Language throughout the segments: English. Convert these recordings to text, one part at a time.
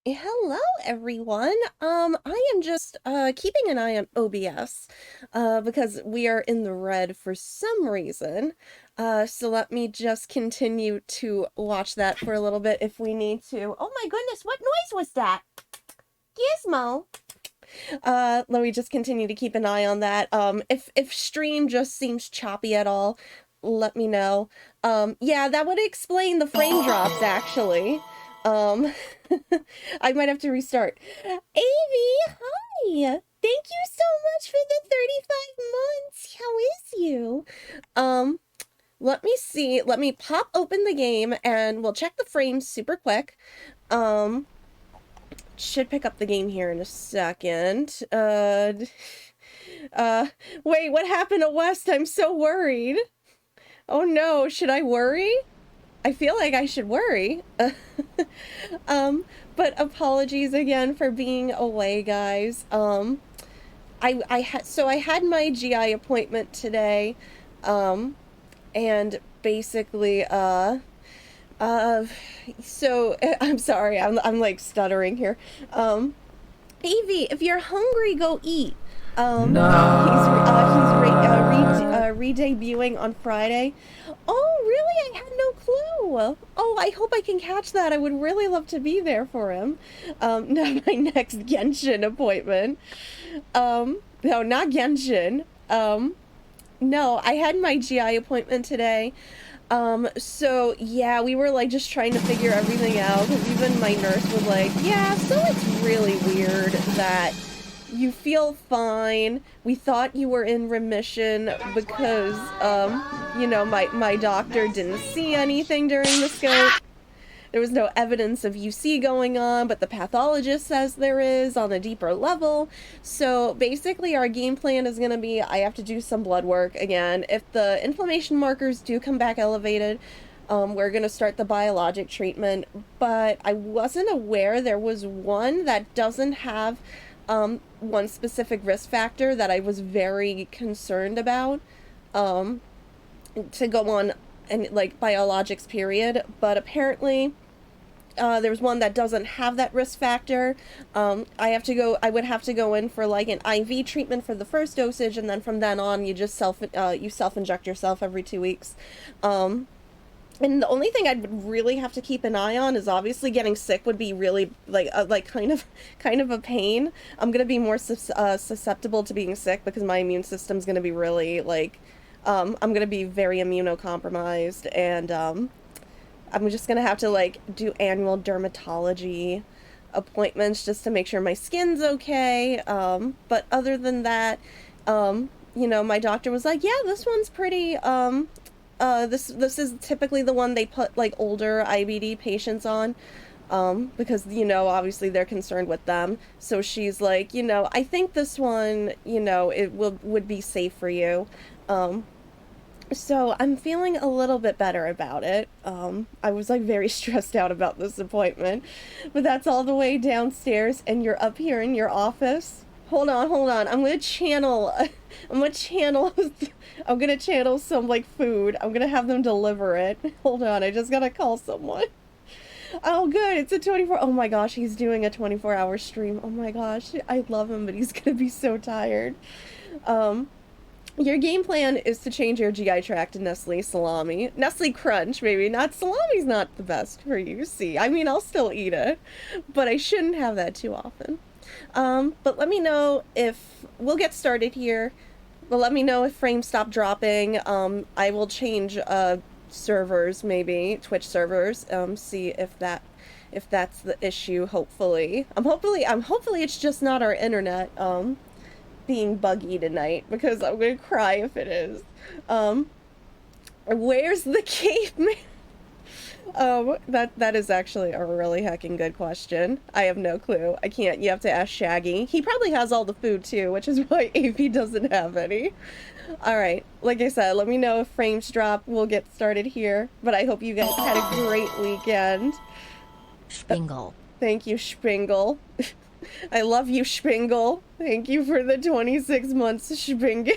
Hello, everyone. I am just keeping an eye on OBS because we are in the red for some reason. So let me just continue to watch that for a little bit if we need to. Oh my goodness, what noise was that? Gizmo. Let me just continue to keep an eye on that. If stream just seems choppy at all, let me know. Yeah, that would explain the frame drops actually. Um, I might have to restart. Avi, hi! Thank you so much for the 35 months. How is you? Um, Let me see. Let me pop open the game and we'll check the frames super quick. Um, should pick up the game here in a second. Uh, Wait, what happened to West? I'm so worried. Oh no, should I worry? I feel like I should worry. Um, but apologies again for being away, guys. I had my GI appointment today, and basically, so I'm sorry, I'm like stuttering here. Evie, if you're hungry, go eat. He's re-debuting on Friday. Oh, really? I had no clue. Oh, I hope I can catch that. I would really love to be there for him. Now my next Genshin appointment. No, not Genshin. No, I had my GI appointment today. So yeah, we were like just trying to figure everything out because even my nurse was like, yeah, so it's really weird that you feel fine. We thought you were in remission because, you know, my doctor didn't see anything during the scope. There was no evidence of UC going on, but the pathologist says there is on a deeper level. So basically our game plan is going to be I have to do some blood work again. If the inflammation markers do come back elevated, we're going to start the biologic treatment. But I wasn't aware there was one that doesn't have one specific risk factor that I was very concerned about to go on and like biologics period, but apparently there's one that doesn't have that risk factor. I would have to go in for like an IV treatment for the first dosage, and then from then on you just self-inject yourself every 2 weeks. And the only thing I'd really have to keep an eye on is obviously getting sick would be really like kind of a pain. I'm gonna be more susceptible to being sick because my immune system's gonna be really like I'm gonna be very immunocompromised, and I'm just gonna have to like do annual dermatology appointments just to make sure my skin's okay. But other than that, you know, my doctor was like, yeah, this one's pretty this is typically the one they put like older IBD patients on, because, you know, obviously they're concerned with them. So she's like, you know, I think this one, you know, would be safe for you. So I'm feeling a little bit better about it. I was like very stressed out about this appointment, but that's all the way downstairs and you're up here in your office. Hold on. I'm gonna channel, I'm gonna channel some like food. I'm gonna have them deliver it. Hold on, I just gotta call someone. Oh good, it's a 24, oh my gosh, he's doing a 24-hour stream. Oh my gosh, I love him, but he's gonna be so tired. Your game plan is to change your GI tract to Nestle salami. Nestle Crunch, maybe. Not salami's not the best for you, see. I mean, I'll still eat it, but I shouldn't have that too often. But let me know if we'll get started here. But let me know if frames stop dropping. I will change servers, maybe Twitch servers. See if that's the issue. Hopefully, hopefully it's just not our internet being buggy tonight, because I'm gonna cry if it is. Where's the caveman? That is actually a really heckin' good question. I have no clue. I can't. You have to ask Shaggy. He probably has all the food too, which is why AP doesn't have any. Alright, like I said, let me know if frames drop. We'll get started here. But I hope you guys had a great weekend. Spingle. Thank you, Spingle. I love you, Spingle. Thank you for the 26 months, Spingle.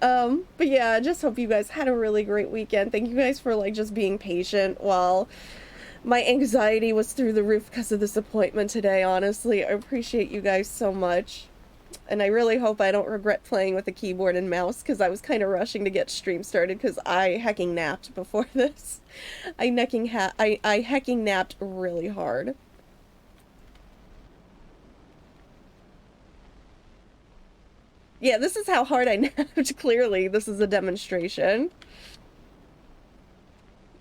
But yeah, I just hope you guys had a really great weekend. Thank you guys for like just being patient while My anxiety was through the roof because of this appointment today, honestly. I appreciate you guys so much. And I really hope I don't regret playing with a keyboard and mouse, because I was kind of rushing to get stream started because I hecking napped before this. I hecking napped really hard. Yeah, this is how hard I napped. Clearly, this is a demonstration.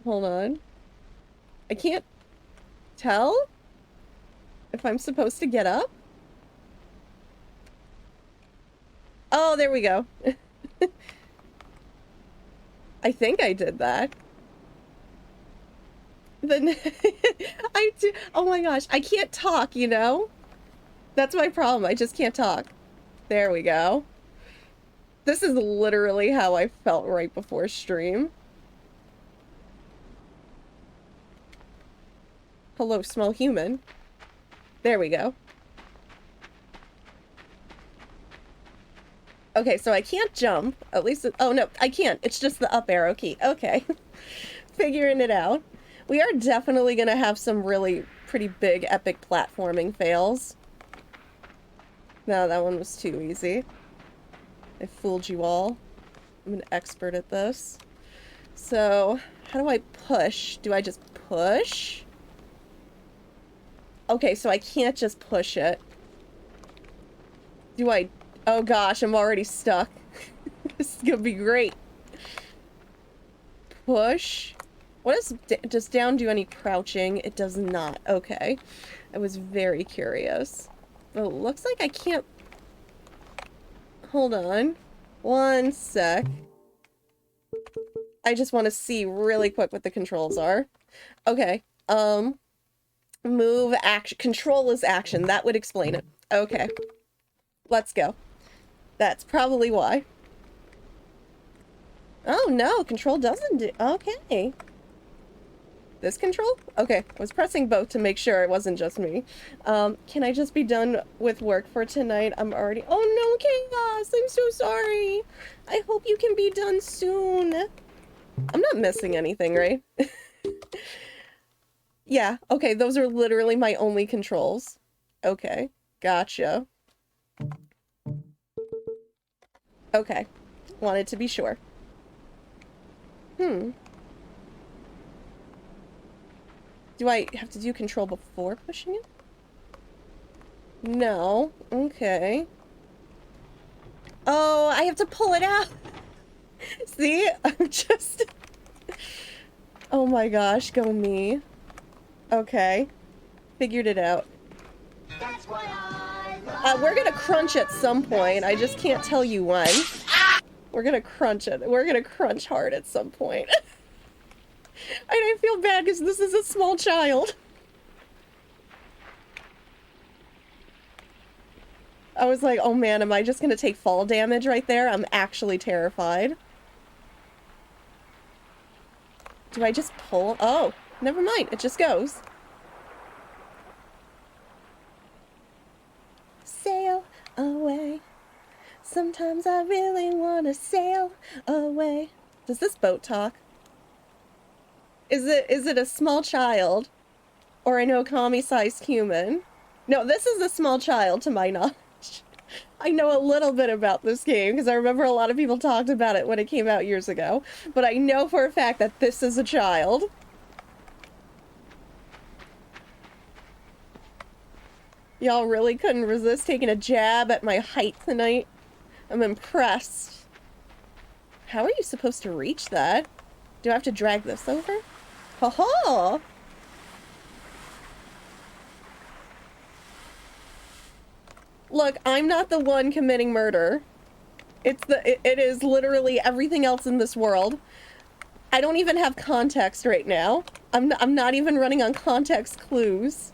Hold on. I can't tell if I'm supposed to get up. Oh, there we go. I think I did that. Then I do. Oh my gosh, I can't talk, you know? That's my problem. I just can't talk. There we go. This is literally how I felt right before stream. Hello, small human. There we go. Okay, so I can't jump. At least, oh no, I can't. It's just the up arrow key. Okay. Figuring it out. We are definitely gonna have some really pretty big epic platforming fails. No, that one was too easy. I fooled you all. I'm an expert at this. So, how do I push? Do I just push? Okay, so I can't just push it. Do I... Oh gosh, I'm already stuck. This is gonna be great. Push. What does down do any crouching? It does not. Okay. I was very curious. Oh, it looks like I can't... Hold on. One sec. I just want to see really quick what the controls are. Okay. Move, action. Control is action. That would explain it. Okay. Let's go. That's probably why. Oh no, control doesn't do... Okay. This control? Okay, I was pressing both to make sure it wasn't just me. Can I just be done with work for tonight? I'm already... Oh no, Chaos! I'm so sorry! I hope you can be done soon. I'm not missing anything, right? Yeah, okay, those are literally my only controls. Okay, gotcha. Okay, wanted to be sure. Do I have to do control before pushing it? No. Okay. Oh, I have to pull it out. See? I'm just... Oh my gosh, go me. Okay. Figured it out. We're gonna crunch at some point. I just can't tell you when. We're gonna crunch it. We're gonna crunch hard at some point. And I feel bad because this is a small child. I was like, oh man, am I just gonna take fall damage right there? I'm actually terrified. Do I just pull? Oh, never mind. It just goes. Sail away. Sometimes I really want to sail away. Does this boat talk? Is it a small child? Or an Okami-sized human? No, this is a small child to my knowledge. I know a little bit about this game because I remember a lot of people talked about it when it came out years ago. But I know for a fact that this is a child. Y'all really couldn't resist taking a jab at my height tonight. I'm impressed. How are you supposed to reach that? Do I have to drag this over? Ha-ha! Look, I'm not the one committing murder. It is literally everything else in this world. I don't even have context right now. I'm not even running on context clues.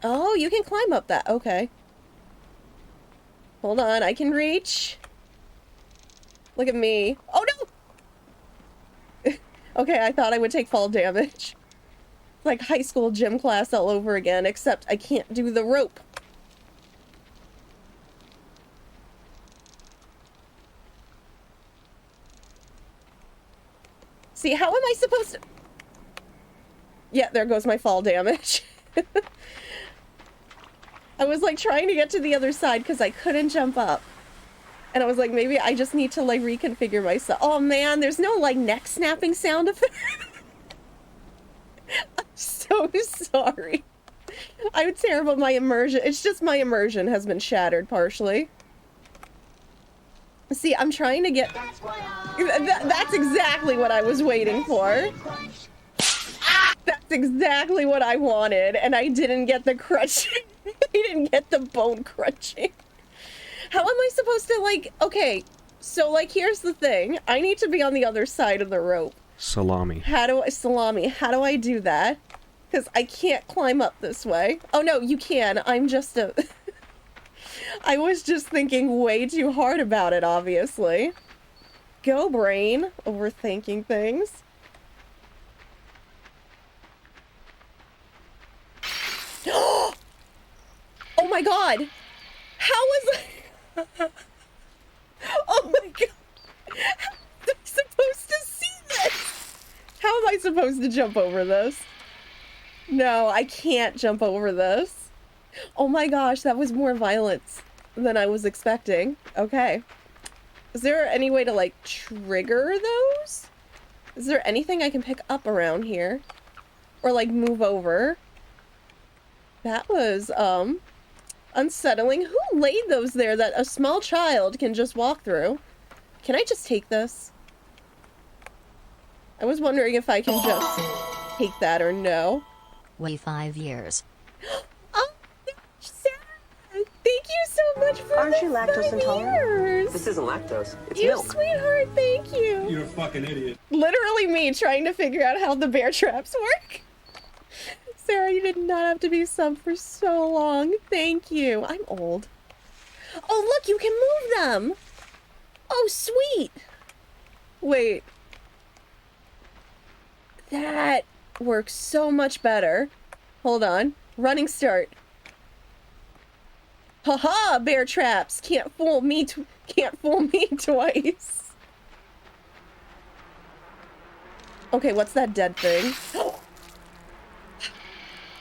Oh, you can climb up that. Okay. Hold on, I can reach. Look at me. Oh no! Okay, I thought I would take fall damage. Like high school gym class all over again, except I can't do the rope. See, how am I supposed to... Yeah, there goes my fall damage. I was like trying to get to the other side because I couldn't jump up. And I was like, maybe I just need to like reconfigure myself. Oh man, there's no like neck snapping sound effect. I'm so sorry. I'm terrible. My immersion, it's just my immersion has been shattered partially. See, I'm trying to get... That's exactly what I was waiting for. That's exactly what I wanted, and I didn't get the crunching. I didn't get the bone crunching. How am I supposed to, like... Okay, so, like, here's the thing. I need to be on the other side of the rope. Salami. Salami. How do I do that? Because I can't climb up this way. Oh, no, you can. I'm just a... I was just thinking way too hard about it, obviously. Go, brain. Overthinking things. Oh my god! How was I... Oh my god! How am I supposed to see this? How am I supposed to jump over this? No, I can't jump over this. Oh my gosh, that was more violence than I was expecting. Okay. Is there any way to, like, trigger those? Is there anything I can pick up around here? Or, like, move over? That was, unsettling. Who laid those there that a small child can just walk through? Can I just take this? I was wondering if I can just take that or no. Wait 5 years. Oh, Sarah! Thank you so much for Aren't you the lactose 5 intolerant? years. This isn't lactose. It's You milk. sweetheart, thank you. You're a fucking idiot. Literally me trying to figure out how the bear traps work. Sarah, you did not have to be sub for so long. Thank you. I'm old. Oh, look, you can move them. Oh, sweet. Wait. That works so much better. Hold on. Running start. Haha, bear traps. Can't fool me twice. Okay, what's that dead thing?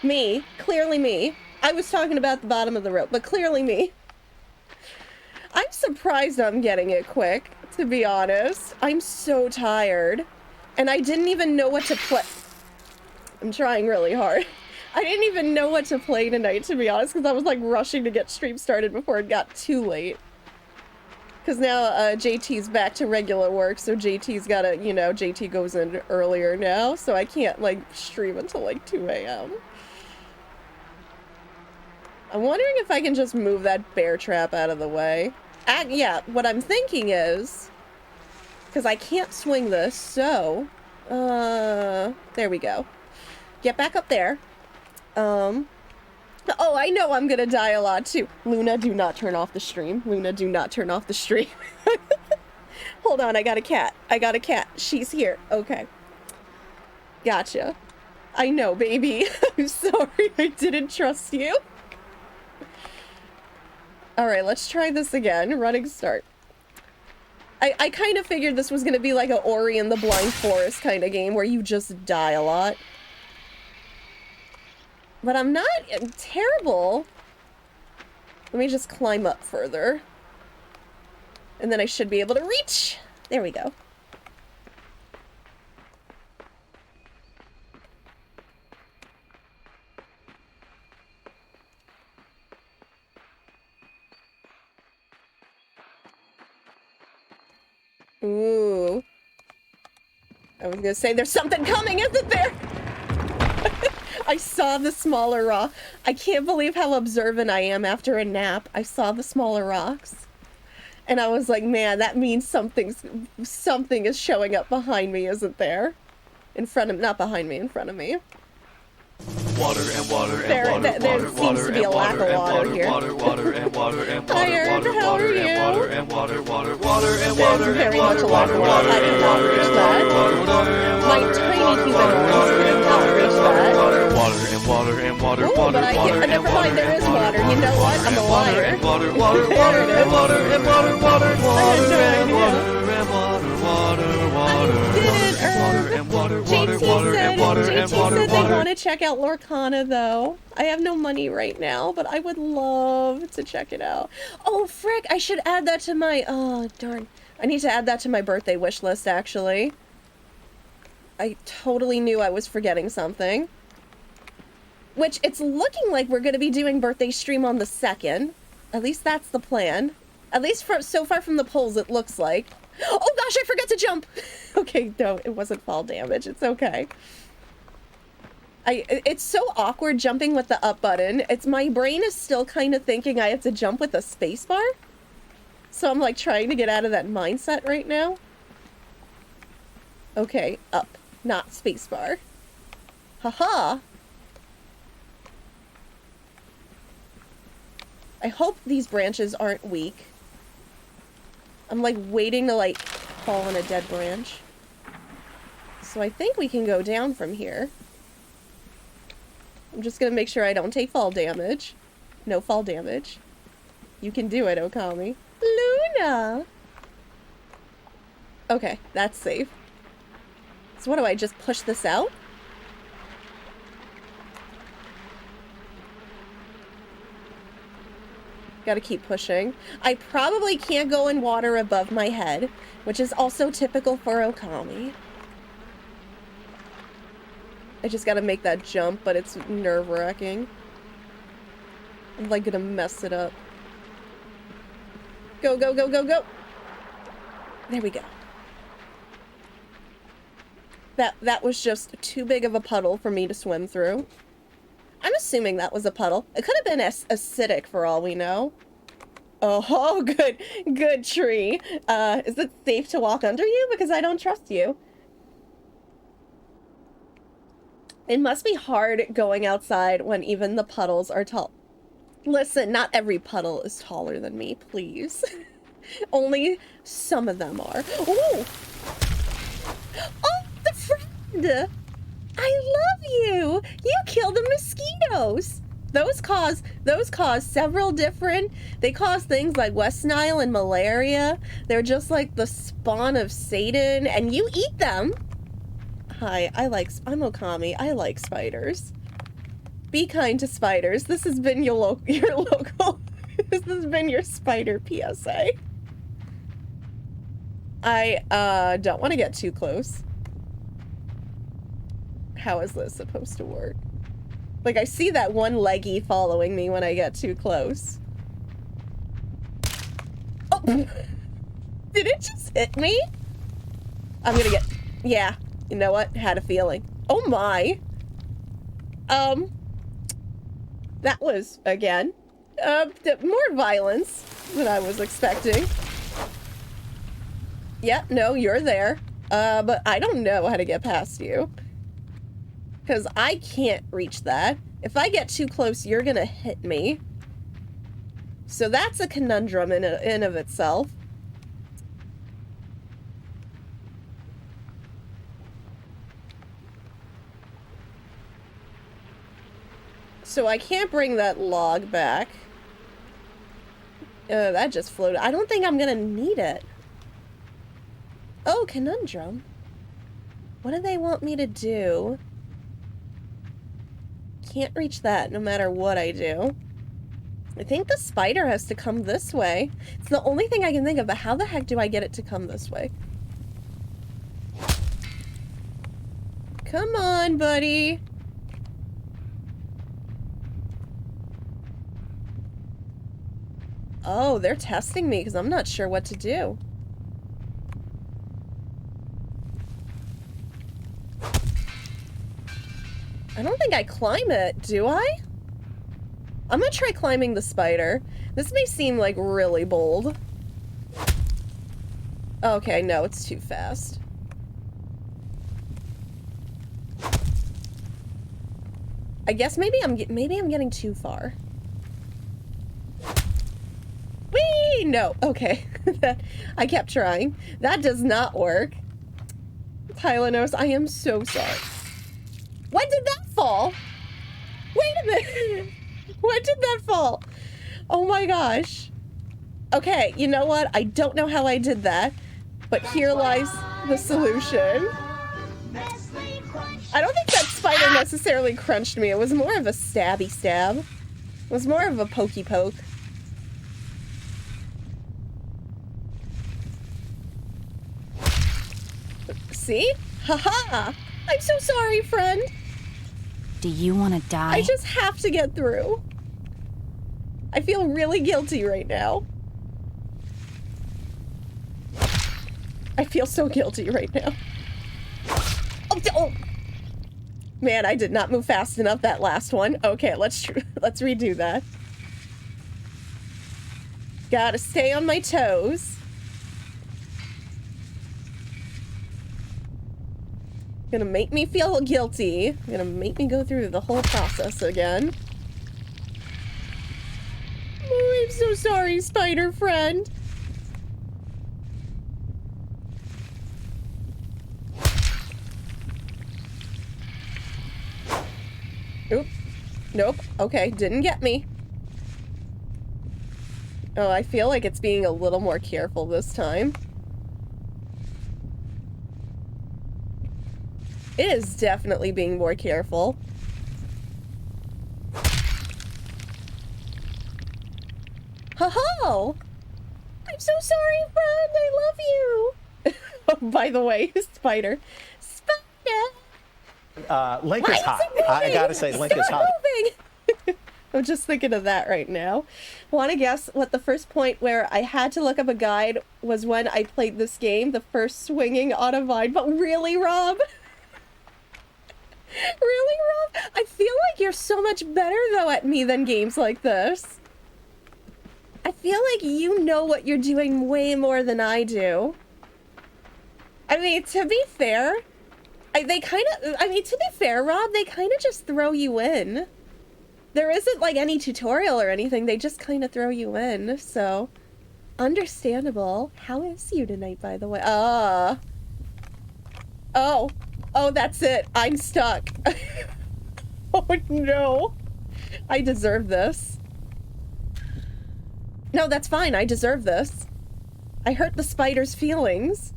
Me. Clearly me. I was talking about the bottom of the rope, but clearly me. I'm surprised I'm getting it quick, to be honest. I'm so tired. And I didn't even know what to play. I'm trying really hard. I didn't even know what to play tonight, to be honest, because I was like rushing to get stream started before it got too late. Because now JT's back to regular work, so JT's gotta, you know, JT goes in earlier now, so I can't like stream until like 2 a.m. I'm wondering if I can just move that bear trap out of the way. Yeah, what I'm thinking is, because I can't swing this, so, there we go. Get back up there. Oh, I know I'm gonna die a lot too. Luna, do not turn off the stream. Luna, do not turn off the stream. Hold on, I got a cat. I got a cat. She's here. Okay. Gotcha. I know, baby. I'm sorry. I didn't trust you. Alright, let's try this again. Running start. I kind of figured this was going to be like a Ori and the Blind Forest kind of game where you just die a lot. But I'm not terrible. Let me just climb up further. And then I should be able to reach. There we go. Ooh. I was gonna say there's something coming, isn't there? I saw the smaller rock. I can't believe how observant I am after a nap. I saw the smaller rocks. And I was like, man, that means something is showing up behind me, isn't there? In front of, not behind me, in front of me. Water and water and There water, seems to be a lack of water here. Hi, Eric, how are you? There's very much a lack of water. I did not reach that. My tiny human arms did not reach that. Oh, but I can, never mind, there is water. You know what? I'm a liar. There it is. I had no idea. I didn't earn to check out Lorcana, though. I have no money right now, but I would love to check it out. Oh, frick, I should add that to my... Oh, darn. I need to add that to my birthday wish list, actually. I totally knew I was forgetting something. Which, it's looking like we're going to be doing birthday stream on the 2nd. At least that's the plan. At least so far from the polls, it looks like. Oh gosh, I forgot to jump! Okay, no, it wasn't fall damage. It's okay. It's so awkward jumping with the up button. My brain is still kind of thinking I have to jump with a spacebar. So I'm like trying to get out of that mindset right now. Okay, up, not spacebar. Haha! I hope these branches aren't weak. I'm like waiting to like fall on a dead branch. So I think we can go down from here. I'm just gonna make sure I don't take fall damage. No fall damage. You can do it, Okami. Luna! Okay, that's safe. So what do I just push this out? Gotta keep pushing. I probably can't go in water above my head, which is also typical for Okami. I just gotta make that jump, but it's nerve-wracking. I'm like gonna mess it up. Go, go, go, go, go! There we go. That was just too big of a puddle for me to swim through. I'm assuming that was a puddle. It could have been acidic for all we know. Oh, good. Good tree. Is it safe to walk under you? Because I don't trust you. It must be hard going outside when even the puddles are tall. Listen, not every puddle is taller than me, please. Only some of them are. Ooh! Oh, the friend! I love you! You kill the mosquitoes! Those cause several different... They cause things like West Nile and malaria. They're just like the spawn of Satan, and you eat them! Hi, I'm Okami. I like spiders. Be kind to spiders. This has been your local... This has been your spider PSA. I, don't want to get too close. How is this supposed to work? Like, I see that one leggy following me when I get too close. Oh! Did it just hit me? I'm gonna get... Yeah. You know what? Had a feeling. Oh my! That was, again, more violence than I was expecting. Yeah, no, you're there. But I don't know how to get past you. Because I can't reach that. If I get too close, you're gonna hit me. So that's a conundrum in of itself. So I can't bring that log back. That just floated. I don't think I'm gonna need it. Oh, conundrum. What do they want me to do? Can't reach that no matter what I do. I think the spider has to come this way. It's the only thing I can think of, but how the heck do I get it to come this way? Come on, buddy. Oh, they're testing me because I'm not sure what to do. I don't think I climb it, do I? I'm gonna try climbing the spider. This may seem like really bold. Okay, no, it's too fast. I guess maybe I'm getting too far. Whee! No, okay. I kept trying. That does not work. Tylenos, I am so sorry. When did that fall? Wait a minute. When did that fall? Oh my gosh. Okay, you know what? I don't know how I did that, but here lies the solution. I don't think that spider necessarily crunched me. It was more of a stabby stab. It was more of a pokey poke. See? Haha! I'm so sorry, friend. Do you want to die? I just have to get through. I feel really guilty right now. I feel so guilty right now. Oh! Man, I did not move fast enough that last one. Okay, let's redo that. Gotta stay on my toes. Gonna make me feel guilty. Gonna make me go through the whole process again. Oh, I'm so sorry, spider friend. Oop. Nope. Okay, didn't get me. Oh, I feel like it's being a little more careful this time. It is definitely being more careful. Ho-ho! I'm so sorry, friend! I love you! Oh, by the way, spider. Spider! Link is hot. I gotta say, Link is hot. Moving. I'm just thinking of that right now. Want to guess what the first point where I had to look up a guide was when I played this game, the first swinging on a vine. But really, Rob? Really, Rob? I feel like you're so much better, though, at me than games like this. I feel like you know what you're doing way more than I do. I mean, to be fair, to be fair, Rob, they kind of just throw you in. There isn't, like, any tutorial or anything. They just kind of throw you in, so... Understandable. How is you tonight, by the way? Oh, that's it. I'm stuck. Oh, no. I deserve this. No, that's fine. I deserve this. I hurt the spider's feelings.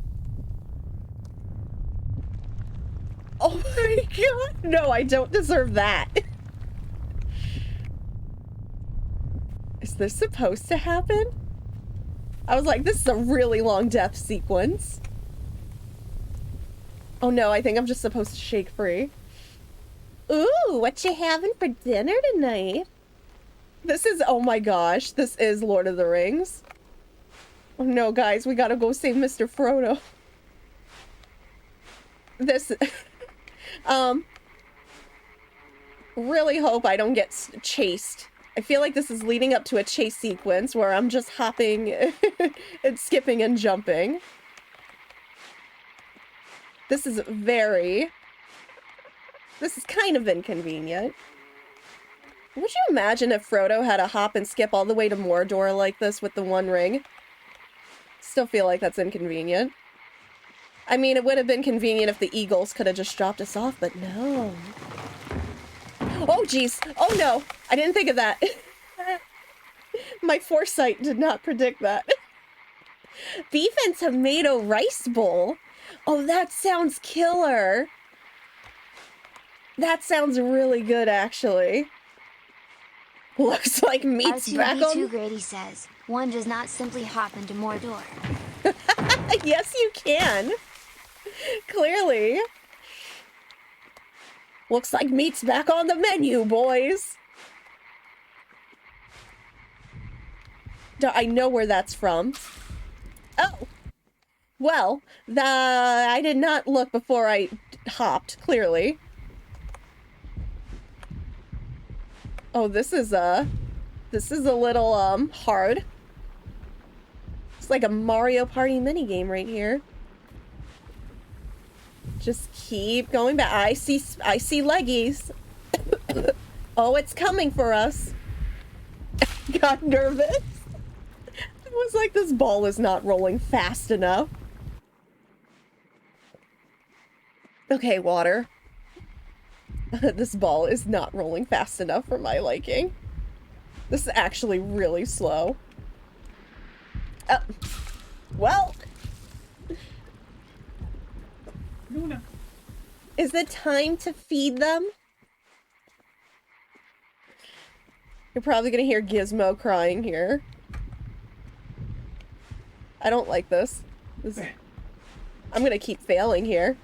Oh my god. No, I don't deserve that. Is this supposed to happen? I was like, this is a really long death sequence. Oh no, I think I'm just supposed to shake free. Ooh, what you having for dinner tonight? This is, oh my gosh, this is Lord of the Rings. Oh no, guys, we gotta go save Mr. Frodo. This, really hope I don't get chased. I feel like this is leading up to a chase sequence where I'm just hopping and skipping and jumping. This is kind of inconvenient. Would you imagine if Frodo had a hop and skip all the way to Mordor like this with the One Ring? Still feel like that's inconvenient. I mean, it would have been convenient if the eagles could have just dropped us off, but no. Oh, jeez. Oh, no. I didn't think of that. My foresight did not predict that. Beef and tomato rice bowl. Oh, that sounds killer. That sounds really good, actually. Looks like meat's back on... R2D2 Grady says, one does not simply hop into Mordor. Yes, you can. Clearly. Looks like meat's back on the menu, boys. I know where that's from. Oh. Well, I did not look before I hopped, clearly. Oh, this is a little, hard. It's like a Mario Party minigame right here. Just keep going back. I see leggies. Oh, it's coming for us. Got nervous. I was like, this ball is not rolling fast enough. Okay, water. This ball is not rolling fast enough for my liking. This is actually really slow. Well. Luna. Is it time to feed them? You're probably gonna hear Gizmo crying here. I don't like this. I'm gonna keep failing here.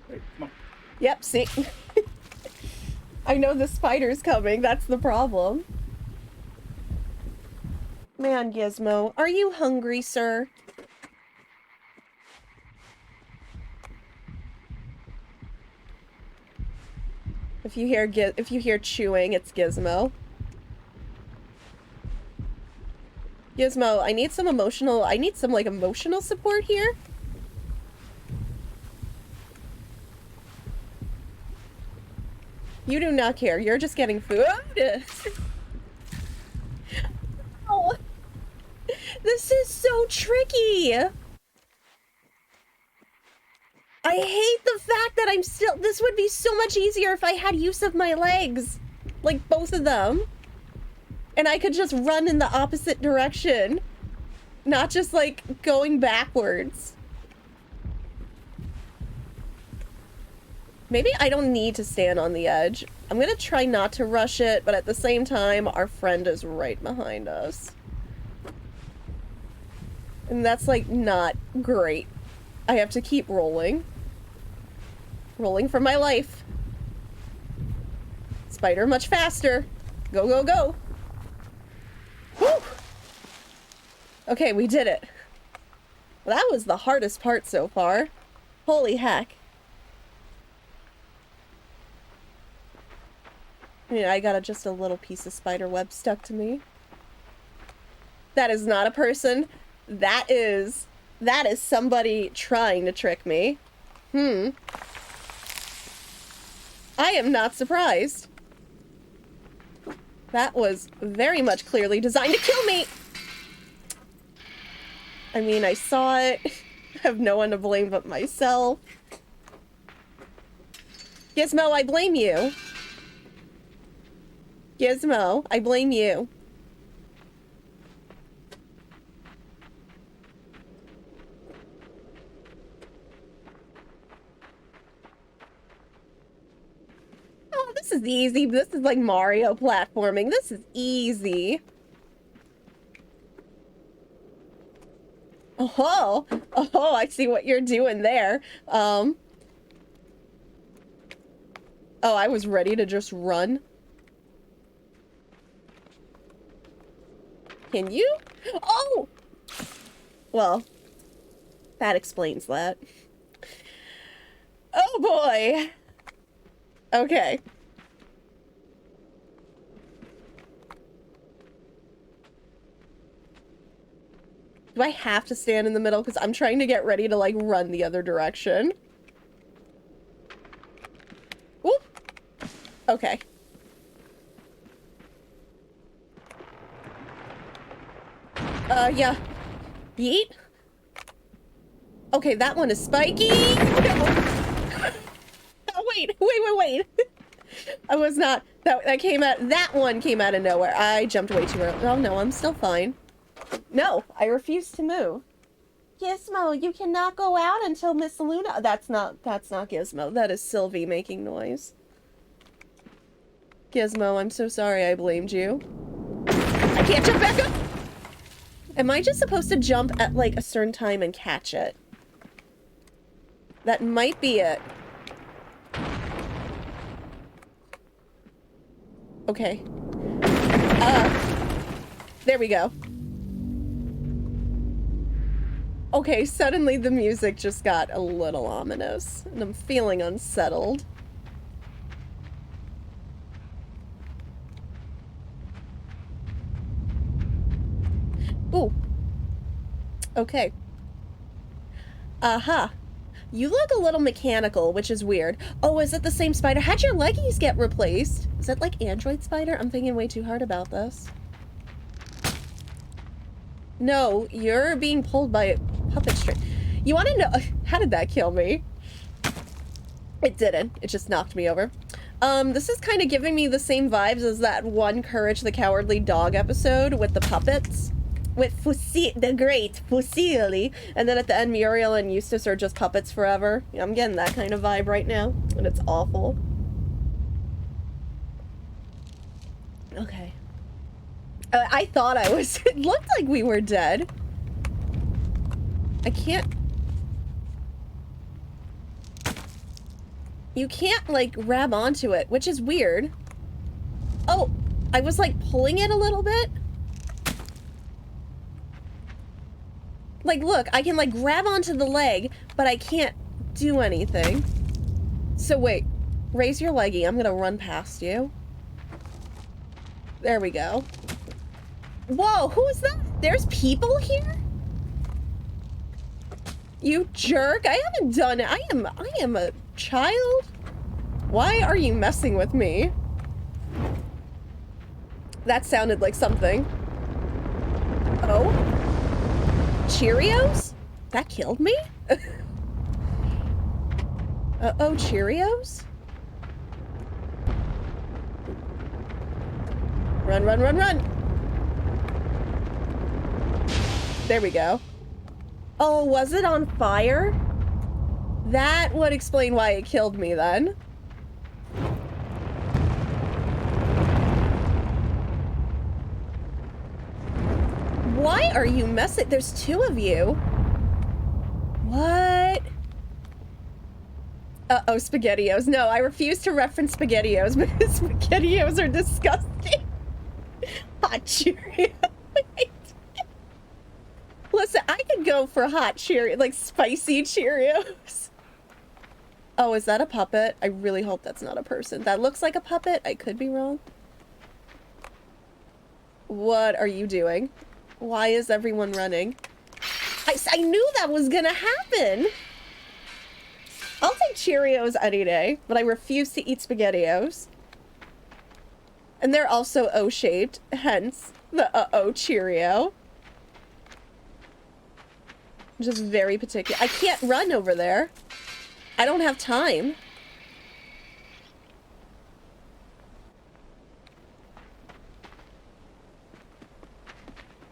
Wait, come on. Yep, see? I know the spider's coming, that's the problem. Man, Gizmo, are you hungry, sir? If you hear chewing, it's Gizmo. Gizmo, I need some like emotional support here. You do not care. You're just getting food. Oh, this is so tricky. I hate the fact that I'm still... This would be so much easier if I had use of my legs. Like, both of them. And I could just run in the opposite direction. Not just, like, going backwards. Maybe I don't need to stand on the edge. I'm gonna try not to rush it, but at the same time, our friend is right behind us. And that's, like, not great. I have to keep rolling. Rolling for my life. Spider much faster. Go, go, go. Woo! Okay, we did it. Well, that was the hardest part so far. Holy heck. Yeah, I got just a little piece of spider web stuck to me. That is not a person. That is somebody trying to trick me. I am not surprised. That was very much clearly designed to kill me. I mean, I saw it. I have no one to blame but myself. Gizmo, I blame you. Gizmo, I blame you. Oh, this is easy. This is like Mario platforming. This is easy. Oh, oh, I see what you're doing there. Oh, I was ready to just run. Can you? Oh! Well, that explains that. Oh boy! Okay. Do I have to stand in the middle? Because I'm trying to get ready to, like, run the other direction. Whoop! Okay. Yeah. Yeet? Okay, that one is spiky! No. Oh, wait! I was not... That one came out of nowhere. I jumped way too early. Oh, no, I'm still fine. No, I refuse to move. Gizmo, you cannot go out until Miss Luna... That's not Gizmo. That is Sylvie making noise. Gizmo, I'm so sorry I blamed you. I can't jump back up! Am I just supposed to jump at, like, a certain time and catch it? That might be it. Okay. There we go. Okay, suddenly the music just got a little ominous, and I'm feeling unsettled. Ooh. Okay. Aha. You look a little mechanical, which is weird. Oh, is it the same spider? How'd your leggies get replaced? Is that like Android Spider? I'm thinking way too hard about this. No, you're being pulled by a puppet string. You want to know... How did that kill me? It didn't. It just knocked me over. This is kind of giving me the same vibes as that one Courage the Cowardly Dog episode with the puppets. with the great Fusili, and then at the end Muriel and Eustace are just puppets forever. I'm getting that kind of vibe right now, and it's awful. Okay. I thought I was... It looked like we were dead. I can't... You can't, like, grab onto it, which is weird. Oh, I was, like, pulling it a little bit. Like, look, I can, like, grab onto the leg, but I can't do anything. So, wait. Raise your leggy. I'm gonna run past you. There we go. Whoa, who is that? There's people here? You jerk. I haven't done it. I am a child. Why are you messing with me? That sounded like something. Oh? Cheerios? That killed me? Uh-oh, Cheerios? Run, run, run, run! There we go. Oh, was it on fire? That would explain why it killed me then. Why are you messing? There's two of you. What? Uh-oh, SpaghettiOs. No, I refuse to reference SpaghettiOs because SpaghettiOs are disgusting. Hot Cheerios. Listen, I could go for hot Cheerios, like spicy Cheerios. Oh, is that a puppet? I really hope that's not a person. That looks like a puppet. I could be wrong. What are you doing? Why is everyone running? I knew that was gonna happen. I'll take Cheerios any day, but I refuse to eat SpaghettiOs. And they're also O-shaped, hence the uh-oh Cheerio. Just very particular. I can't run over there. I don't have time.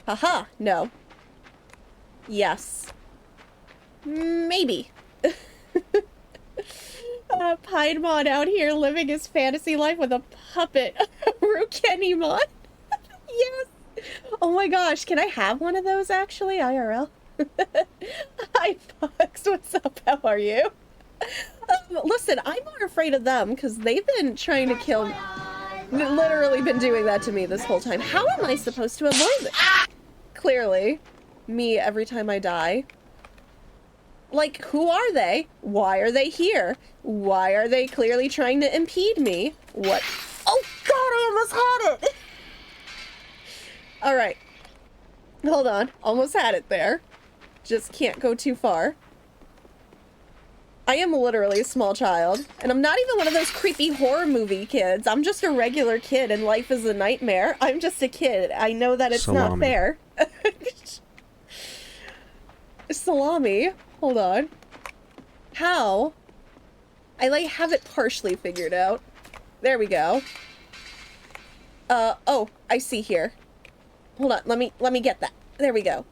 Haha, no. Yes. Maybe. Piedmon out here living his fantasy life with a puppet. Rukenimon. Yes. Oh my gosh, can I have one of those actually, IRL? Hi, Fox. What's up? How are you? Listen, I'm more afraid of them because they've been trying to kill me. Literally been doing that to me this whole time. How am I supposed to avoid it? Clearly, me every time I die. Like, who are they? Why are they here? Why are they clearly trying to impede me? What? Oh god, I almost had it! Alright. Hold on. Almost had it there. Just can't go too far. I am literally a small child, and I'm not even one of those creepy horror movie kids. I'm just a regular kid, and life is a nightmare. I'm just a kid. I know that it's not fair. Salami. Hold on. How? I, like, have it partially figured out. There we go. Oh, I see here. Hold on, let me get that. There we go.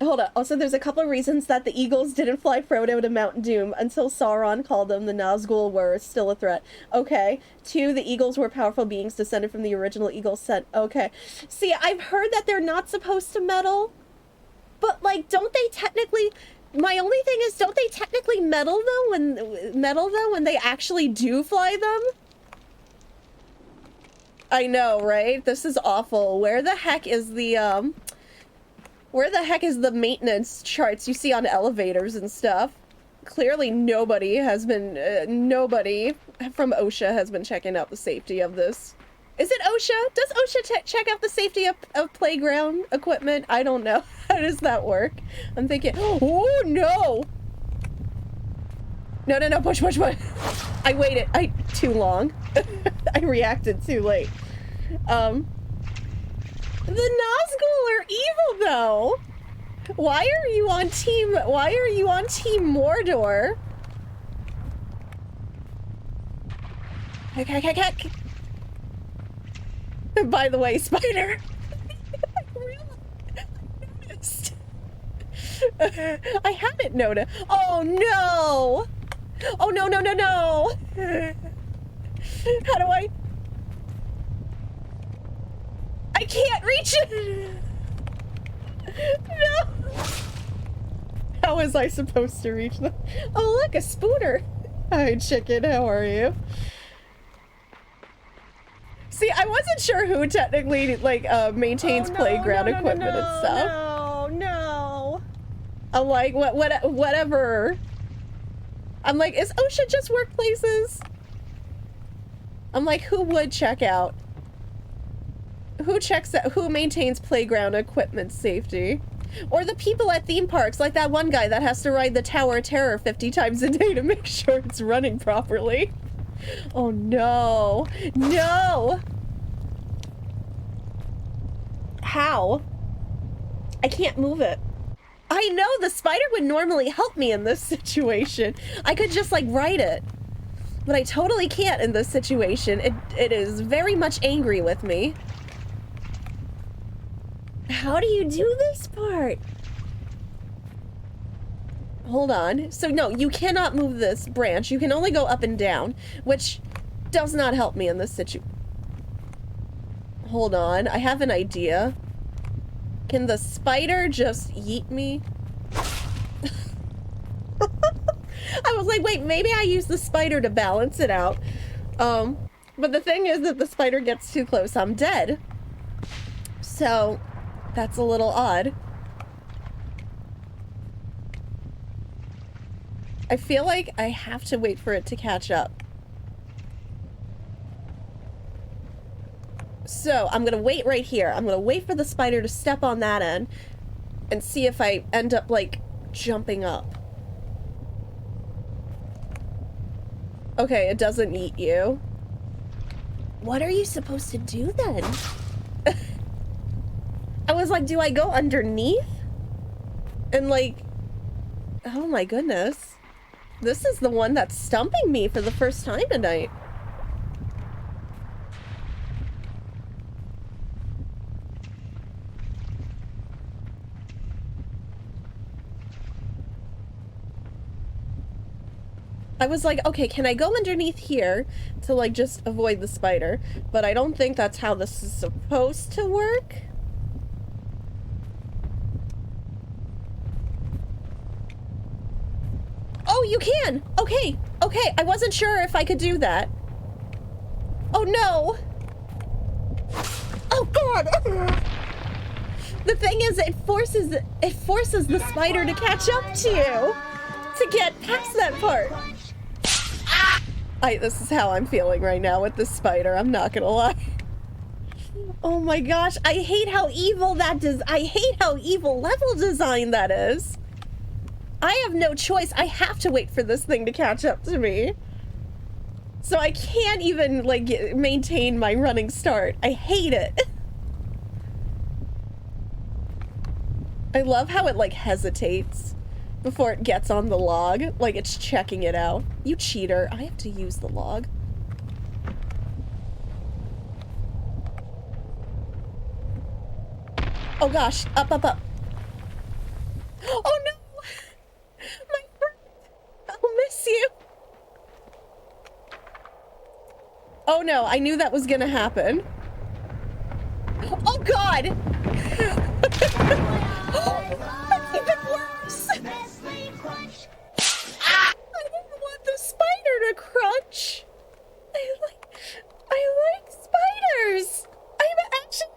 Hold on. Also, there's a couple of reasons that the Eagles didn't fly Frodo to Mount Doom until Sauron called them. The Nazgul were still a threat. Okay. 2, the Eagles were powerful beings descended from the original Eagle set. Okay. See, I've heard that they're not supposed to meddle, but, like, don't they technically... My only thing is, don't they technically meddle though when they actually do fly them? I know, right? This is awful. Where the heck is the maintenance charts you see on elevators and stuff? Clearly nobody has been, nobody from OSHA has been checking out the safety of this. Is it OSHA? Does OSHA check out the safety of playground equipment? I don't know. How does that work? I'm thinking, oh no! No, push. I waited, too long. I reacted too late. The Nazgul are evil though! Why are you on team Mordor? Okay. By the way, Spider. I really I hadn't noticed. Oh no! Oh no, no, no, no! How do I can't reach it! No! How was I supposed to reach them? Oh look, a spooner! Hi chicken, how are you? See, I wasn't sure who technically, like, maintains playground equipment and stuff. No, no. I'm like, whatever. I'm like, is OSHA just workplaces? I'm like, who would check out? Who checks out? Who maintains playground equipment safety? Or the people at theme parks, like that one guy that has to ride the Tower of Terror 50 times a day to make sure it's running properly. Oh no. No! How? I can't move it. I know the spider would normally help me in this situation. I could just like ride it. But I totally can't in this situation. It is very much angry with me. How do you do this part? Hold on. So no, you cannot move this branch. You can only go up and down, which does not help me in this situation. Hold on, I have an idea. Can the spider just yeet me? I was like, wait, maybe I use the spider to balance it out. But the thing is that the spider gets too close, I'm dead. So, that's a little odd. I feel like I have to wait for it to catch up. So, I'm gonna wait right here. I'm gonna wait for the spider to step on that end and see if I end up, like, jumping up. Okay, it doesn't eat you. What are you supposed to do then? I was like, do I go underneath? And like, oh my goodness. This is the one that's stumping me for the first time tonight. I was like, okay, can I go underneath here to like just avoid the spider? But I don't think that's how this is supposed to work. Oh, you can! Okay, okay, I wasn't sure if I could do that. Oh no! Oh god! The thing is, it forces the spider to catch up to you to get past that part. This is how I'm feeling right now with this spider, I'm not gonna lie. Oh my gosh, I hate how evil that is. I hate how evil level design that is. I have no choice. I have to wait for this thing to catch up to me. So I can't even, like, maintain my running start. I hate it. I love how it, like, hesitates before it gets on the log. Like, it's checking it out. You cheater. I have to use the log. Oh gosh. Up, up, up. Oh no! My friend! I'll miss you! Oh no, I knew that was gonna happen. Oh god! That's even worse! I didn't want the spider to crunch! I like spiders! I'm actually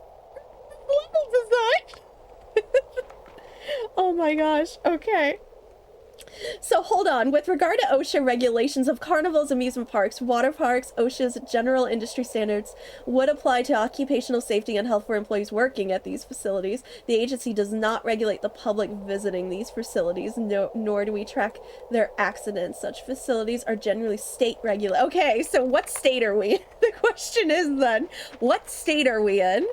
level design! Oh my gosh, okay. So hold on, with regard to OSHA regulations of carnivals, amusement parks, water parks, OSHA's general industry standards would apply to occupational safety and health for employees working at these facilities. The agency does not regulate the public visiting these facilities, nor do we track their accidents. Such facilities are generally state regulated. Okay, so what state are we in? The question is then, what state are we in?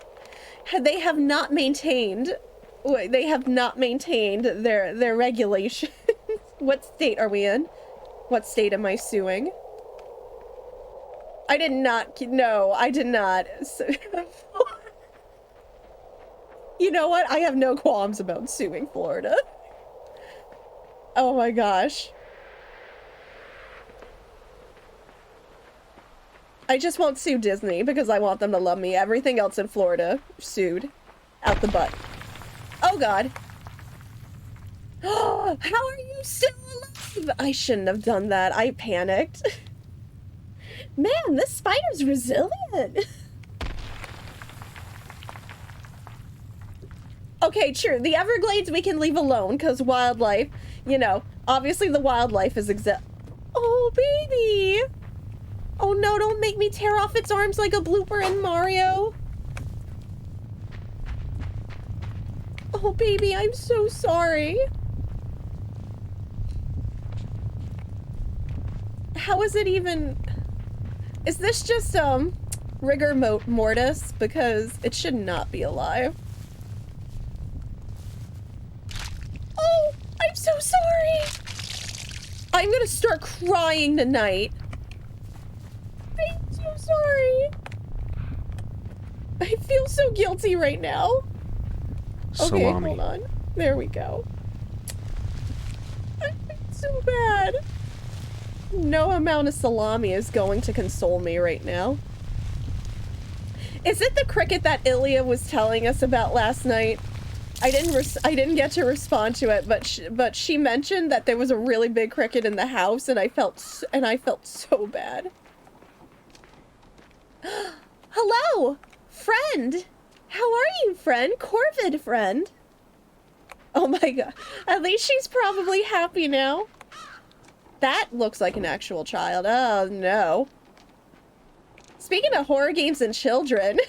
They have not maintained their regulations. What state are we in? What state am I suing? I did not. No, I did not. You know what? I have no qualms about suing Florida. Oh my gosh. I just won't sue Disney because I want them to love me. Everything else in Florida, sued. Out the butt. Oh god. How are you still alive? I shouldn't have done that. I panicked. Man, this spider's resilient. Okay, true. The Everglades we can leave alone because wildlife, you know, obviously the wildlife is Oh, baby. Oh no, don't make me tear off its arms like a blooper in Mario. Oh, baby, I'm so sorry. How is it even... Is this just, rigor mortis? Because it should not be alive. Oh, I'm so sorry. I'm gonna start crying tonight. I'm so sorry. I feel so guilty right now. Okay, Salami. hold on. There we go. I feel so bad. No amount of salami is going to console me right now. Is it the cricket that Ilya was telling us about last night? I didn't get to respond to it, but she mentioned that there was a really big cricket in the house, and I felt so bad. Hello, friend. How are you, friend? Corvid friend. Oh my god. At least she's probably happy now. That looks like an actual child. Oh no. Speaking of horror games and children,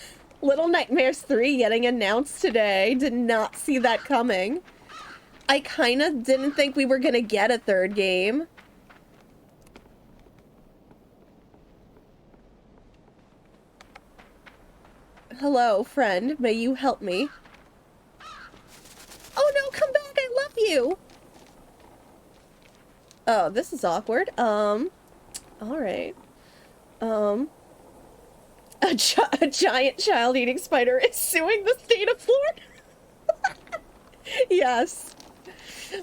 Little Nightmares 3 getting announced today. Did not see that coming. I kind of didn't think we were gonna get a third game. Hello, friend. May you help me? Oh no, come back! I love you! Oh, this is awkward. Alright. A giant child-eating spider is suing the state of Florida. Yes.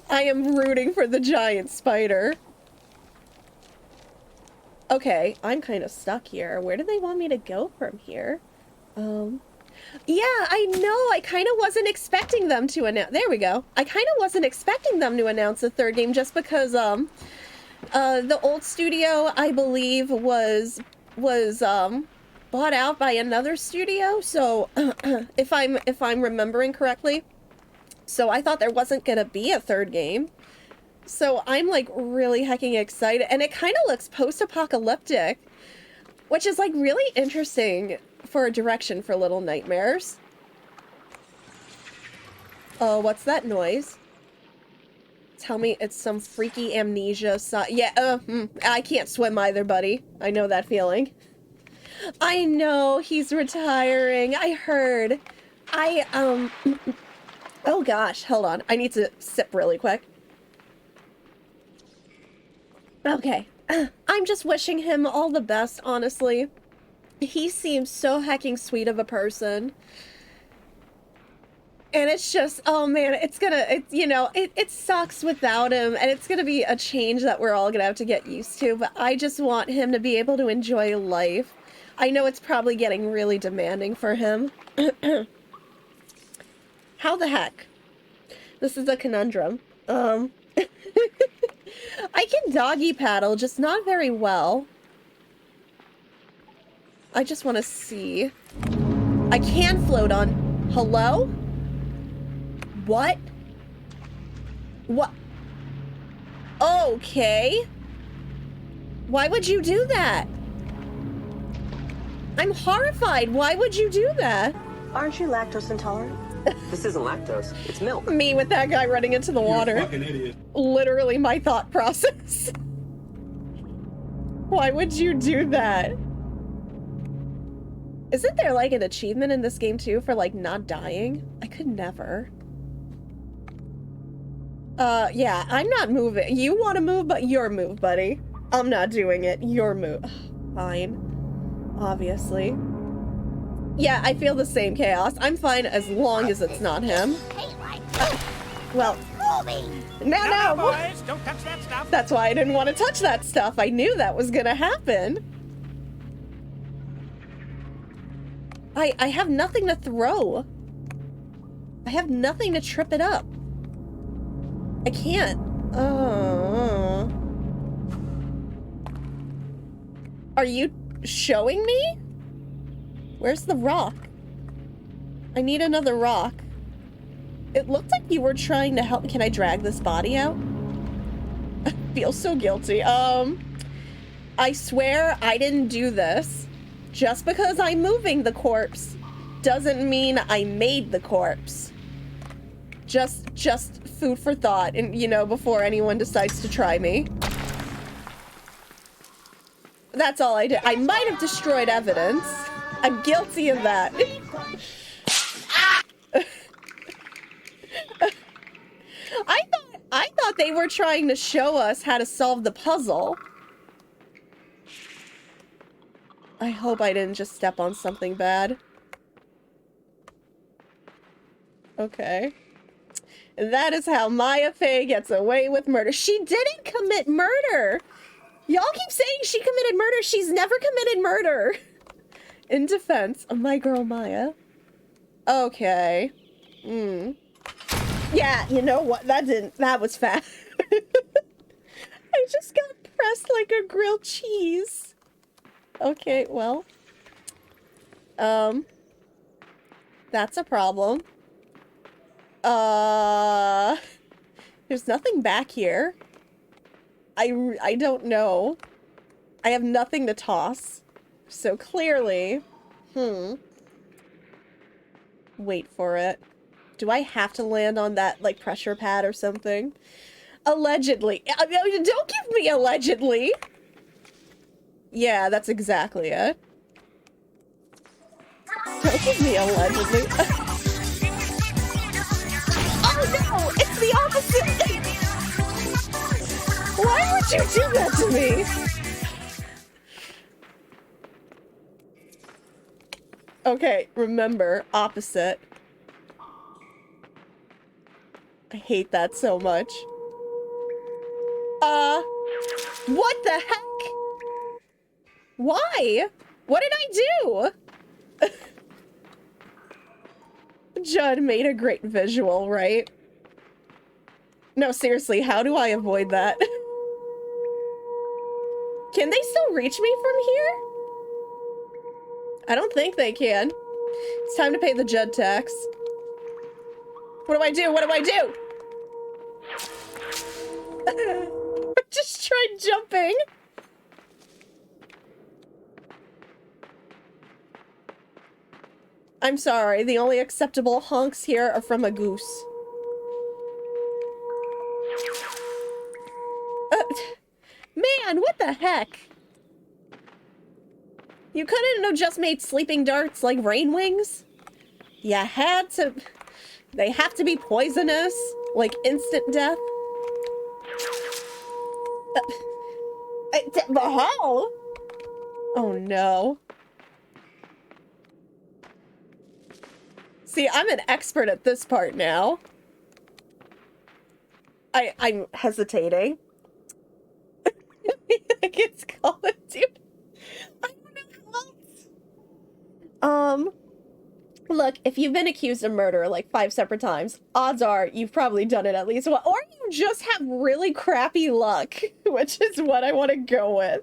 I am rooting for the giant spider. Okay, I'm kind of stuck here. Where do they want me to go from here? Yeah, I know. I kind of wasn't expecting them to announce. There we go. I kind of wasn't expecting them to announce a third game just because, the old studio, I believe, was bought out by another studio. So, if I'm remembering correctly, so I thought there wasn't gonna be a third game. So I'm like really hecking excited, and it kind of looks post-apocalyptic, which is like really interesting for a direction for Little Nightmares. Oh, what's that noise? Tell me it's some freaky amnesia yeah, I can't swim either, buddy. I know that feeling. I know, he's retiring. I heard. Oh gosh, hold on. I need to sip really quick. Okay. I'm just wishing him all the best, honestly. He seems so hecking sweet of a person. And it's just, oh man, it sucks without him, and it's gonna be a change that we're all gonna have to get used to, but I just want him to be able to enjoy life. I know it's probably getting really demanding for him. How the heck? This is a conundrum. I can doggy paddle, just not very well. I just want to see. I can float on. Hello? What? What? Okay. Why would you do that? I'm horrified. Why would you do that? Aren't you lactose intolerant? This isn't lactose. It's milk. Me with that guy running into the water. You're a fucking idiot. Literally my thought process. Why would you do that? Isn't there like an achievement in this game too for like not dying? I could never. Yeah, I'm not moving. You want to move, but your move, buddy. I'm not doing it. Your move. Fine. Obviously. Yeah, I feel the same, Chaos. I'm fine as long as it's not him. Well, No. boys, don't touch that stuff. That's why I didn't want to touch that stuff. I knew that was gonna happen. I have nothing to throw. I have nothing to trip it up. I can't. Are you showing me? Where's the rock? I need another rock. It looked like you were trying to help. Can I drag this body out? I feel so guilty. I swear I didn't do this. Just because I'm moving the corpse doesn't mean I made the corpse. Just food for thought, and you know, before anyone decides to try me. That's all I did. I might have destroyed evidence. I'm guilty of that. I thought they were trying to show us how to solve the puzzle. I hope I didn't just step on something bad. Okay. And that is how Maya Fey gets away with murder. She didn't commit murder! Y'all keep saying she committed murder. She's never committed murder. In defense of my girl Maya. Okay. Yeah, you know what? That was fast. I just got pressed like a grilled cheese. Okay, well. That's a problem. There's nothing back here. I don't know. I have nothing to toss. So clearly, wait for it. Do I have to land on that, like, pressure pad or something? Allegedly. Don't give me allegedly! Yeah, that's exactly it. Don't give me allegedly. Oh no! It's the opposite! Why would you do that to me? Okay, remember, opposite. I hate that so much. What the heck? Why? What did I do? Judd made a great visual, right? No, seriously, how do I avoid that? Can they still reach me from here? I don't think they can. It's time to pay the Judd tax. What do I do? What do I do? Just tried jumping. I'm sorry, the only acceptable honks here are from a goose. Man, what the heck? You couldn't have just made sleeping darts like rain wings? You had to... They have to be poisonous? Like instant death? The hell? Oh no. See, I'm an expert at this part now. I'm hesitating. I think it's Call of Duty. I don't know how else. Look, if you've been accused of murder like 5 separate times, odds are you've probably done it at least once, or you just have really crappy luck, which is what I want to go with.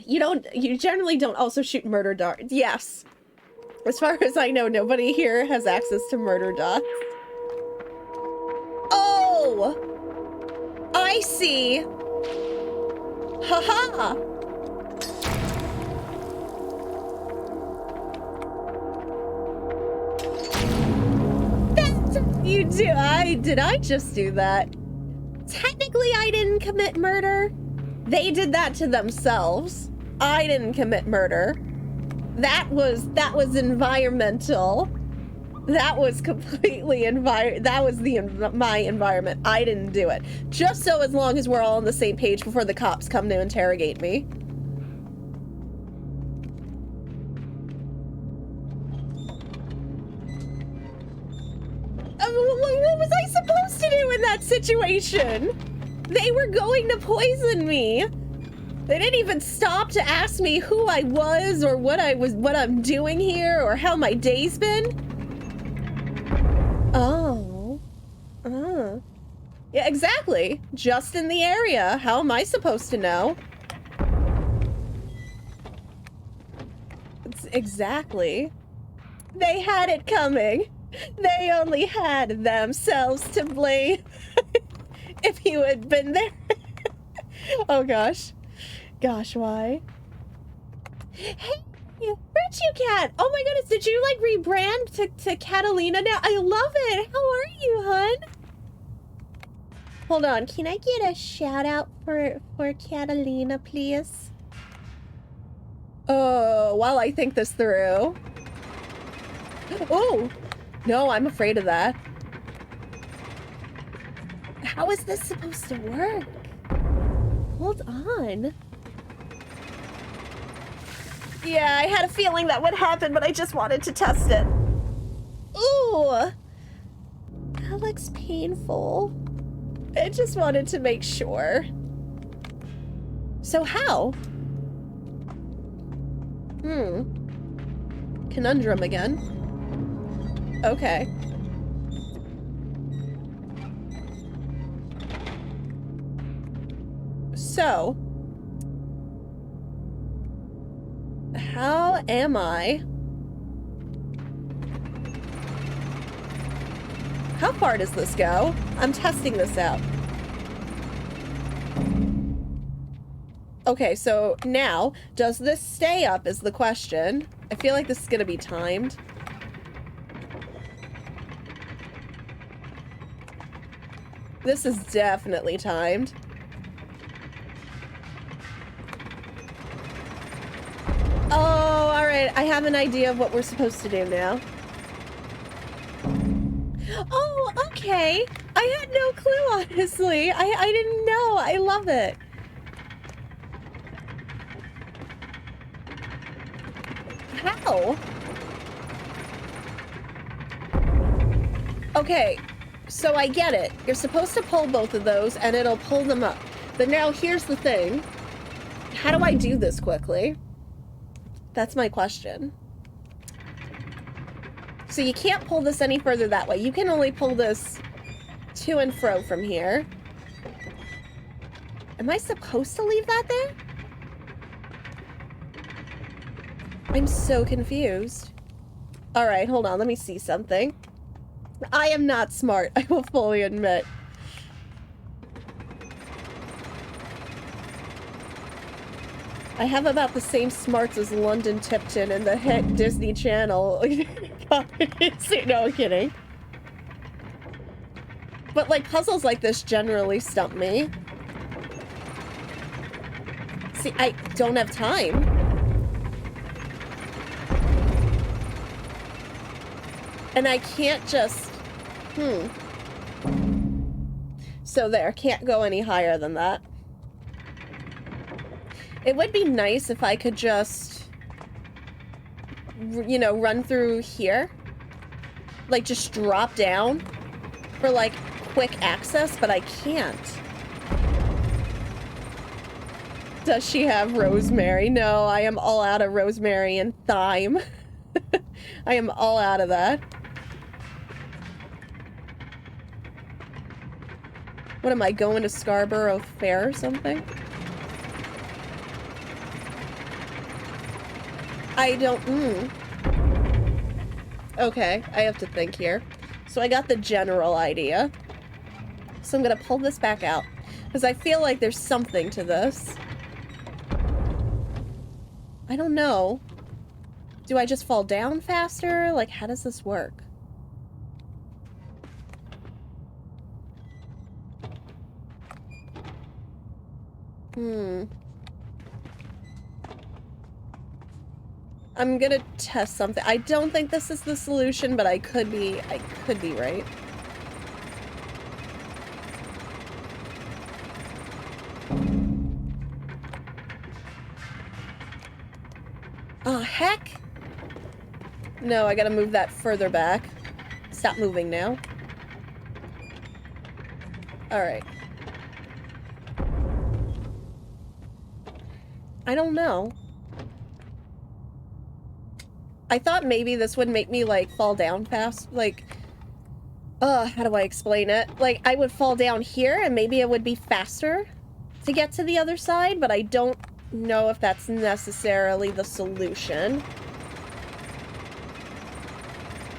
You generally don't also shoot murder darts. Yes. As far as I know, nobody here has access to murder dots. Oh! I see! Haha! That's what you do. Did I just do that? Technically, I didn't commit murder. They did that to themselves. I didn't commit murder. That was environmental. That was completely my environment. I didn't do it. Just so as long as we're all on the same page before the cops come to interrogate me. What was I supposed to do in that situation? They were going to poison me. They didn't even stop to ask me who I was or what I'm doing here or how my day's been. Oh. Yeah, exactly. Just in the area. How am I supposed to know? Exactly. They had it coming. They only had themselves to blame. If you had been there. Oh gosh. Gosh, why? Hey, Richie Cat! Oh my goodness, did you like rebrand to Catalina now? I love it! How are you, hun? Hold on, can I get a shout out for Catalina, please? Oh, while I think this through. Oh! No, I'm afraid of that. How is this supposed to work? Hold on. Yeah, I had a feeling that would happen, but I just wanted to test it. Ooh! That looks painful. I just wanted to make sure. So how? Conundrum again. Okay. So, how am I? How far does this go? I'm testing this out. Okay, so now, does this stay up is the question. I feel like this is gonna be timed. This is definitely timed. Oh, alright. I have an idea of what we're supposed to do now. Oh, okay. I had no clue, honestly. I didn't know. I love it. How? Okay, so I get it. You're supposed to pull both of those, and it'll pull them up. But now, here's the thing. How do I do this quickly? That's my question. So you can't pull this any further that way. You can only pull this to and fro from here. Am I supposed to leave that there? I'm so confused. Alright, hold on. Let me see something. I am not smart, I will fully admit. I have about the same smarts as London Tipton in the hit Disney Channel. No, I'm kidding. But like puzzles like this generally stump me. See, I don't have time. And I can't just... So there, can't go any higher than that. It would be nice if I could just, you know, run through here. Like, just drop down for, like, quick access, but I can't. Does she have rosemary? No, I am all out of rosemary and thyme. I am all out of that. What am I, going to Scarborough Fair or something? I don't, Okay, I have to think here. So I got the general idea. So I'm gonna pull this back out. Because I feel like there's something to this. I don't know. Do I just fall down faster? Like, how does this work? I'm gonna test something. I don't think this is the solution, but I could be right. Oh, heck! No, I gotta move that further back. Stop moving now. Alright. I don't know. I thought maybe this would make me, like, fall down fast. Like, how do I explain it? Like, I would fall down here and maybe it would be faster to get to the other side, but I don't know if that's necessarily the solution.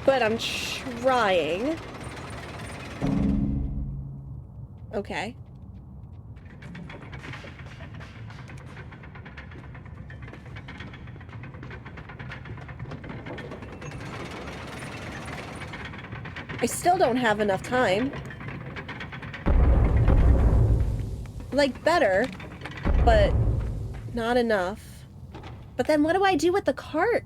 But I'm trying. Okay. I still don't have enough time. Like, better, but not enough. But then what do I do with the cart?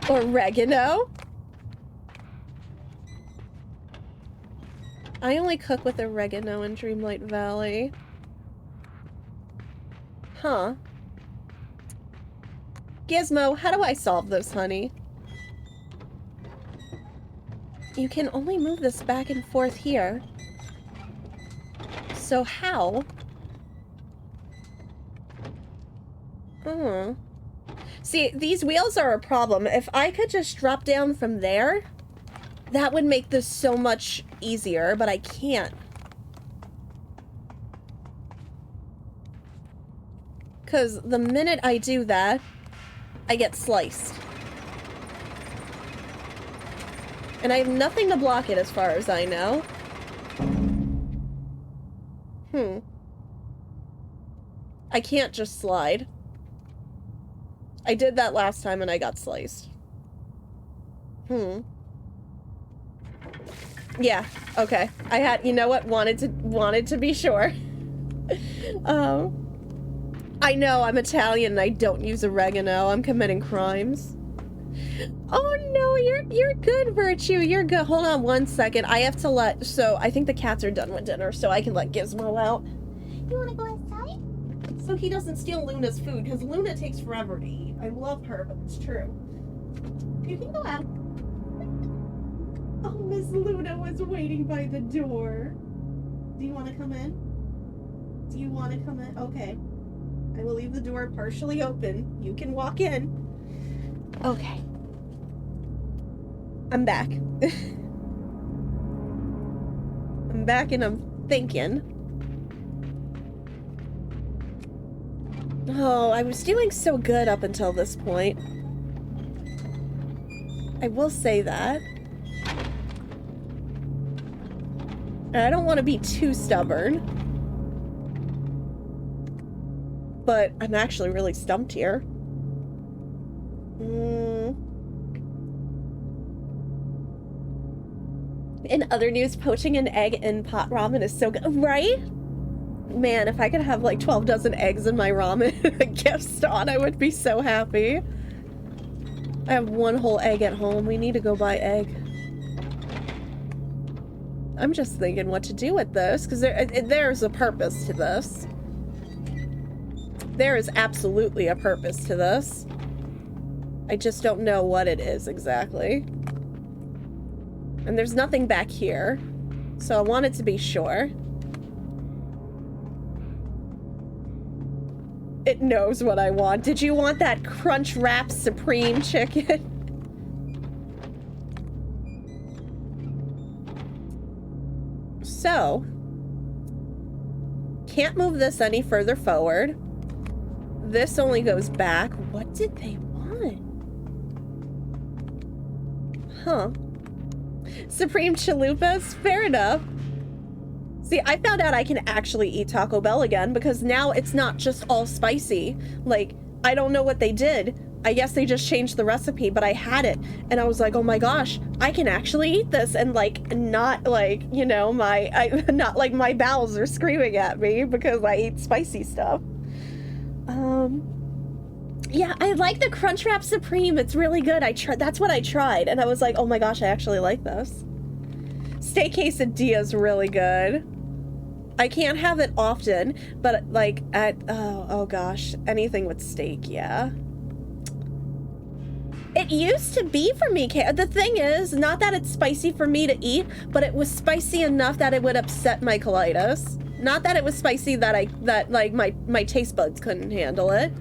Oregano? I only cook with oregano in Dreamlight Valley. Huh. Gizmo, how do I solve this, honey? You can only move this back and forth here. So how? See, these wheels are a problem. If I could just drop down from there, that would make this so much easier, but I can't. Because the minute I do that, I get sliced. And I have nothing to block it as far as I know. I can't just slide. I did that last time and I got sliced. Yeah, okay. I had, you know what, wanted to be sure. I know I'm Italian and I don't use oregano. I'm committing crimes. Oh no, you're good, Virtue. You're good. Hold on one second. I have to let, so I think the cats are done with dinner, so I can let Gizmo out. You wanna go outside? So he doesn't steal Luna's food, because Luna takes forever to eat. I love her, but it's true. You can go out. Oh, Miss Luna was waiting by the door. Do you want to come in? Do you want to come in? Okay. I will leave the door partially open. You can walk in. Okay. I'm back. I'm back and I'm thinking. Oh, I was doing so good up until this point. I will say that. And I don't want to be too stubborn. But I'm actually really stumped here. In other news, poaching an egg in pot ramen is so good, right? Man, if I could have like 12 dozen eggs in my ramen guest on, I would be so happy. I have one whole egg at home. We need to go buy egg. I'm just thinking what to do with this, because there's a purpose to this. There is absolutely a purpose to this. I just don't know what it is exactly. And there's nothing back here, so I wanted to be sure. It knows what I want. Did you want that Crunch Wrap Supreme chicken? So, can't move this any further forward. This only goes back. What did they want? Huh. Supreme chalupas? Fair enough. See, I found out I can actually eat Taco Bell again because now it's not just all spicy. Like, I don't know what they did. I guess they just changed the recipe, but I had it. And I was like, oh my gosh, I can actually eat this. And like, not like, you know, not like my bowels are screaming at me because I eat spicy stuff. Yeah, I like the Crunchwrap Supreme. It's really good. That's what I tried. And I was like, oh my gosh, I actually like this. Steak quesadilla is really good. I can't have it often, but like oh gosh, anything with steak, yeah. It used to be for me. The thing is, not that it's spicy for me to eat, but it was spicy enough that it would upset my colitis. Not that it was spicy that like my taste buds couldn't handle it.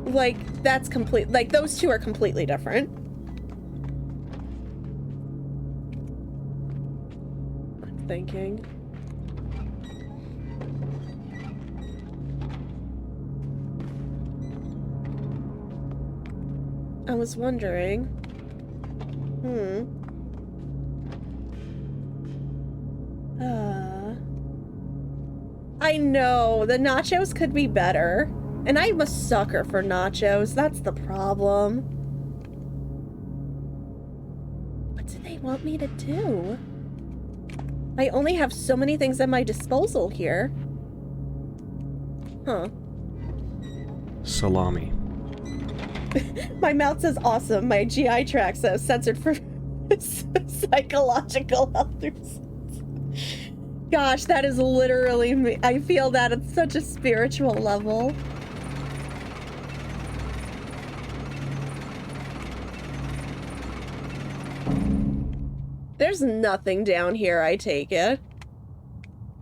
Like that's complete. Like those two are completely different. I'm thinking. I was wondering. I know, the nachos could be better. And I'm a sucker for nachos, that's the problem. What do they want me to do? I only have so many things at my disposal here. Huh. Salami. My mouth says awesome. My GI tract says censored for psychological health reasons. Gosh, that is literally me. I feel that at such a spiritual level. There's nothing down here, I take it.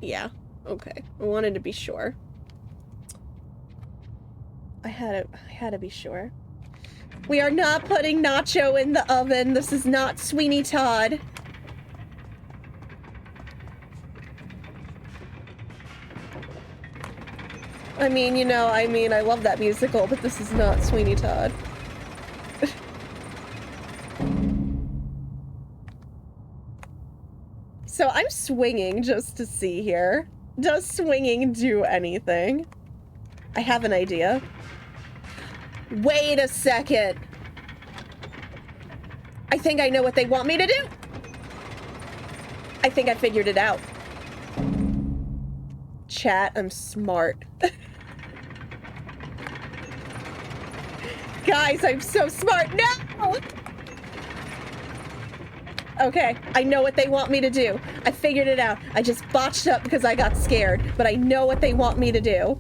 Yeah, okay. I wanted to be sure. I had to be sure. We are not putting nacho in the oven. This is not Sweeney Todd. I mean, you know, I love that musical, but this is not Sweeney Todd. So I'm swinging just to see here. Does swinging do anything? I have an idea. Wait a second. I think I know what they want me to do. I think I figured it out. Chat, I'm smart. Guys, I'm so smart. No! Okay, I know what they want me to do. I figured it out. I just botched up because I got scared, but I know what they want me to do.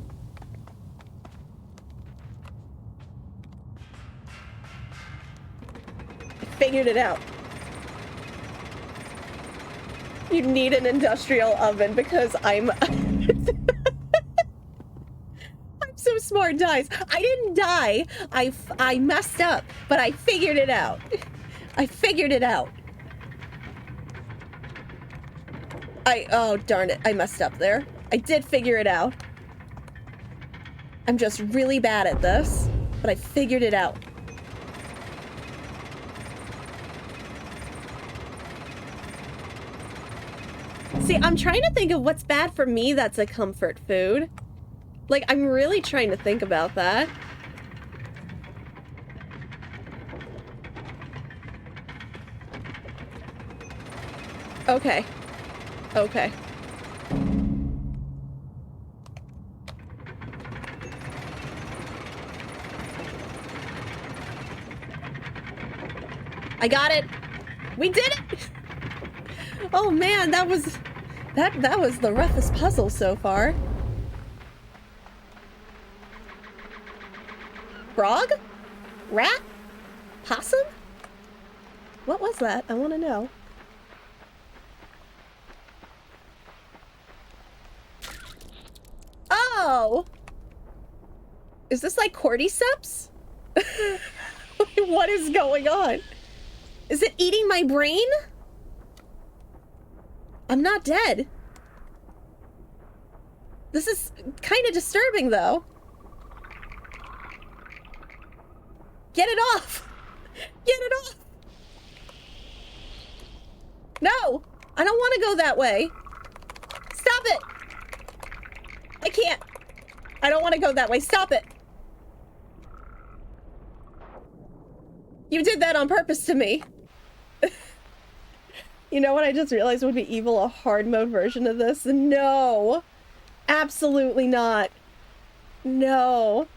Figured it out. You need an industrial oven because I'm so smart, guys. I didn't die. I messed up, but I figured it out. I figured it out. Oh darn it, I messed up there. I did figure it out. I'm just really bad at this, but I figured it out. See, I'm trying to think of what's bad for me that's a comfort food. Like, I'm really trying to think about that. Okay. Okay. I got it. We did it. Oh man, that was the roughest puzzle so far. Frog? Rat? Possum? What was that? I want to know. Oh! Is this like cordyceps? What is going on? Is it eating my brain? I'm not dead. This is kind of disturbing, though. Get it off! Get it off! No! I don't want to go that way. Stop it! I can't. I don't want to go that way. Stop it. You did that on purpose to me. You know what I just realized would be evil? A hard mode version of this? No. Absolutely not. No.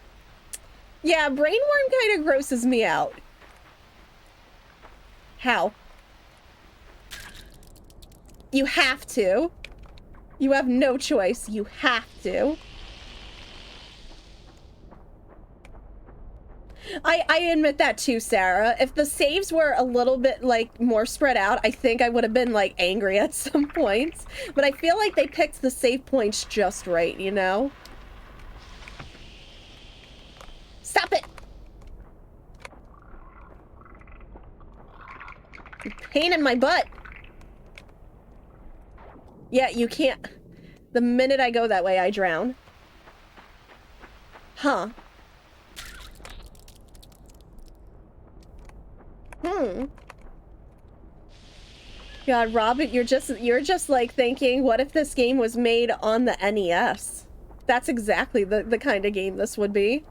Yeah, brainworm kind of grosses me out. How? You have to. You have no choice. You have to. I admit that too, Sarah. If the saves were a little bit, like, more spread out, I think I would have been, like, angry at some points. But I feel like they picked the save points just right, you know? Stop it! Pain in my butt! Yeah, you can't... The minute I go that way, I drown. Huh. God, Robin, you're just like thinking, what if this game was made on the NES? That's exactly the kind of game this would be.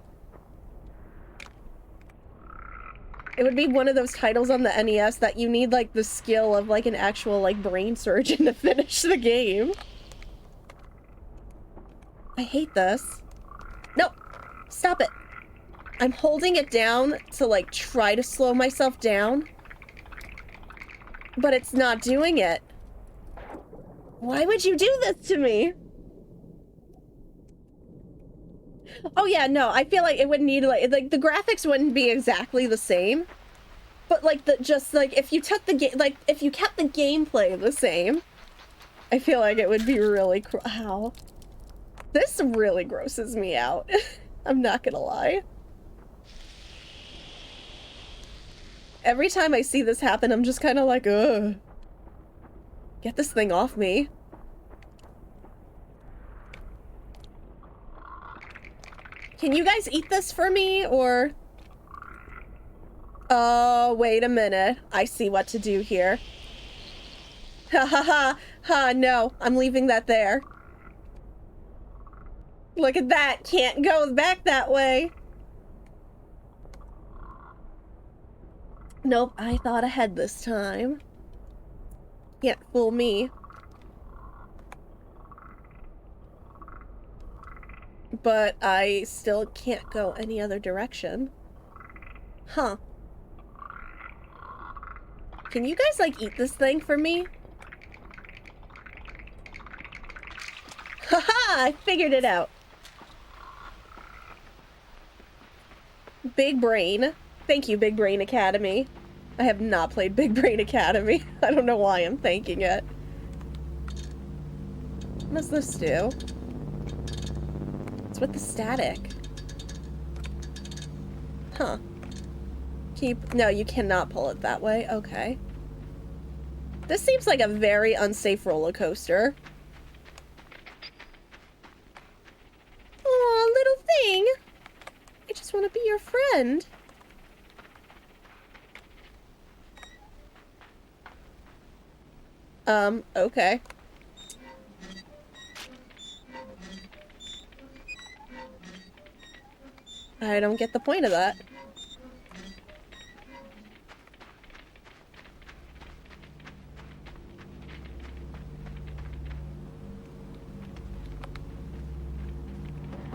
It would be one of those titles on the NES that you need, like, the skill of, like, an actual, like, brain surgeon to finish the game. I hate this. No! Stop it! I'm holding it down to, like, try to slow myself down. But it's not doing it. Why would you do this to me? Oh yeah, no, I feel like it would need, like the graphics wouldn't be exactly the same. But, like, just, like, if you took the game, like, if you kept the gameplay the same, I feel like it would be really ow. This really grosses me out. I'm not gonna lie. Every time I see this happen, I'm just kind of like, ugh. Get this thing off me. Can you guys eat this for me, or... Oh, wait a minute. I see what to do here. Ha ha ha! Ha, no. I'm leaving that there. Look at that! Can't go back that way! Nope, I thought ahead this time. Can't fool me. But I still can't go any other direction. Huh. Can you guys, like, eat this thing for me? Haha! I figured it out. Big Brain. Thank you, Big Brain Academy. I have not played Big Brain Academy. I don't know why I'm thanking it. What does this do? It's with the static. Huh. No, you cannot pull it that way. Okay. This seems like a very unsafe roller coaster. Aw, little thing. I just want to be your friend. Okay. I don't get the point of that.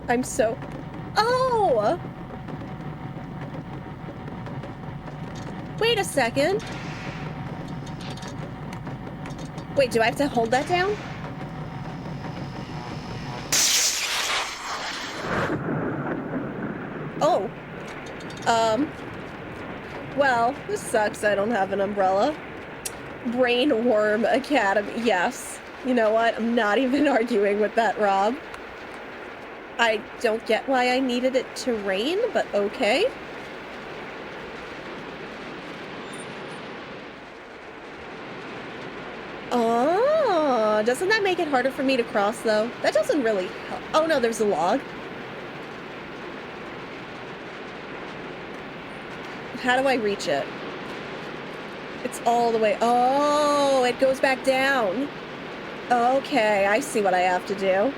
I'm so... Oh! Wait a second. Wait, do I have to hold that down? Oh. Well, this sucks. I don't have an umbrella. Brainworm Academy. Yes. You know what? I'm not even arguing with that, Rob. I don't get why I needed it to rain, but okay. Oh, doesn't that make it harder for me to cross, though? That doesn't really help. Oh, no, there's a log. How do I reach it? It's all the way... Oh, it goes back down. Okay, I see what I have to do.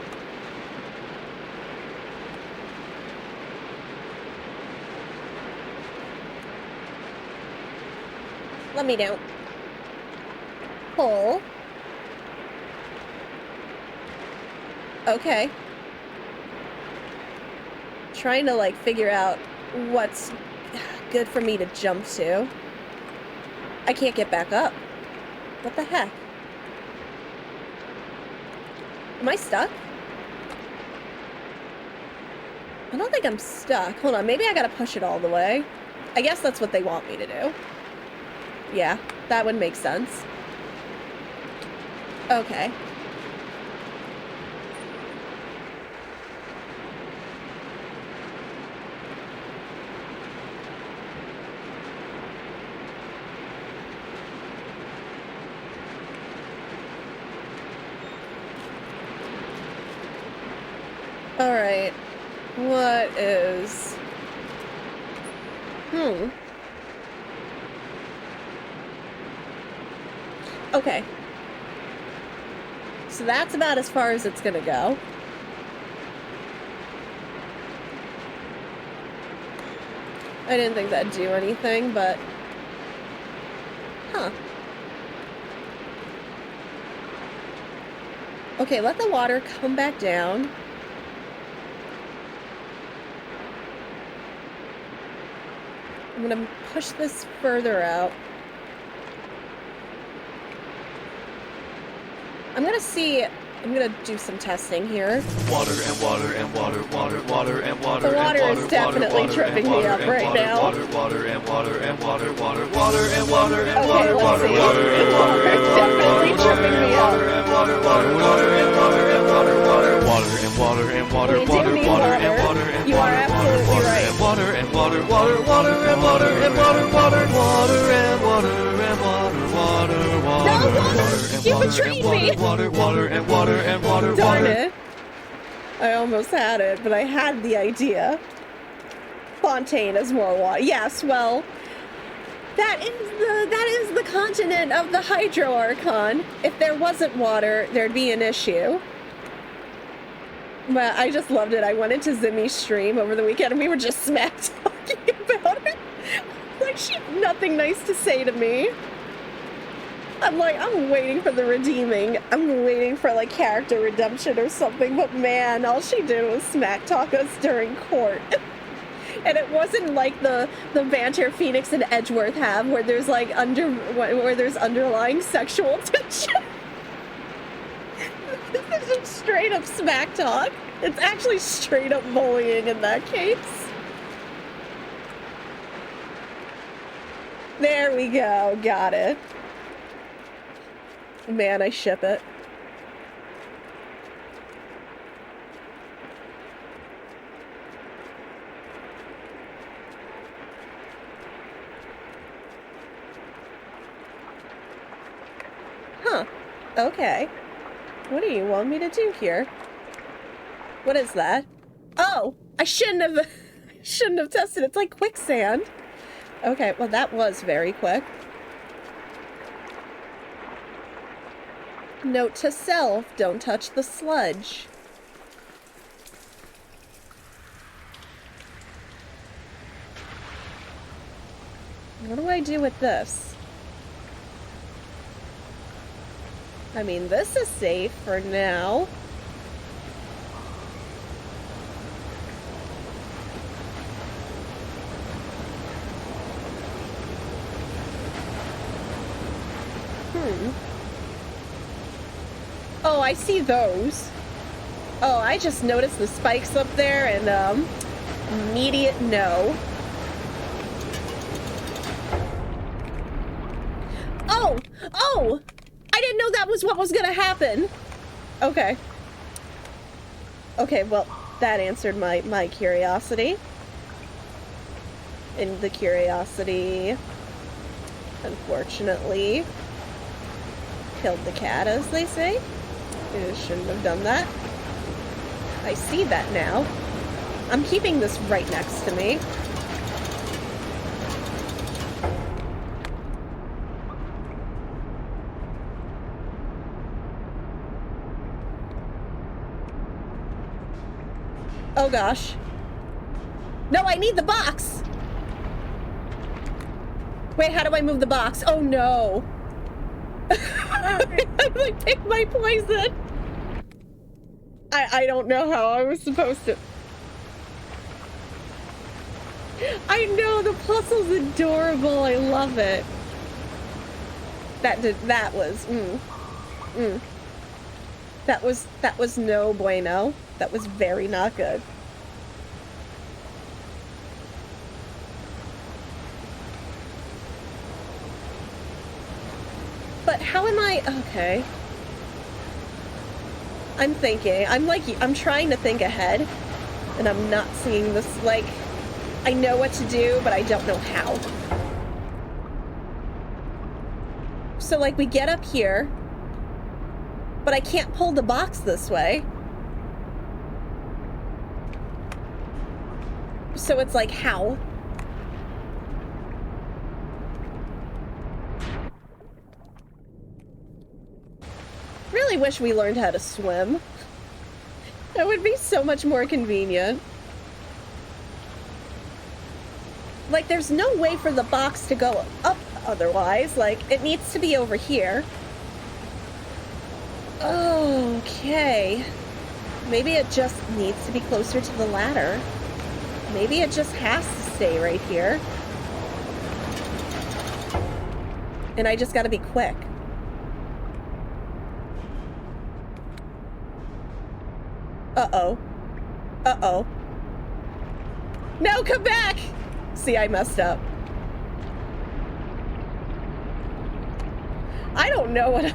Let me know. Pull. Okay. Trying to, like, figure out what's good for me to jump to. I can't get back up. What the heck? Am I stuck? I don't think I'm stuck. Hold on, maybe I gotta push it all the way. I guess that's what they want me to do. Yeah, that would make sense. Okay. Alright. What is... Okay. So that's about as far as it's gonna go. I didn't think that'd do anything, but... Huh. Okay, let the water come back down. I'm gonna push this further out. I'm gonna do some testing here. Water and water and water, water, water and water. The water is definitely tripping me up right now. Water, water and water and water, water, water and water and Okay, water, let's water, see. water and water and Definitely tripping me up. water and water, water, water and water and water, water, water and water and water, We do water, need water water. and water and You are water, absolutely water right. and water and water, water, water and water and water, water, water and water and water, water, water. No, water! You betrayed me! Water, water and water and water, Darn water. it. I almost had it, but I had the idea. Fontaine is more water. Yes, well, that is the continent of the Hydro Archon. If there wasn't water, there'd be an issue. But I just loved it. I went into Zimmy's stream over the weekend and we were just smack talking about it. Like, she had nothing nice to say to me. I'm like, I'm waiting for the redeeming. I'm waiting for, like, character redemption or something. But, man, all she did was smack talk us during court. And it wasn't like the banter Phoenix and Edgeworth have, where there's, like, where there's underlying sexual tension. This is just straight up smack talk. It's actually straight up bullying in that case. There we go. Got it. Man, I ship it. Huh. Okay. What do you want me to do here? What is that? Oh! I shouldn't have tested it. It's like quicksand. Okay, well that was very quick. Note to self, don't touch the sludge. What do I do with this? I mean, this is safe for now. Oh, I see those. Oh, I just noticed the spikes up there and, immediate no. Oh! Oh! I didn't know that was what was gonna happen. Okay. Okay, well, that answered my curiosity. And the curiosity, unfortunately, killed the cat, as they say. I shouldn't have done that. I see that now. I'm keeping this right next to me. Oh gosh. No, I need the box! Wait, how do I move the box? Oh no! I like picked my poison! I don't know how I was supposed to. I know, the puzzle's adorable, I love it. That was no bueno. That was very not good. But how am I... Okay. I'm thinking. I'm trying to think ahead. And I'm not seeing this, like... I know what to do, but I don't know how. So, like, we get up here. But I can't pull the box this way. So it's like, how? Really wish we learned how to swim. That would be so much more convenient. Like, there's no way for the box to go up otherwise. Like, it needs to be over here. Okay. Maybe it just needs to be closer to the ladder. Maybe it just has to stay right here. And I just gotta be quick. Uh-oh. Uh-oh. No, come back! See, I messed up. I don't know what...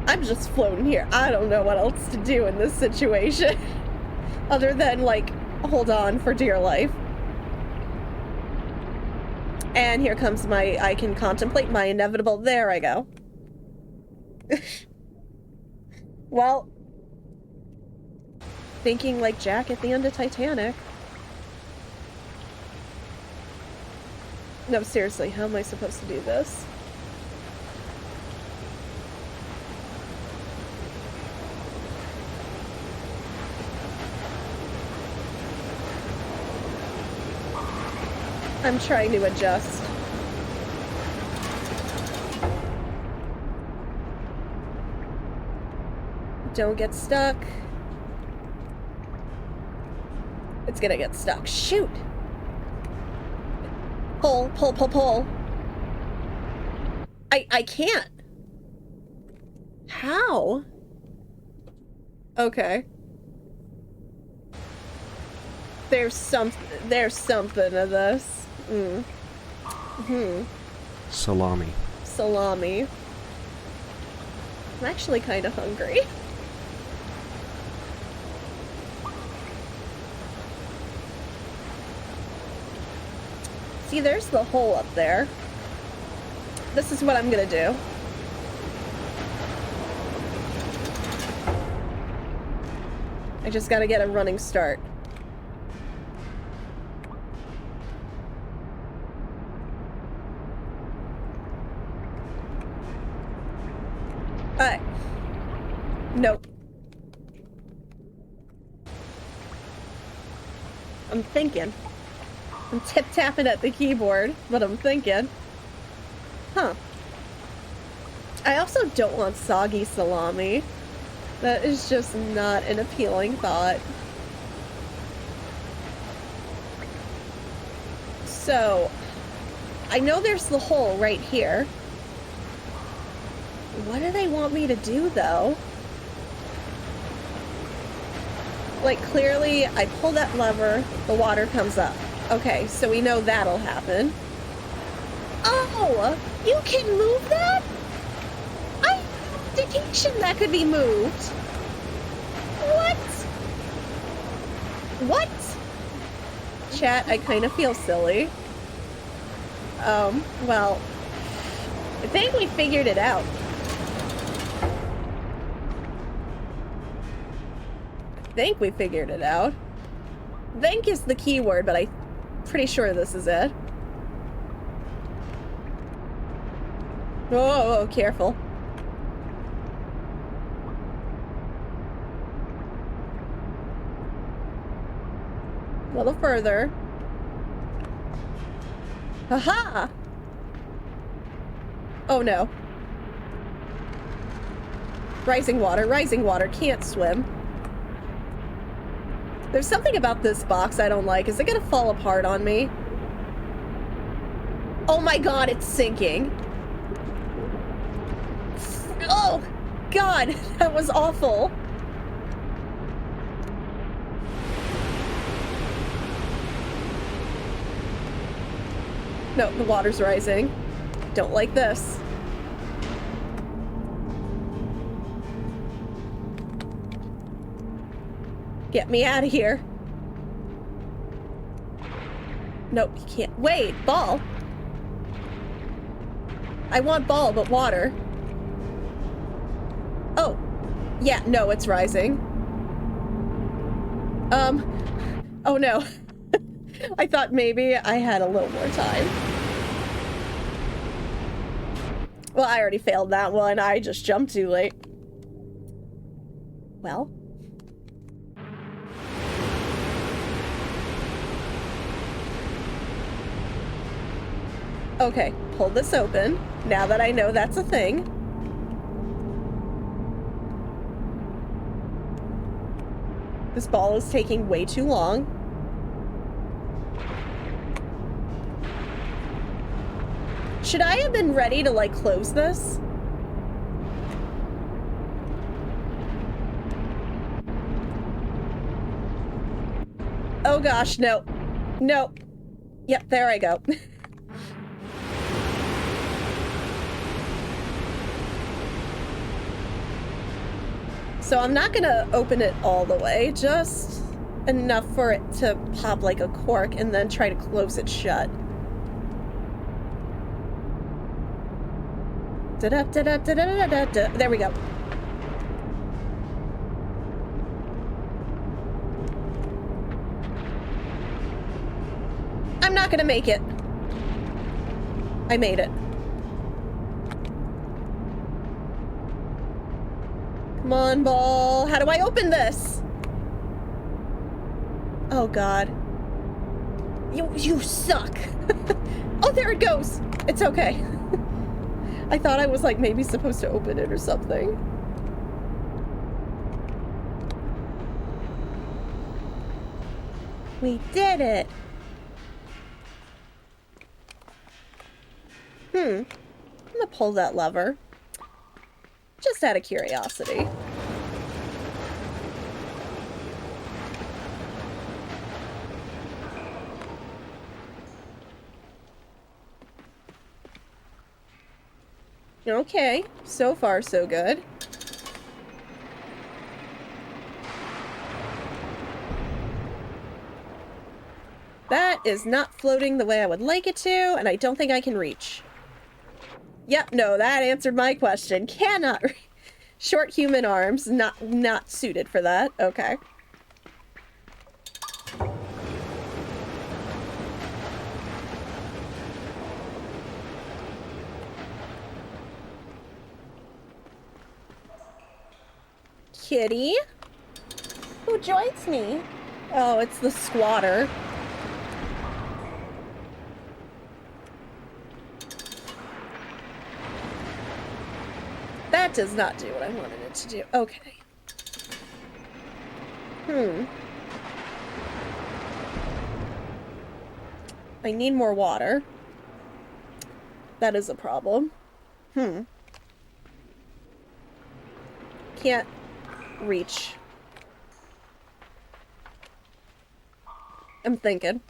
I'm just floating here. I don't know what else to do in this situation. Other than, like, hold on for dear life. And here comes my... I can contemplate my inevitable... There I go. Well... Thinking like Jack at the end of Titanic. No, seriously, how am I supposed to do this? I'm trying to adjust. Don't get stuck. It's gonna get stuck. Shoot! Pull, pull, pull, pull. I can't. How? Okay. There's something to this. Salami. Salami. I'm actually kind of hungry. See, there's the hole up there. This is what I'm gonna do. I just gotta get a running start. Alright. Nope. I'm thinking. I'm tip-tapping at the keyboard, but I'm thinking. Huh. I also don't want soggy salami. That is just not an appealing thought. So, I know there's the hole right here. What do they want me to do, though? Like, clearly, I pull that lever, the water comes up. Okay, so we know that'll happen. Oh! You can move that? I have an indication that could be moved. What? What? Chat, I kind of feel silly. Well, I think we figured it out. Think we figured it out. Think is the key word, but I'm pretty sure this is it. Oh, careful. A little further. Haha! Oh no. Rising water, can't swim. There's something about this box I don't like. Is it gonna fall apart on me? Oh my god, it's sinking. Oh god, that was awful. No, the water's rising. Don't like this. Get me out of here. Nope, you can't. Wait, ball. I want ball, but water. Oh. Yeah, no, it's rising. Oh no. I thought maybe I had a little more time. Well, I already failed that one. I just jumped too late. Well. Okay, pull this open. Now that I know that's a thing. This ball is taking way too long. Should I have been ready to, like, close this? Oh gosh, no. No. Yep, there I go. So I'm not gonna open it all the way, just enough for it to pop like a cork and then try to close it shut. Da-da-da-da-da-da-da-da. There we go. I'm not gonna make it. I made it. Come on, ball. How do I open this? Oh, God. You suck. Oh, there it goes. It's okay. I thought I was, like, maybe supposed to open it or something. We did it. I'm gonna pull that lever. Just out of curiosity. Okay, so far so good. That is not floating the way I would like it to, and I don't think I can reach. Yep, no, that answered my question. Cannot reach. Short human arms, not suited for that. Okay. Kitty? Who joins me? Oh, it's the squatter. That does not do what I wanted it to do. Okay. I need more water. That is a problem. Can't reach. I'm thinking.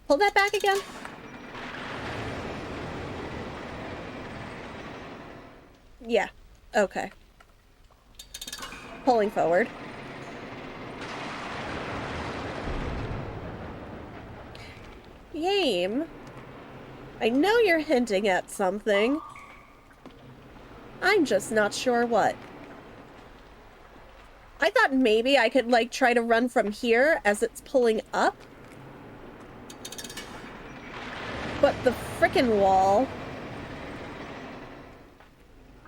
Pull that back again. Yeah. Okay. Pulling forward. Game. I know you're hinting at something. I'm just not sure what. I thought maybe I could, like, try to run from here as it's pulling up. But the frickin' wall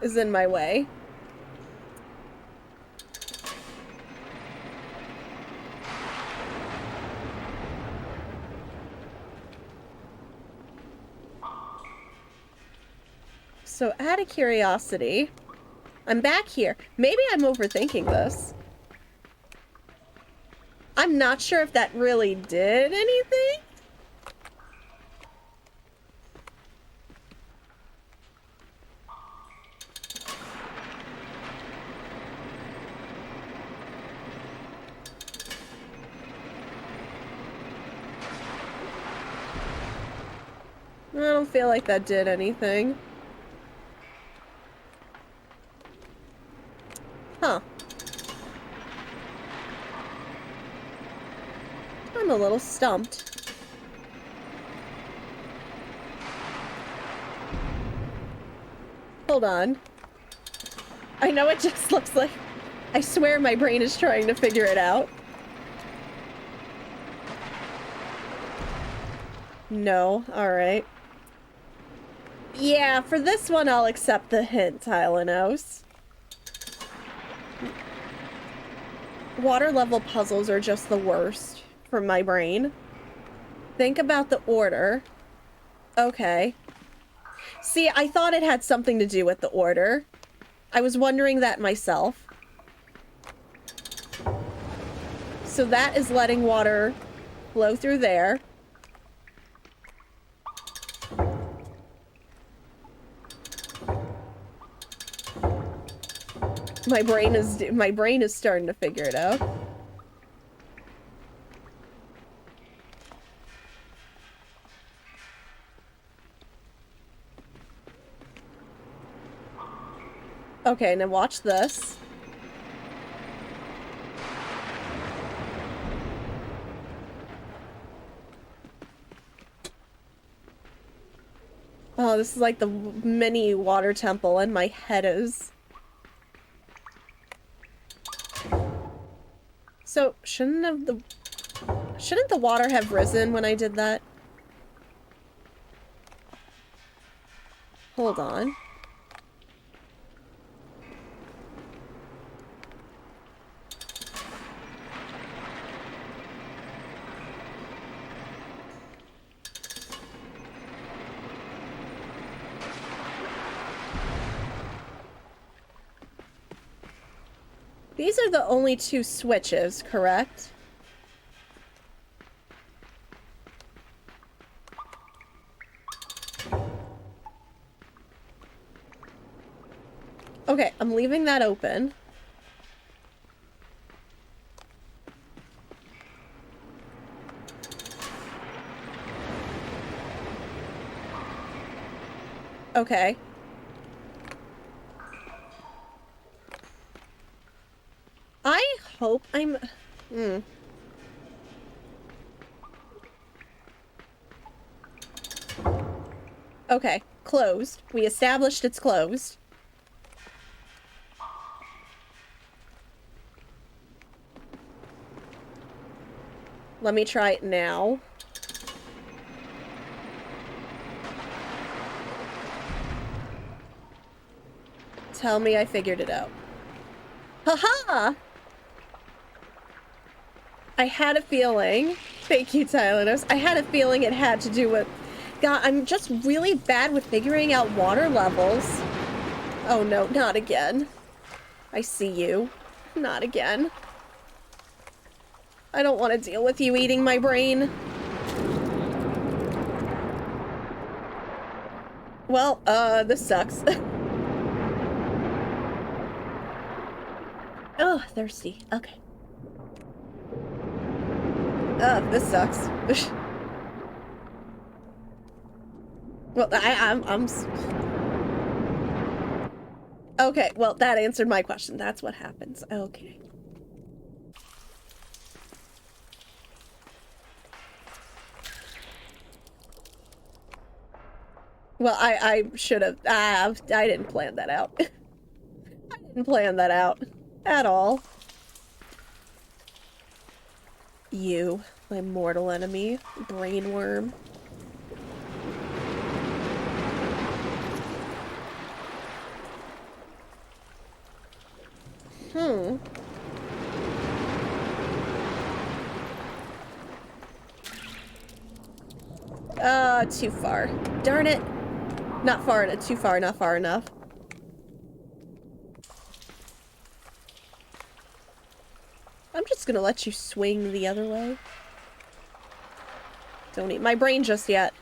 is in my way. So, out of curiosity, I'm back here. Maybe I'm overthinking this. I'm not sure if that really did anything. I don't feel like that did anything. Huh. a little stumped. Hold on. I know it just looks like... I swear my brain is trying to figure it out. No, alright. Yeah, for this one I'll accept the hint, Tylenos. Water level puzzles are just the worst for my brain. Think about the order. Okay. See, I thought it had something to do with the order. I was wondering that myself. So that is letting water flow through there. My brain is starting to figure it out. Okay, now watch this. Oh, this is like the mini water temple, and my head is... So, shouldn't the water have risen when I did that? Hold on. These are the only two switches, correct? Okay, I'm leaving that open. Okay. I hope I'm... Okay, closed. We established it's closed. Let me try it now. Tell me I figured it out. Haha! I had a feeling. Thank you, Tylenos. I had a feeling it had to do with... God, I'm just really bad with figuring out water levels. Oh no, not again. I see you. Not again. I don't want to deal with you eating my brain. Well, this sucks. Oh, thirsty. Okay. This sucks. Well, I'm... Okay, well, that answered my question. That's what happens. Okay. Well, I should have... I didn't plan that out. I didn't plan that out. At all. You, my mortal enemy, brainworm. Too far. Darn it. Not far enough. Too far, not far enough. I'm just gonna let you swing the other way. Don't eat my brain just yet.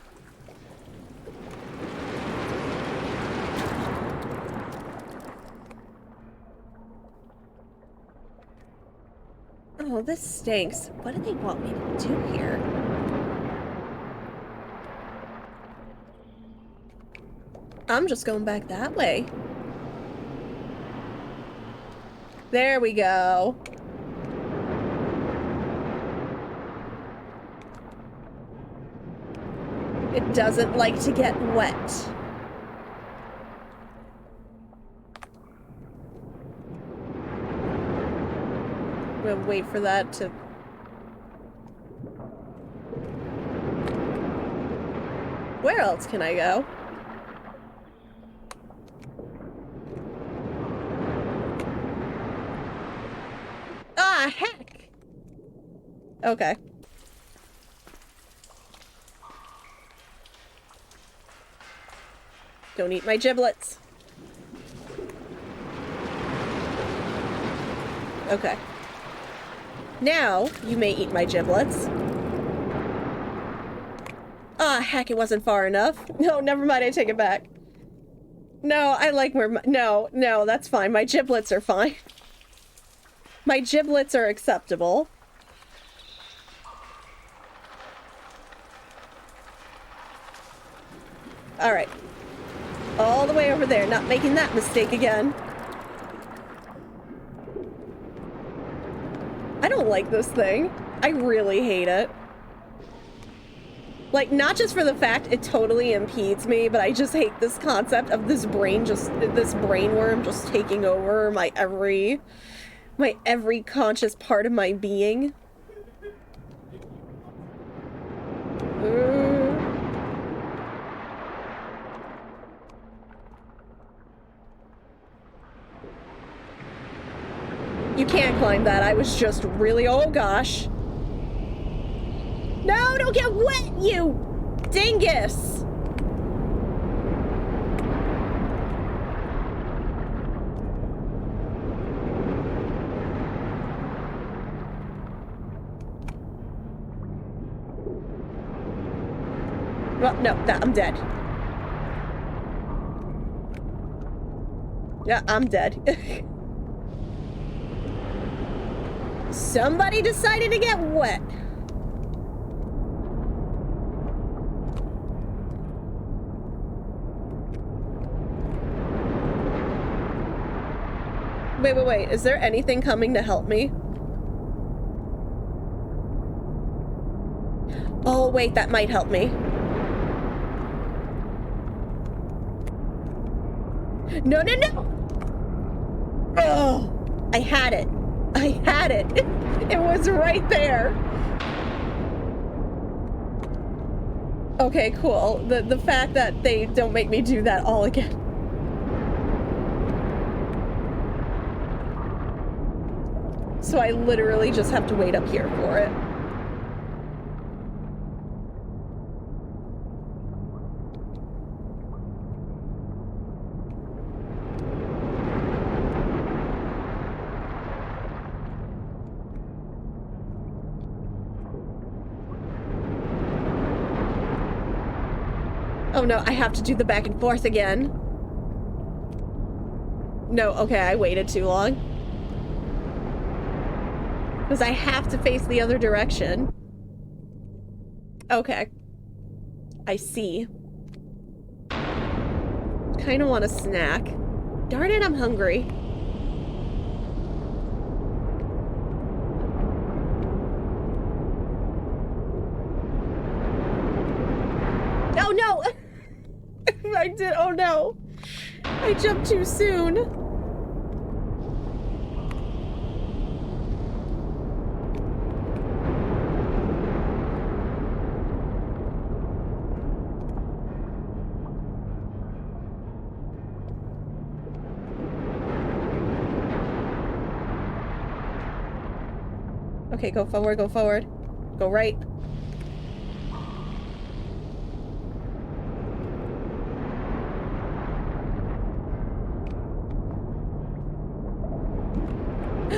Oh, this stinks. What do they want me to do here? I'm just going back that way. There we go. It doesn't like to get wet. We'll wait for that to... Where else can I go? Ah, heck! Okay. Don't eat my giblets. Okay. Now, you may eat my giblets. Ah, heck, it wasn't far enough. No, never mind, I take it back. No, I like where my... No, that's fine. My giblets are fine. My giblets are acceptable. Alright. All the way over there, not making that mistake again. I don't like this thing. I really hate it. Like, not just for the fact it totally impedes me, but I just hate this concept of this brainworm just taking over my every conscious part of my being. You can't climb that. I was just really... Oh, gosh. No, don't get wet, you dingus! Well, no, I'm dead. Yeah, I'm dead. Somebody decided to get wet. Wait. Is there anything coming to help me? Oh, wait, that might help me. No. Oh, I had it. It was right there. Okay, cool. The fact that they don't make me do that all again. So I literally just have to wait up here for it. Oh no, I have to do the back and forth again. No, okay, I waited too long. Because I have to face the other direction. Okay. I see. Kind of want a snack. Darn it, I'm hungry. Oh no! I did, oh no. I jumped too soon. Okay, go forward, go forward. Go right.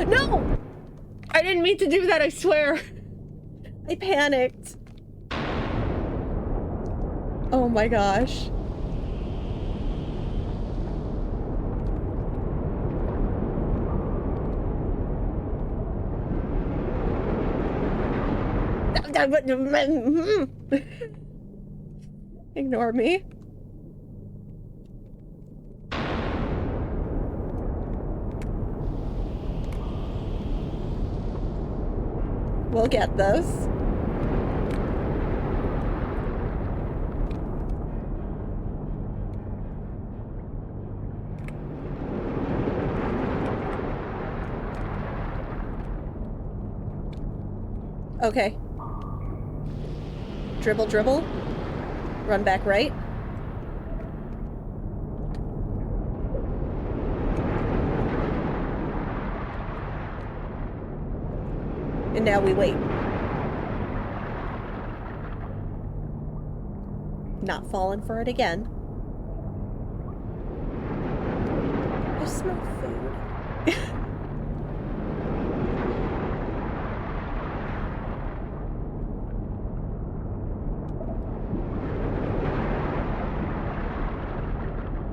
No! I didn't mean to do that, I swear. I panicked. Oh my gosh. Ignore me. We'll get this. Okay. Dribble, dribble. Run back right. And now we wait. Not falling for it again. I smell food.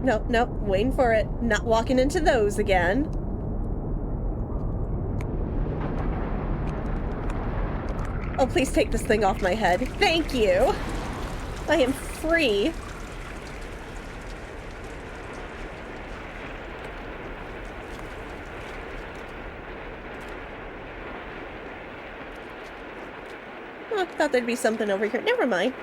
Nope, nope, waiting for it. Not walking into those again. Oh, please take this thing off my head. Thank you. I am free. Oh, I thought there'd be something over here. Never mind.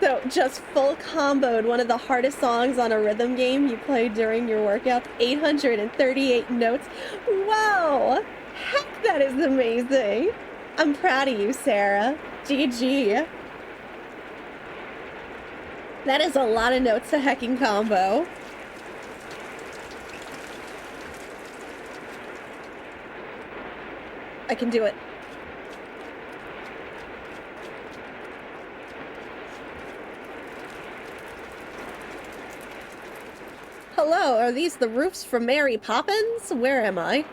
So, just full comboed one of the hardest songs on a rhythm game you played during your workout. 838 notes. Wow! Heck, that is amazing! I'm proud of you, Sarah. GG. That is a lot of notes to hecking combo. I can do it. Hello, are these the roofs from Mary Poppins? Where am I?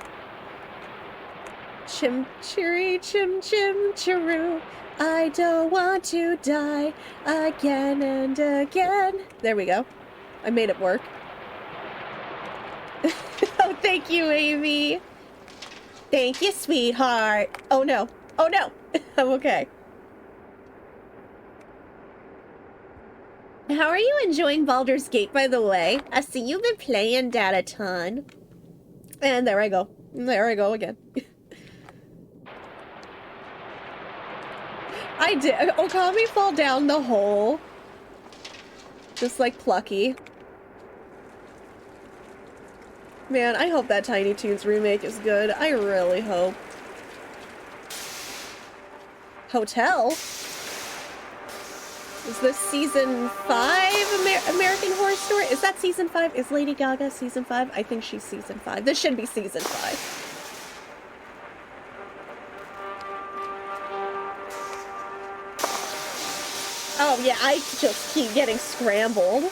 Chim chiri chim chim chiroo. I don't want to die again and again. There we go. I made it work. Oh, thank you, Amy. Thank you, sweetheart. Oh no. Oh no. I'm okay. How are you enjoying Baldur's Gate, by the way? I see you've been playing that a ton. And there I go. There I go again. I did. Okami fall down the hole. Just like Plucky. Man, I hope that Tiny Toons remake is good. I really hope. Hotel? Is this season 5 American Horror Story? Is that season 5? Is Lady Gaga season 5? I think she's season 5. This should be season 5. Oh yeah, I just keep getting scrambled.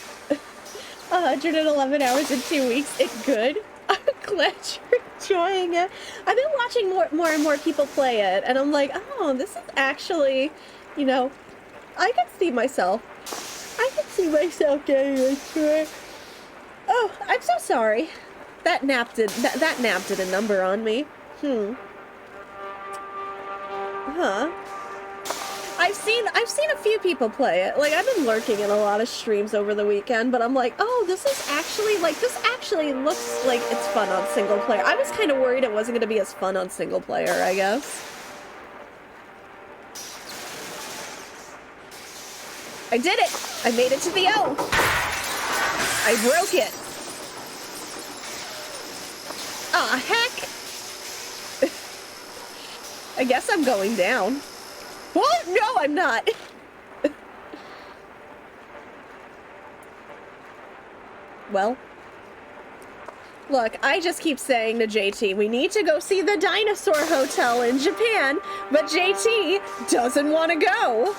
111 hours in 2 weeks. It's good. I'm glad you're enjoying it. I've been watching more and more people play it, and I'm like, oh, this is actually, you know, I can see myself. I can see myself getting into it. Oh, I'm so sorry. That nap did a number on me. Huh. I've seen a few people play it. Like, I've been lurking in a lot of streams over the weekend, but I'm like, oh, this actually looks like it's fun on single player. I was kind of worried it wasn't going to be as fun on single player, I guess. I did it! I made it to the O! I broke it! Aw, heck! I guess I'm going down. What? No, I'm not! Well. Look, I just keep saying to JT, we need to go see the dinosaur hotel in Japan, but JT doesn't want to go!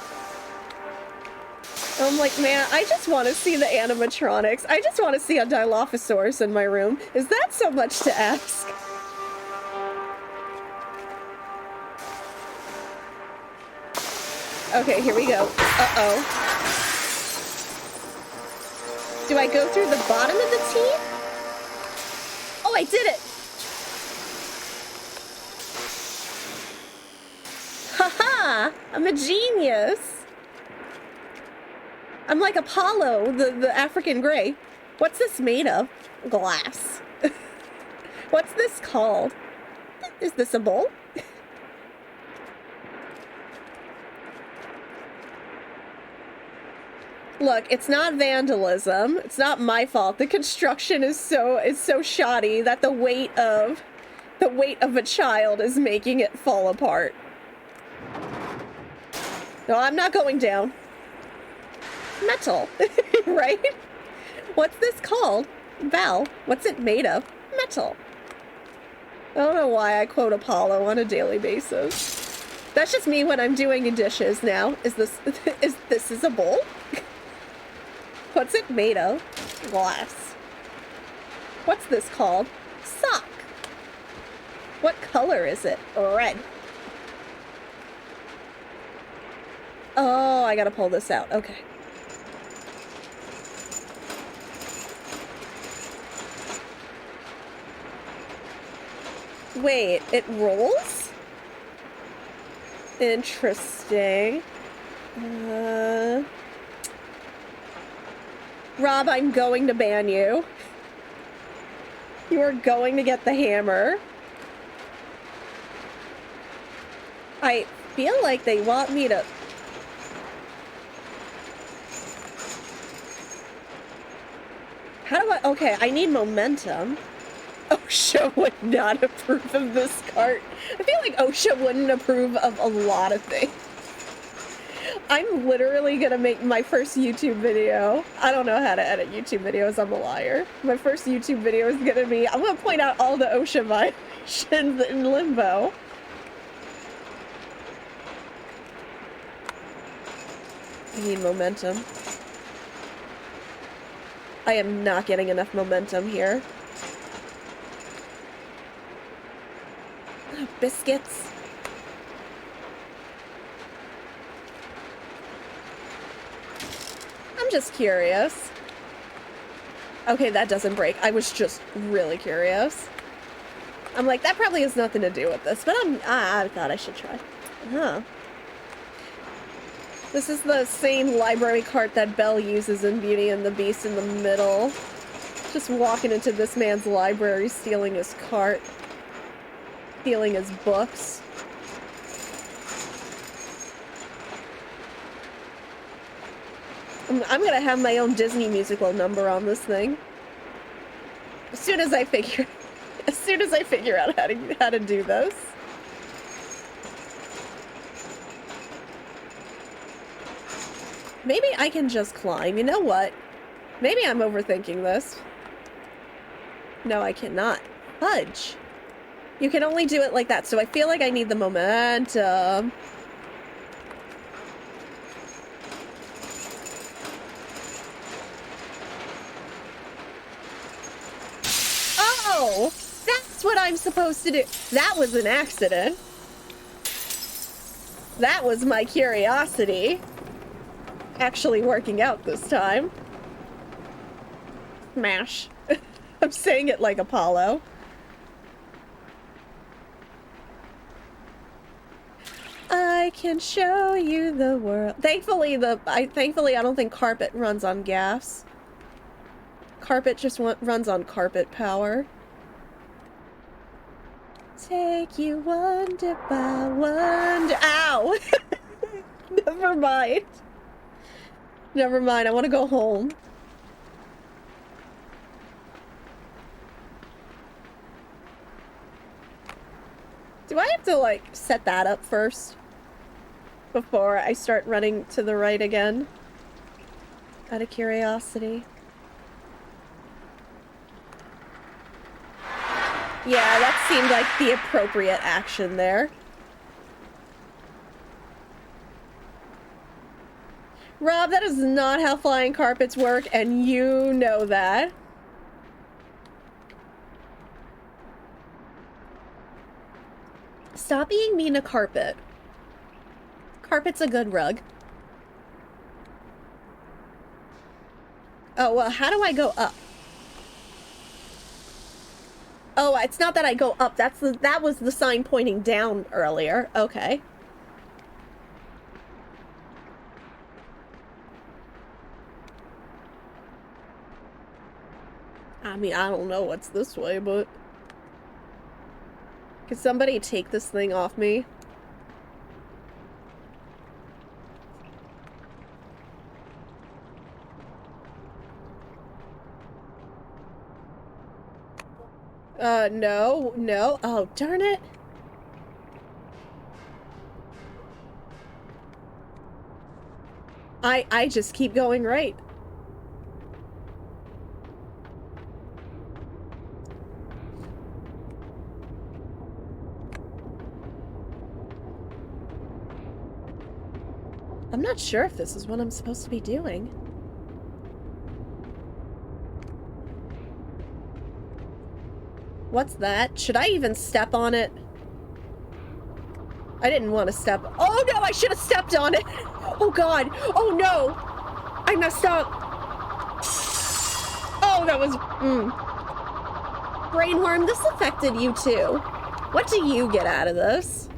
I'm like, man, I just want to see the animatronics. I just want to see a Dilophosaurus in my room. Is that so much to ask? Okay, here we go. Uh-oh. Do I go through the bottom of the T? Oh, I did it! Haha! I'm a genius! I'm like Apollo, the African Grey. What's this made of? Glass. What's this called? Is this a bowl? Look, it's not vandalism. It's not my fault. The construction is so shoddy that the weight of The weight of a child is making it fall apart. No, I'm not going down. Metal, right? What's this called? Val, what's it made of? Metal. I don't know why I quote Apollo on a daily basis. That's just me when I'm doing dishes now. Is this a bowl? What's it made of? Glass. What's this called? Sock. What color is it? Red. Oh, I gotta pull this out. Okay. Wait, it rolls? Interesting. Rob, I'm going to ban you. You are going to get the hammer. I feel like they want me to... How do I... Okay, I need momentum. OSHA would not approve of this cart. I feel like OSHA wouldn't approve of a lot of things. I'm literally gonna make my first YouTube video. I don't know how to edit YouTube videos, I'm a liar. My first YouTube video is gonna be, I'm gonna point out all the OSHA violations in Limbo. I need momentum. I am not getting enough momentum here. Oh, biscuits. I'm just curious. Okay, that doesn't break. I was just really curious. I'm like, that probably has nothing to do with this, but I thought I should try. Huh. This is the same library cart that Belle uses in Beauty and the Beast in the middle. Just walking into this man's library, stealing his cart. Stealing his books. I'm gonna have my own Disney musical number on this thing. As soon as I figure out how to do this. Maybe I can just climb. You know what? Maybe I'm overthinking this. No, I cannot. Fudge. You can only do it like that, so I feel like I need the momentum. Oh! That's what I'm supposed to do. That was an accident. That was my curiosity. Actually working out this time. Smash. I'm saying it like Apollo. I can show you the world. Thankfully, I don't think carpet runs on gas. Carpet just runs on carpet power. Take you wonder by wonder. Ow! Never mind. Never mind. I want to go home. Do I have to, like, set that up first? Before I start running to the right again? Out of curiosity. Yeah, that seemed like the appropriate action there. Rob, that is not how flying carpets work, and you know that. Stop being mean to carpet. Carpet's a good rug. Oh, well, how do I go up? Oh, it's not that I go up. That was the sign pointing down earlier. Okay. I mean, I don't know what's this way, but... Can somebody take this thing off me? No, no. Oh, darn it. I just keep going right. I'm not sure if this is what I'm supposed to be doing. What's that? Should I even step on it? I didn't want to step. Oh no, I should have stepped on it. Oh god. Oh no. I messed up. Oh, that was... Brainworm, this affected you too. What do you get out of this?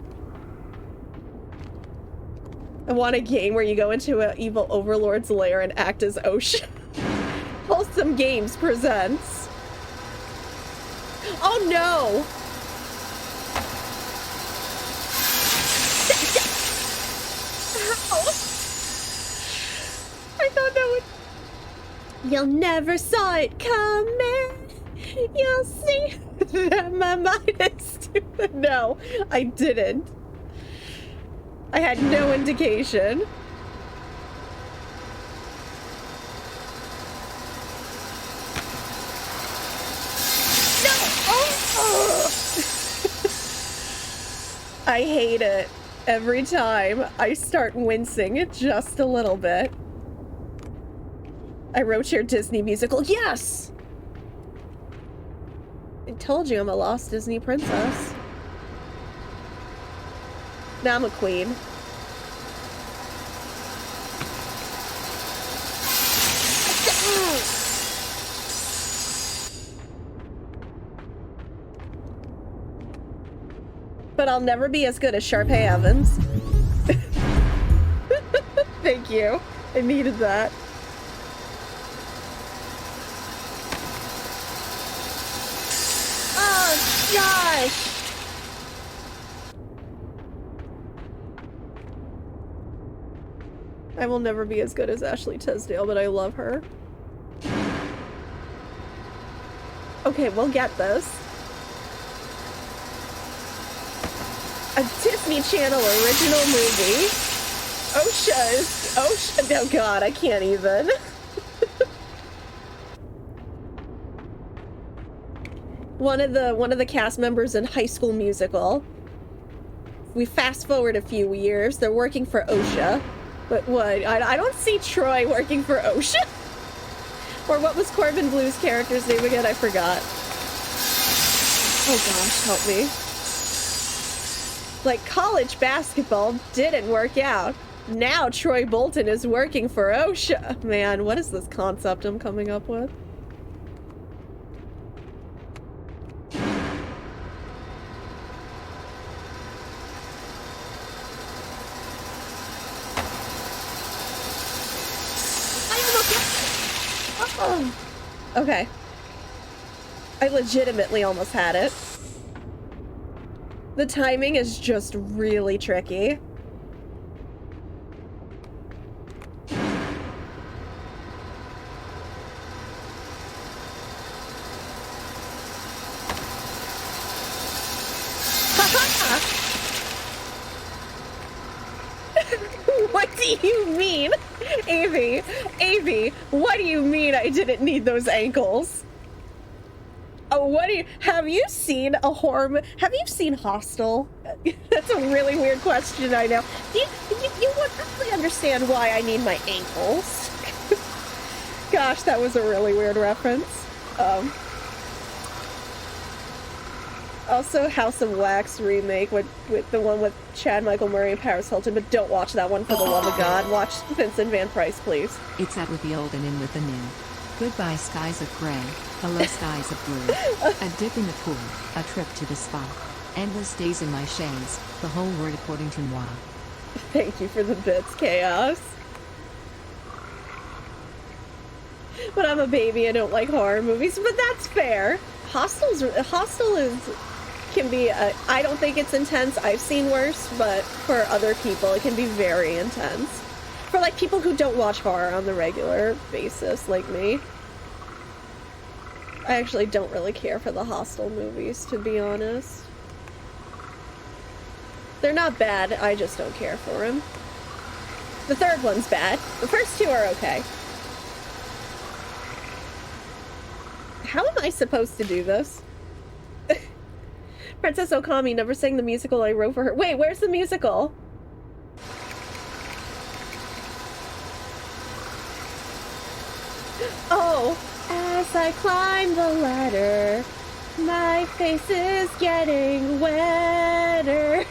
I want a game where you go into an evil overlord's lair and act as OSHA. Wholesome Games presents. Oh no! Ow. I thought that would... You'll never saw it coming. You'll see that my mind is stupid. No, I didn't. I had no indication. No! Oh! I hate it. Every time I start wincing just a little bit. I wrote your Disney musical. Yes! I told you I'm a lost Disney princess. Now I'm a queen. But I'll never be as good as Sharpay Evans. Thank you. I needed that. Oh, gosh! I will never be as good as Ashley Tisdale, but I love her. Okay, we'll get this. A Disney Channel original movie. OSHA is... OSHA... Oh god, I can't even. One of the cast members in High School Musical. We fast forward a few years. They're working for OSHA. But what? I don't see Troy working for OSHA. Or what was Corbin Blue's character's name again? I forgot. Oh gosh, help me. Like, college basketball didn't work out. Now Troy Bolton is working for OSHA. Man, what is this concept I'm coming up with? Oh. Okay. I legitimately almost had it. The timing is just really tricky. What do you mean? Avi, what do you mean I didn't need those ankles? Oh, what do you... Have you seen a horror... Have you seen Hostel? That's a really weird question, I know. You would probably understand why I need my ankles. Gosh, that was a really weird reference. Also, House of Wax remake with the one with Chad Michael Murray and Paris Hilton, but don't watch that one for the love of God. Watch Vincent Van Price, please. It's out with the old and in with the new. Goodbye skies of gray, hello skies of blue. A dip in the pool, a trip to the spa. Endless days in my shades, the whole word according to moi. Thank you for the bits, Chaos. But I'm a baby, I don't like horror movies, but that's fair. Hostel can be, I don't think it's intense. I've seen worse, but for other people, it can be very intense. For, like, people who don't watch horror on the regular basis, like me. I actually don't really care for the Hostel movies, to be honest. They're not bad, I just don't care for them. The third one's bad. The first two are okay. How am I supposed to do this? Princess Okami never sang the musical I wrote for her. Wait, where's the musical? Oh, as I climb the ladder, my face is getting wetter.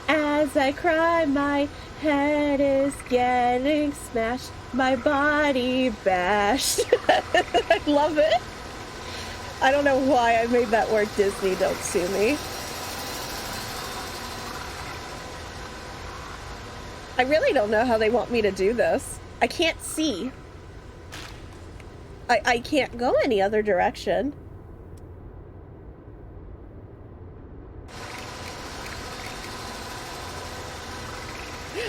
As I cry, my head is getting smashed, my body bashed. I love it. I don't know why I made that word Disney, don't sue me. I really don't know how they want me to do this. I can't see. I can't go any other direction.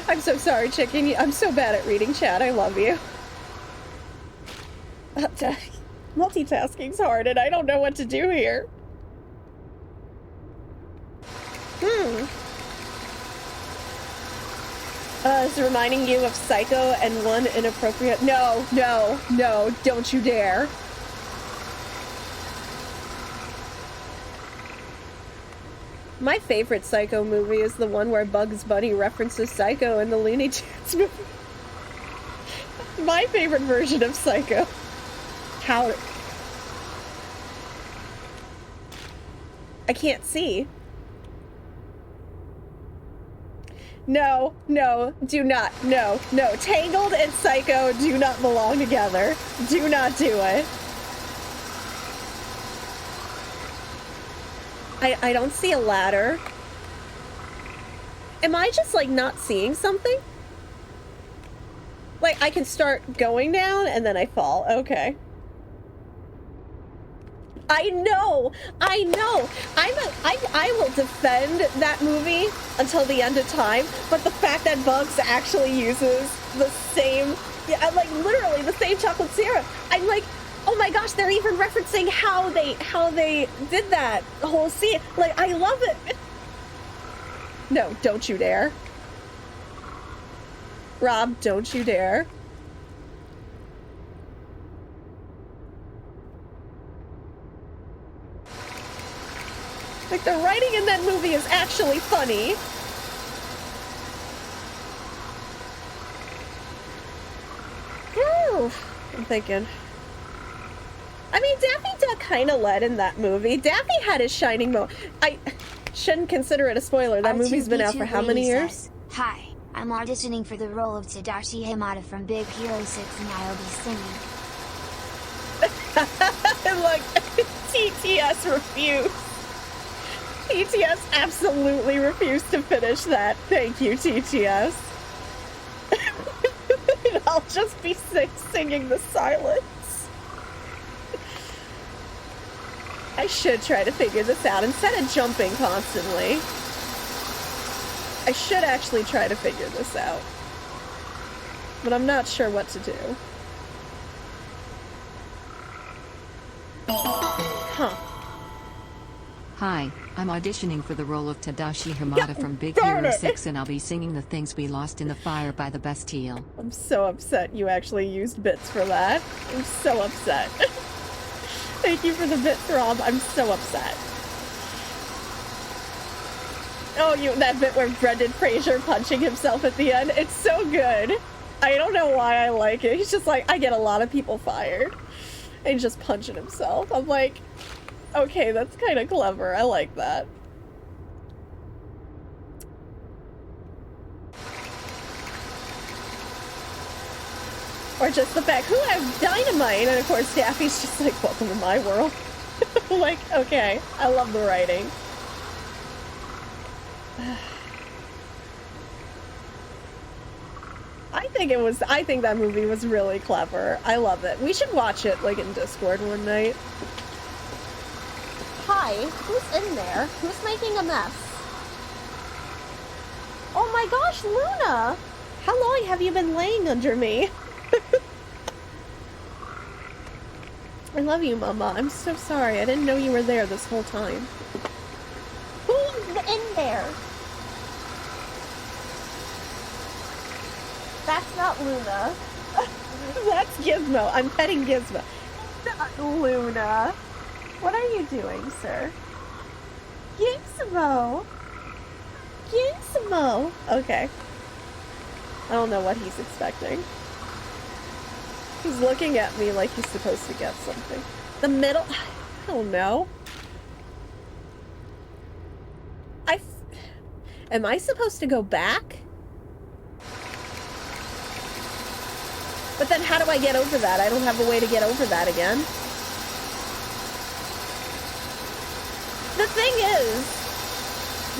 I'm so sorry, chicken. I'm so bad at reading chat. I love you. Multitasking's hard, and I don't know what to do here. It's reminding you of Psycho and one inappropriate... No, no, no, don't you dare. My favorite Psycho movie is the one where Bugs Bunny references Psycho in the Looney Tunes movie. My favorite version of Psycho. How... I can't see. No, no, do not. No, no. Tangled and Psycho do not belong together. Do not do it. I don't see a ladder. Am I just, like, not seeing something? Like, I can start going down and then I fall. Okay. I know! I know! I will defend that movie until the end of time, but the fact that Bugs actually uses the same, yeah, like, literally the same chocolate syrup, I'm like, oh my gosh, they're even referencing how they did that whole scene. Like, I love it. No, don't you dare. Rob, don't you dare. Like, the writing in that movie is actually funny. Whew, I'm thinking. I mean, Daffy Duck kind of led in that movie. Daffy had his shining moment. I shouldn't consider it a spoiler. That movie's been out for how many years? Hi, I'm auditioning for the role of Tadashi Himada from Big Hero 6 and I'll be singing. Look, TTS refused. TTS absolutely refused to finish that. Thank you, TTS. I'll just be singing the silence. I should try to figure this out instead of jumping constantly. I should actually try to figure this out. But I'm not sure what to do. Huh. Hi, I'm auditioning for the role of Tadashi Himada from Big Hero 6 and I'll be singing The Things We Lost in the Fire by the Bastille. I'm so upset you actually used bits for that. I'm so upset. Thank you for the bit, Rob. I'm so upset. Oh, that bit where Brendan Fraser punching himself at the end. It's so good. I don't know why I like it. He's just like, I get a lot of people fired. And he's just punching himself. I'm like, okay, that's kind of clever. I like that. Or just the fact, who has dynamite? And of course, Daffy's just like, welcome to my world. Like, okay, I love the writing. I think that movie was really clever. I love it. We should watch it, like, in Discord one night. Hi, who's in there? Who's making a mess? Oh my gosh, Luna! How long have you been laying under me? I love you, Mama. I'm so sorry. I didn't know you were there this whole time. Who's in there? That's not Luna. That's Gizmo. I'm petting Gizmo. Not Luna. What are you doing, sir? Gizmo. Gizmo. Okay. I don't know what he's expecting. He's looking at me like he's supposed to get something. The middle? I don't know. Am I supposed to go back? But then how do I get over that? I don't have a way to get over that again. The thing is,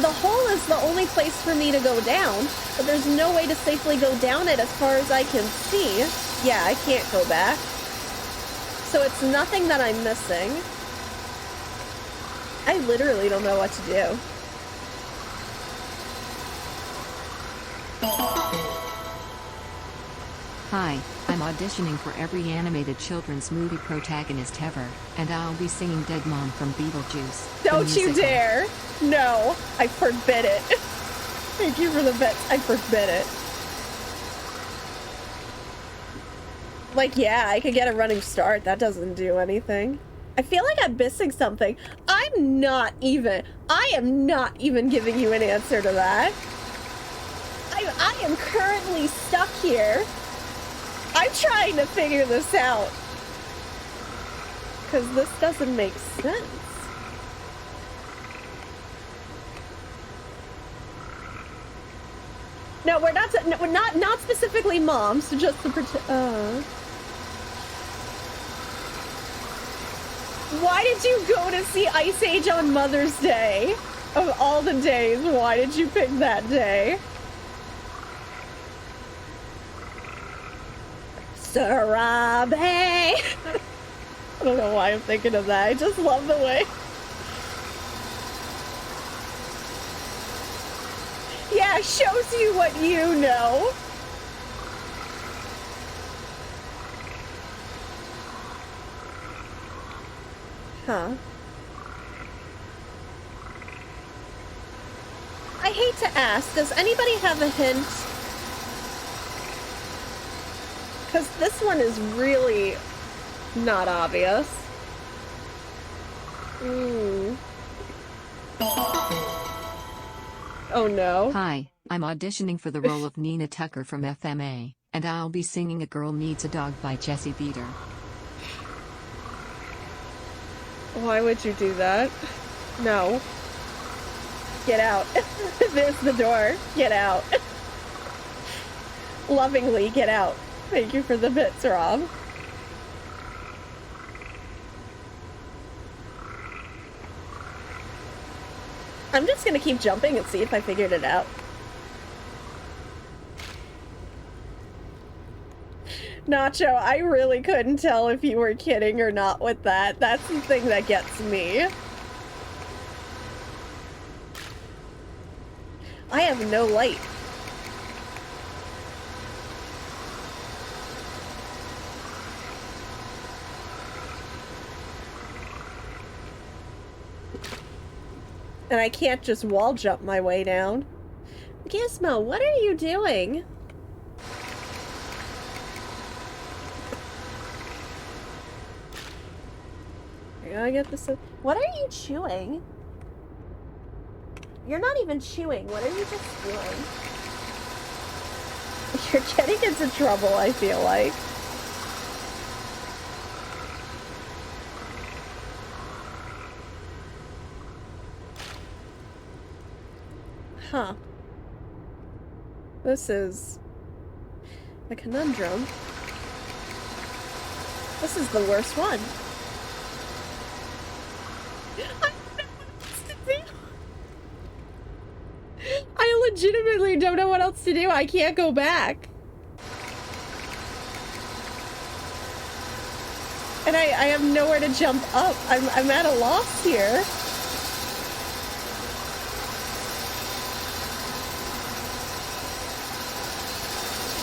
the hole is the only place for me to go down, but there's no way to safely go down it as far as I can see. Yeah, I can't go back. So it's nothing that I'm missing. I literally don't know what to do. Hi, I'm auditioning for every animated children's movie protagonist ever, and I'll be singing Dead Mom from Beetlejuice. Don't you dare! No, I forbid it. Thank you for the bits. I forbid it. Like, yeah, I could get a running start. That doesn't do anything. I feel like I'm missing something. I am not even giving you an answer to that. I am currently stuck here. I'm trying to figure this out. Because this doesn't make sense. No, we're not specifically moms, so just the Why did you go to see Ice Age on Mother's Day? Of all the days, why did you pick that day? Sarabe! I don't know why I'm thinking of that. I just love the way. Yeah, shows you what you know. Huh. I hate to ask, does anybody have a hint? Because this one is really not obvious. Oh no. Hi, I'm auditioning for the role of Nina Tucker from FMA, and I'll be singing A Girl Needs a Dog by Jessie Beater. Why would you do that? No. Get out. There's the door. Get out. Lovingly, get out. Thank you for the bits, Rob. I'm just gonna keep jumping and see if I figured it out. Nacho, I really couldn't tell if you were kidding or not with that. That's the thing that gets me. I have no light. And I can't just wall jump my way down. Gizmo, what are you doing? I gotta get this. What are you chewing? You're not even chewing. What are you just doing? You're getting into trouble, I feel like. Huh. This is a conundrum. This is the worst one. I don't know what else to do. I legitimately don't know what else to do. I can't go back. And I have nowhere to jump up. I'm at a loss here.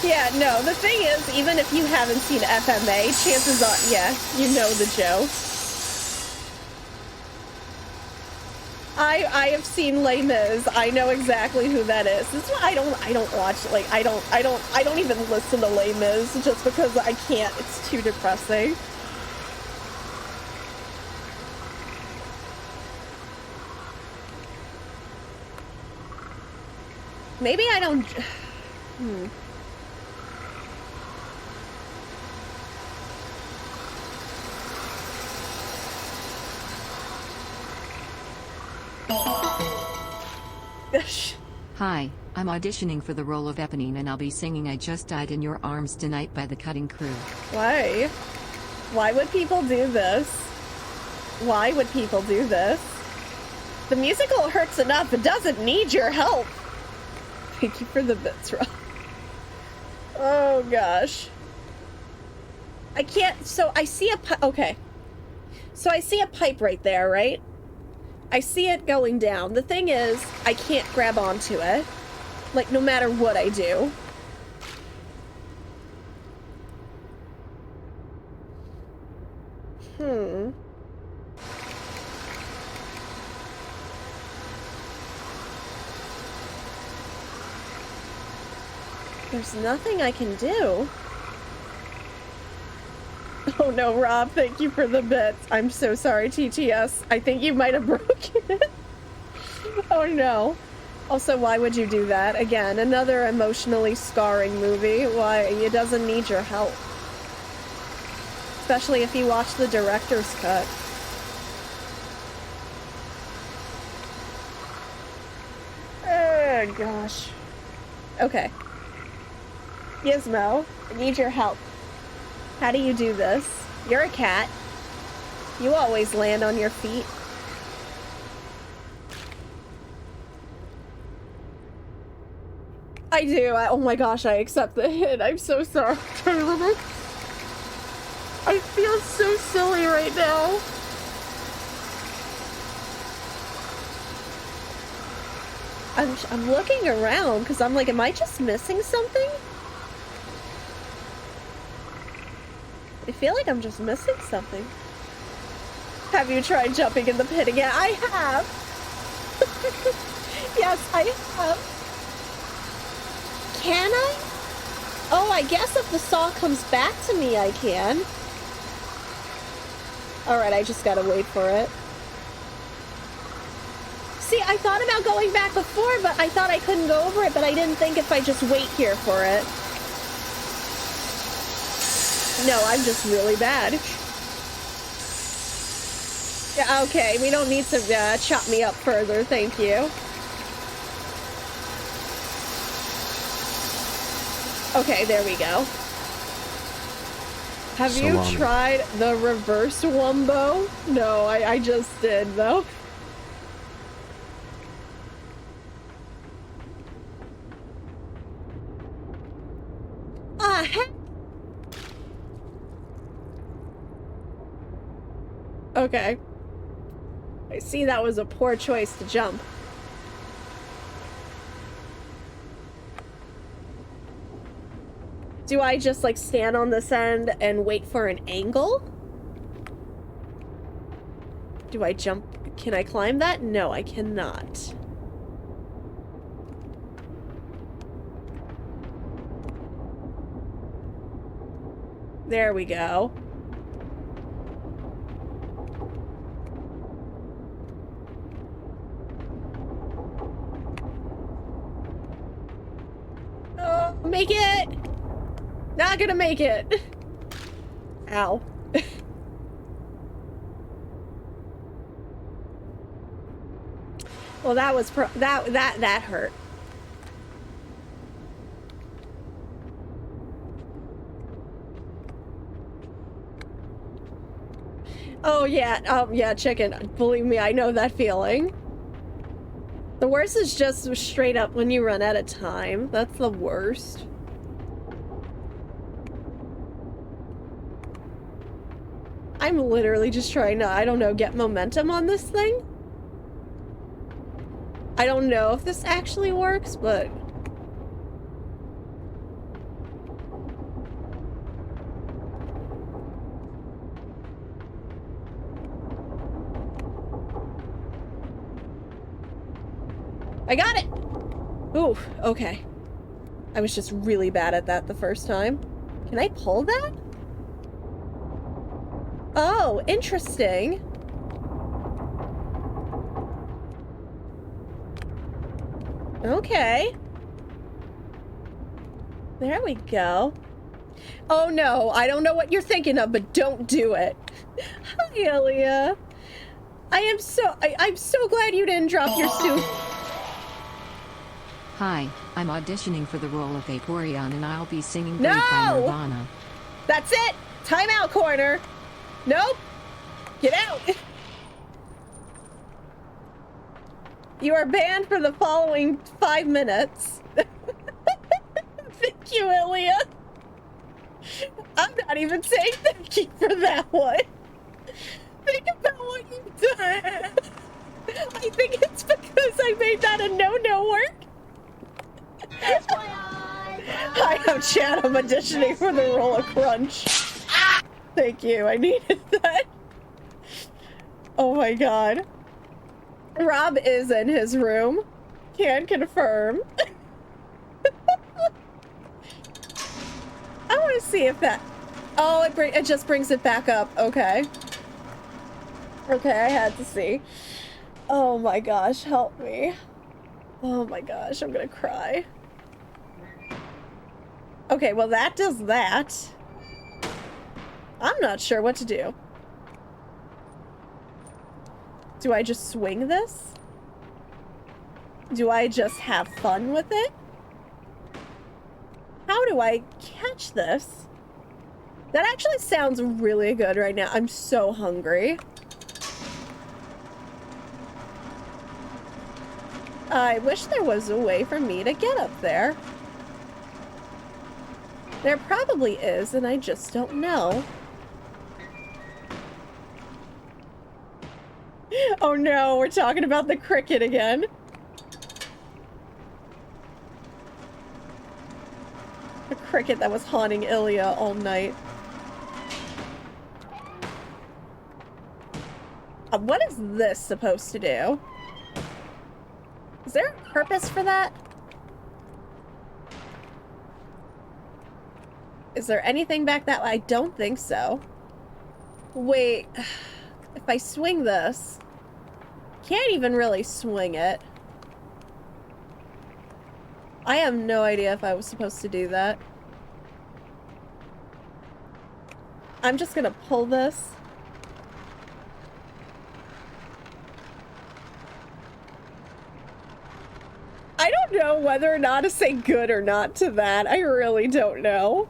Yeah, no, the thing is, even if you haven't seen FMA, chances are, yeah, you know the joke. I have seen Les Mis. I know exactly who that is. This is why I don't watch, like, I don't even listen to Les Mis just because I can't. It's too depressing. Maybe I don't... Hi, I'm auditioning for the role of Eponine and I'll be singing I Just Died in Your Arms Tonight by the Cutting Crew. Why? Why would people do this? Why would people do this? The musical hurts enough. It doesn't need your help. Thank you for the bits, Rob. Oh, gosh. I can't... So, I see a pipe... Okay. So, I see a pipe right there, right? I see it going down. The thing is, I can't grab onto it. Like, no matter what I do. There's nothing I can do. Oh no, Rob, thank you for the bits. I'm so sorry, TTS. I think you might have broken it. Oh no. Also, why would you do that? Again, another emotionally scarring movie. Why? It doesn't need your help. Especially if you watch the director's cut. Oh gosh. Okay. Gizmo, I need your help. How do you do this? You're a cat. You always land on your feet. I do. Oh my gosh, I accept the hit. I'm so sorry. I feel so silly right now. I'm looking around because I'm like, am I just missing something? I feel like I'm just missing something. Have you tried jumping in the pit again? I have. Yes, I have. Can I? Oh, I guess if the saw comes back to me, I can. Alright, I just gotta wait for it. See, I thought about going back before, but I thought I couldn't go over it, but I didn't think if I just wait here for it. No, I'm just really bad. Yeah, okay, we don't need to chop me up further, thank you. Okay, there we go. Have you tried the reverse wumbo? No, I just did, though. Ah, heck. Okay. I see that was a poor choice to jump. Do I just, like, stand on this end and wait for an angle? Do I jump? Can I climb that? No, I cannot. There we go. Oh, make it! Not gonna make it. Ow. Well, that was that hurt. Oh yeah, yeah, chicken. Believe me, I know that feeling. The worst is just straight up when you run out of time. That's the worst. I'm literally just trying to, I don't know, get momentum on this thing. I don't know if this actually works, but... I got it! Ooh, okay. I was just really bad at that the first time. Can I pull that? Oh, interesting. Okay. There we go. Oh no, I don't know what you're thinking of, but don't do it. Hi, Elia. I'm so glad you didn't drop your soup. Hi, I'm auditioning for the role of Vaporeon and I'll be singing Brave No! by Nirvana. That's it! Timeout corner! Nope! Get out! You are banned for the following 5 minutes. Thank you, Ilya. I'm not even saying thank you for that one. Think about what you've done. I think it's because I made that a no-no work. Hi, I'm Chad. I'm auditioning for the role of Crunch. Thank you. I needed that. Oh my god. Rob is in his room. Can confirm. I want to see if that... Oh, it just brings it back up. Okay. Okay, I had to see. Oh my gosh, help me. Oh my gosh, I'm gonna cry. Okay, well that does that. I'm not sure what to do. Do I just swing this? Do I just have fun with it? How do I catch this? That actually sounds really good right now. I'm so hungry. I wish there was a way for me to get up there. There probably is, and I just don't know. Oh no, we're talking about the cricket again. The cricket that was haunting Ilya all night. What is this supposed to do? Is there a purpose for that? Is there anything back that way? I don't think so. Wait, if I swing this, can't even really swing it. I have no idea if I was supposed to do that. I'm just gonna pull this. I don't know whether or not to say good or not to that. I really don't know.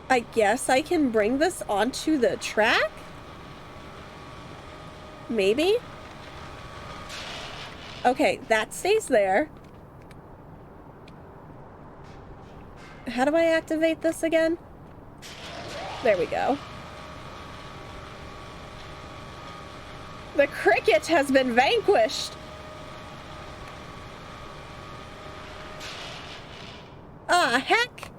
I guess I can bring this onto the track? Maybe? Okay, that stays there. How do I activate this again? There we go. The cricket has been vanquished! Ah, heck!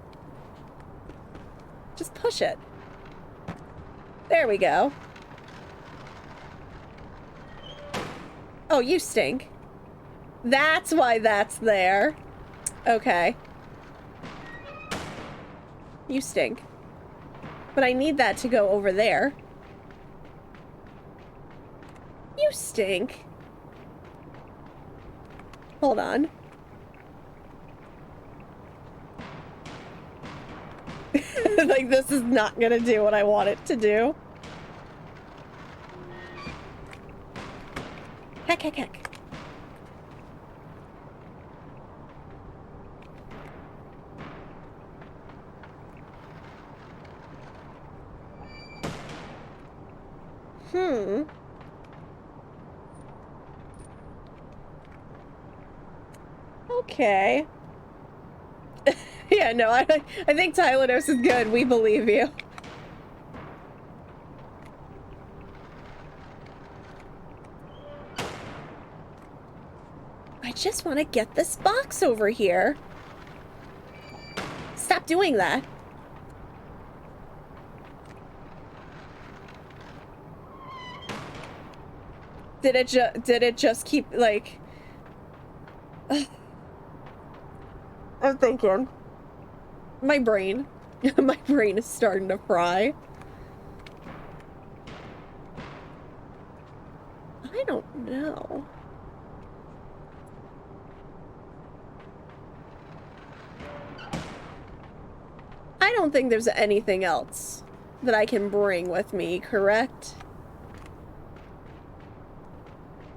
Just push it. There we go. Oh, you stink. That's why that's there. Okay. You stink. But I need that to go over there. You stink. Hold on. Like, this is not gonna do what I want it to do. Heck, heck, heck. Okay. Yeah, no, I think Tylenos is good. We believe you. I just want to get this box over here. Stop doing that. Did it just keep, like... I'm thinking. My brain. My brain is starting to fry. I don't know. I don't think there's anything else that I can bring with me, correct?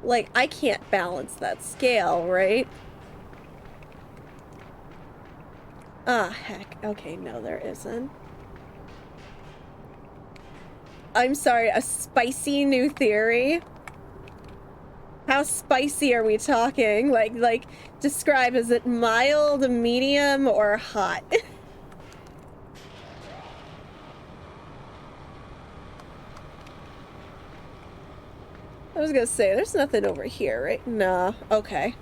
Like, I can't balance that scale, right? Ah, heck. Okay, no, there isn't. I'm sorry, a spicy new theory? How spicy are we talking? Like, describe, is it mild, medium, or hot? I was gonna say, there's nothing over here, right? Nah, okay.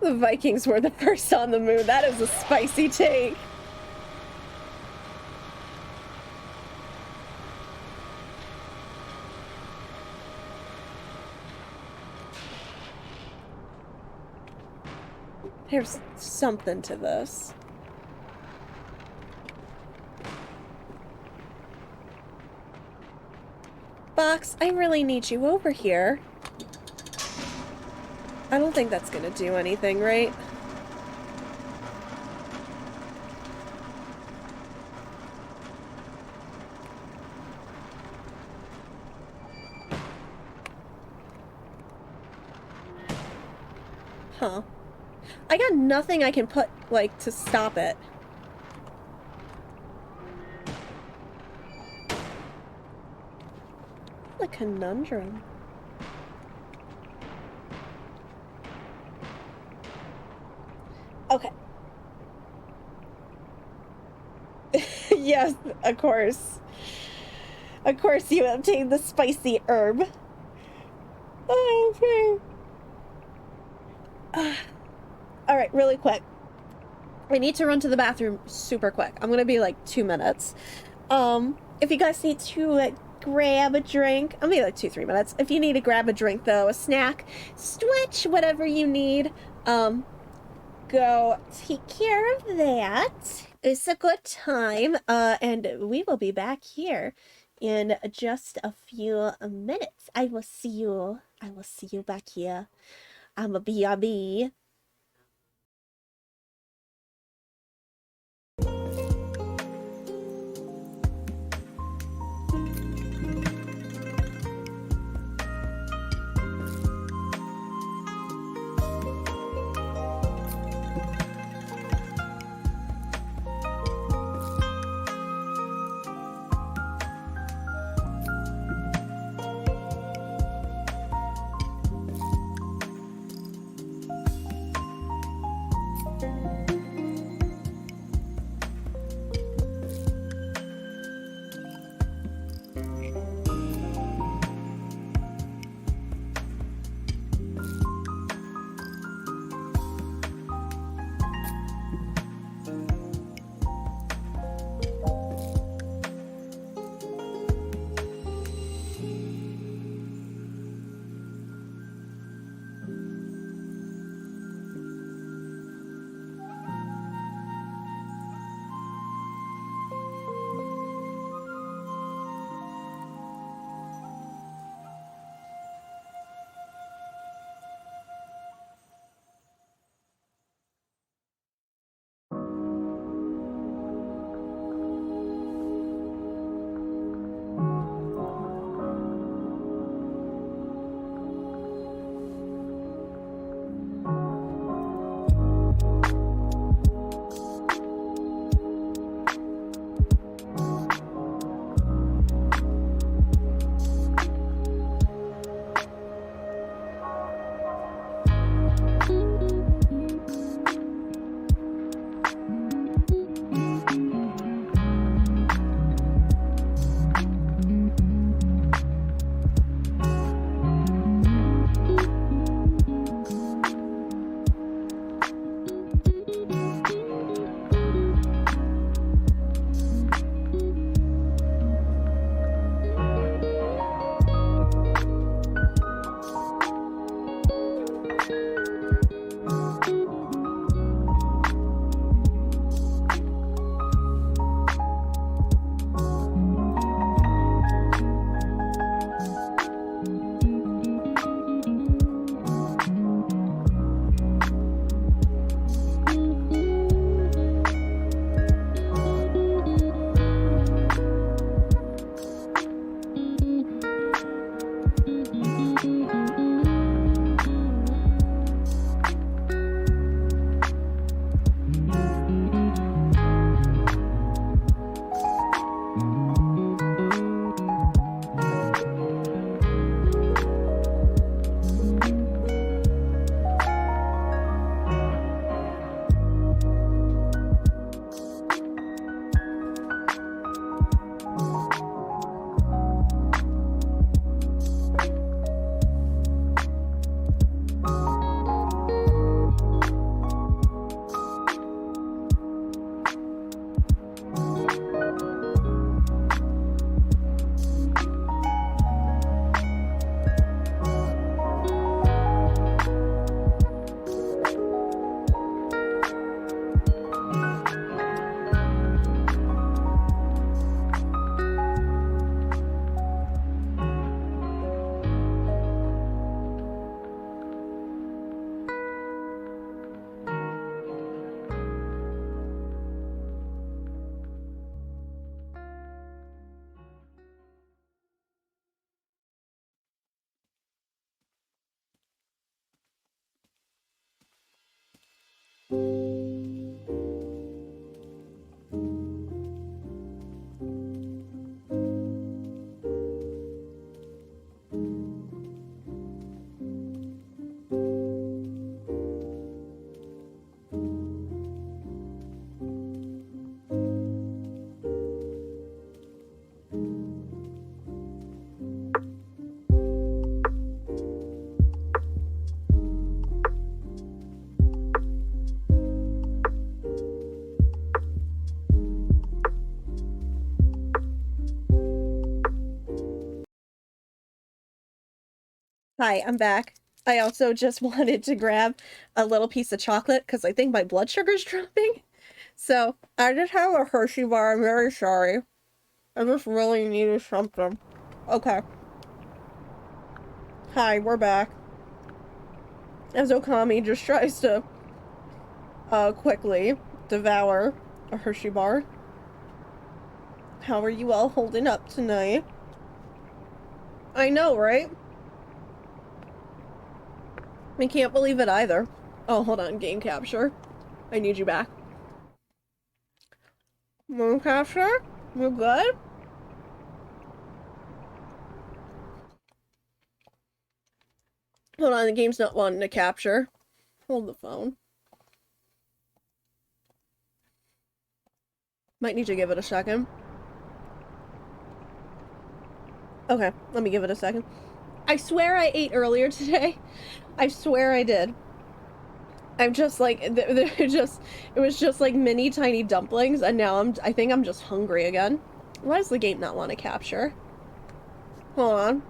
The Vikings were the first on the moon. That is a spicy take. There's something to this. Box, I really need you over here. I don't think that's gonna do anything, right? Huh. I got nothing I can put, like, to stop it. A conundrum. Okay. Yes, of course. Of course you obtained the spicy herb. Oh, okay. Alright, really quick. I need to run to the bathroom super quick. I'm gonna be like 2 minutes. If you guys need to grab a drink, I'll be like 2-3 minutes. If you need to grab a drink though, a snack, switch, whatever you need, go take care of that. It's a good time, and we will be back here in just a few minutes. I will see you back here. I'm a BRB. Hi, I'm back. I also just wanted to grab a little piece of chocolate because I think my blood sugar's dropping. So, I just have a Hershey bar. I'm very sorry. I just really needed something. Okay. Hi, we're back. As Okami just tries to, quickly devour a Hershey bar. How are you all holding up tonight? I know, right? I can't believe it either. Oh, hold on. Game capture. I need you back. Game capture? You good? Hold on. The game's not wanting to capture. Hold the phone. Might need to give it a second. Okay, let me give it a second. I swear I ate earlier today. I swear I did. I'm just like, it was just like mini tiny dumplings, and now I think I'm just hungry again. Why does the game not want to capture? Hold on.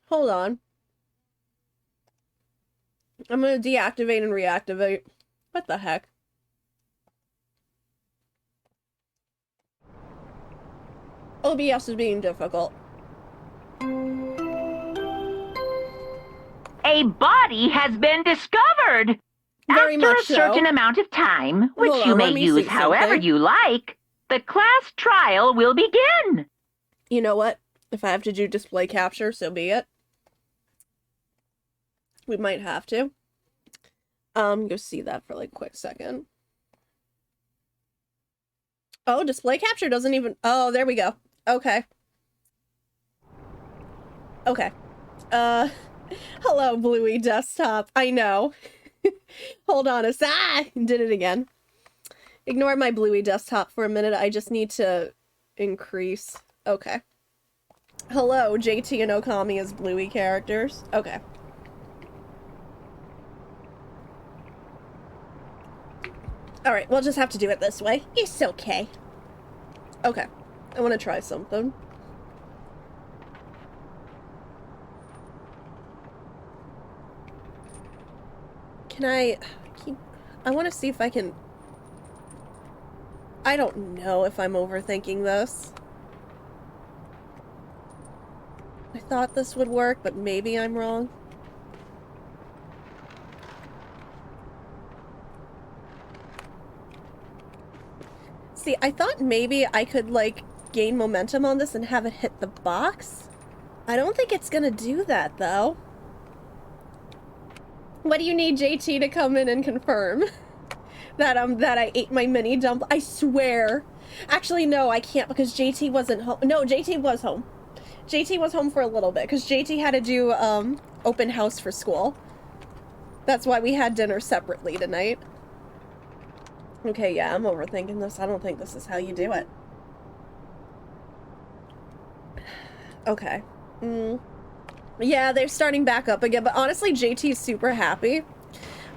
Hold on. I'm gonna deactivate and reactivate. What the heck? OBS is being difficult. A body has been discovered! Very After much a certain so. amount of time, which Hold you on, may let me use see however something. you like, the class trial will begin! You know what? If I have to do display capture, so be it. We might have to. Go see that for like a quick second. Oh, display capture doesn't even... Oh, there we go. Okay. Okay. Hello, Bluey Desktop. I know. Hold on a sec. Did it again. Ignore my Bluey Desktop for a minute. I just need to increase. Okay. Hello, JT and Okami as Bluey characters. Okay. Alright, we'll just have to do it this way. It's okay. Okay. I want to try something. Can I want to see if I can... I don't know if I'm overthinking this. I thought this would work, but maybe I'm wrong. See, I thought maybe I could, like, gain momentum on this and have it hit the box. I don't think it's gonna do that, though. What do you need JT to come in and confirm? that I ate my mini dump? I swear. Actually, no, I can't because JT wasn't home. No, JT was home. JT was home for a little bit because JT had to do, open house for school. That's why we had dinner separately tonight. Okay, yeah, I'm overthinking this. I don't think this is how you do it. Okay. Yeah, they're starting back up again, but honestly, JT's super happy.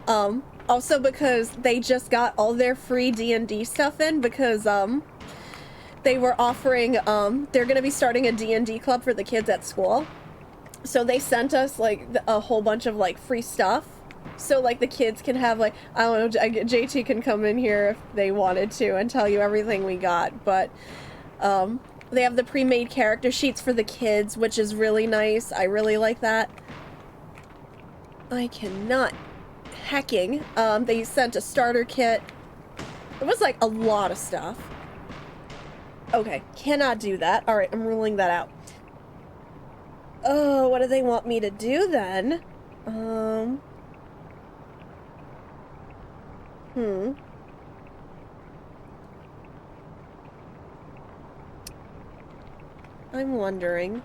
Also because they just got all their free D&D stuff in because, they were offering, they're gonna be starting a D&D club for the kids at school. So they sent us, like, a whole bunch of, like, free stuff. So, like, the kids can have, like, I don't know, JT can come in here if they wanted to and tell you everything we got. But, they have the pre-made character sheets for the kids, which is really nice. I really like that. I cannot. Hacking. They sent a starter kit. It was, like, a lot of stuff. Okay, cannot do that. Alright, I'm ruling that out. Oh, what do they want me to do then? I'm wondering.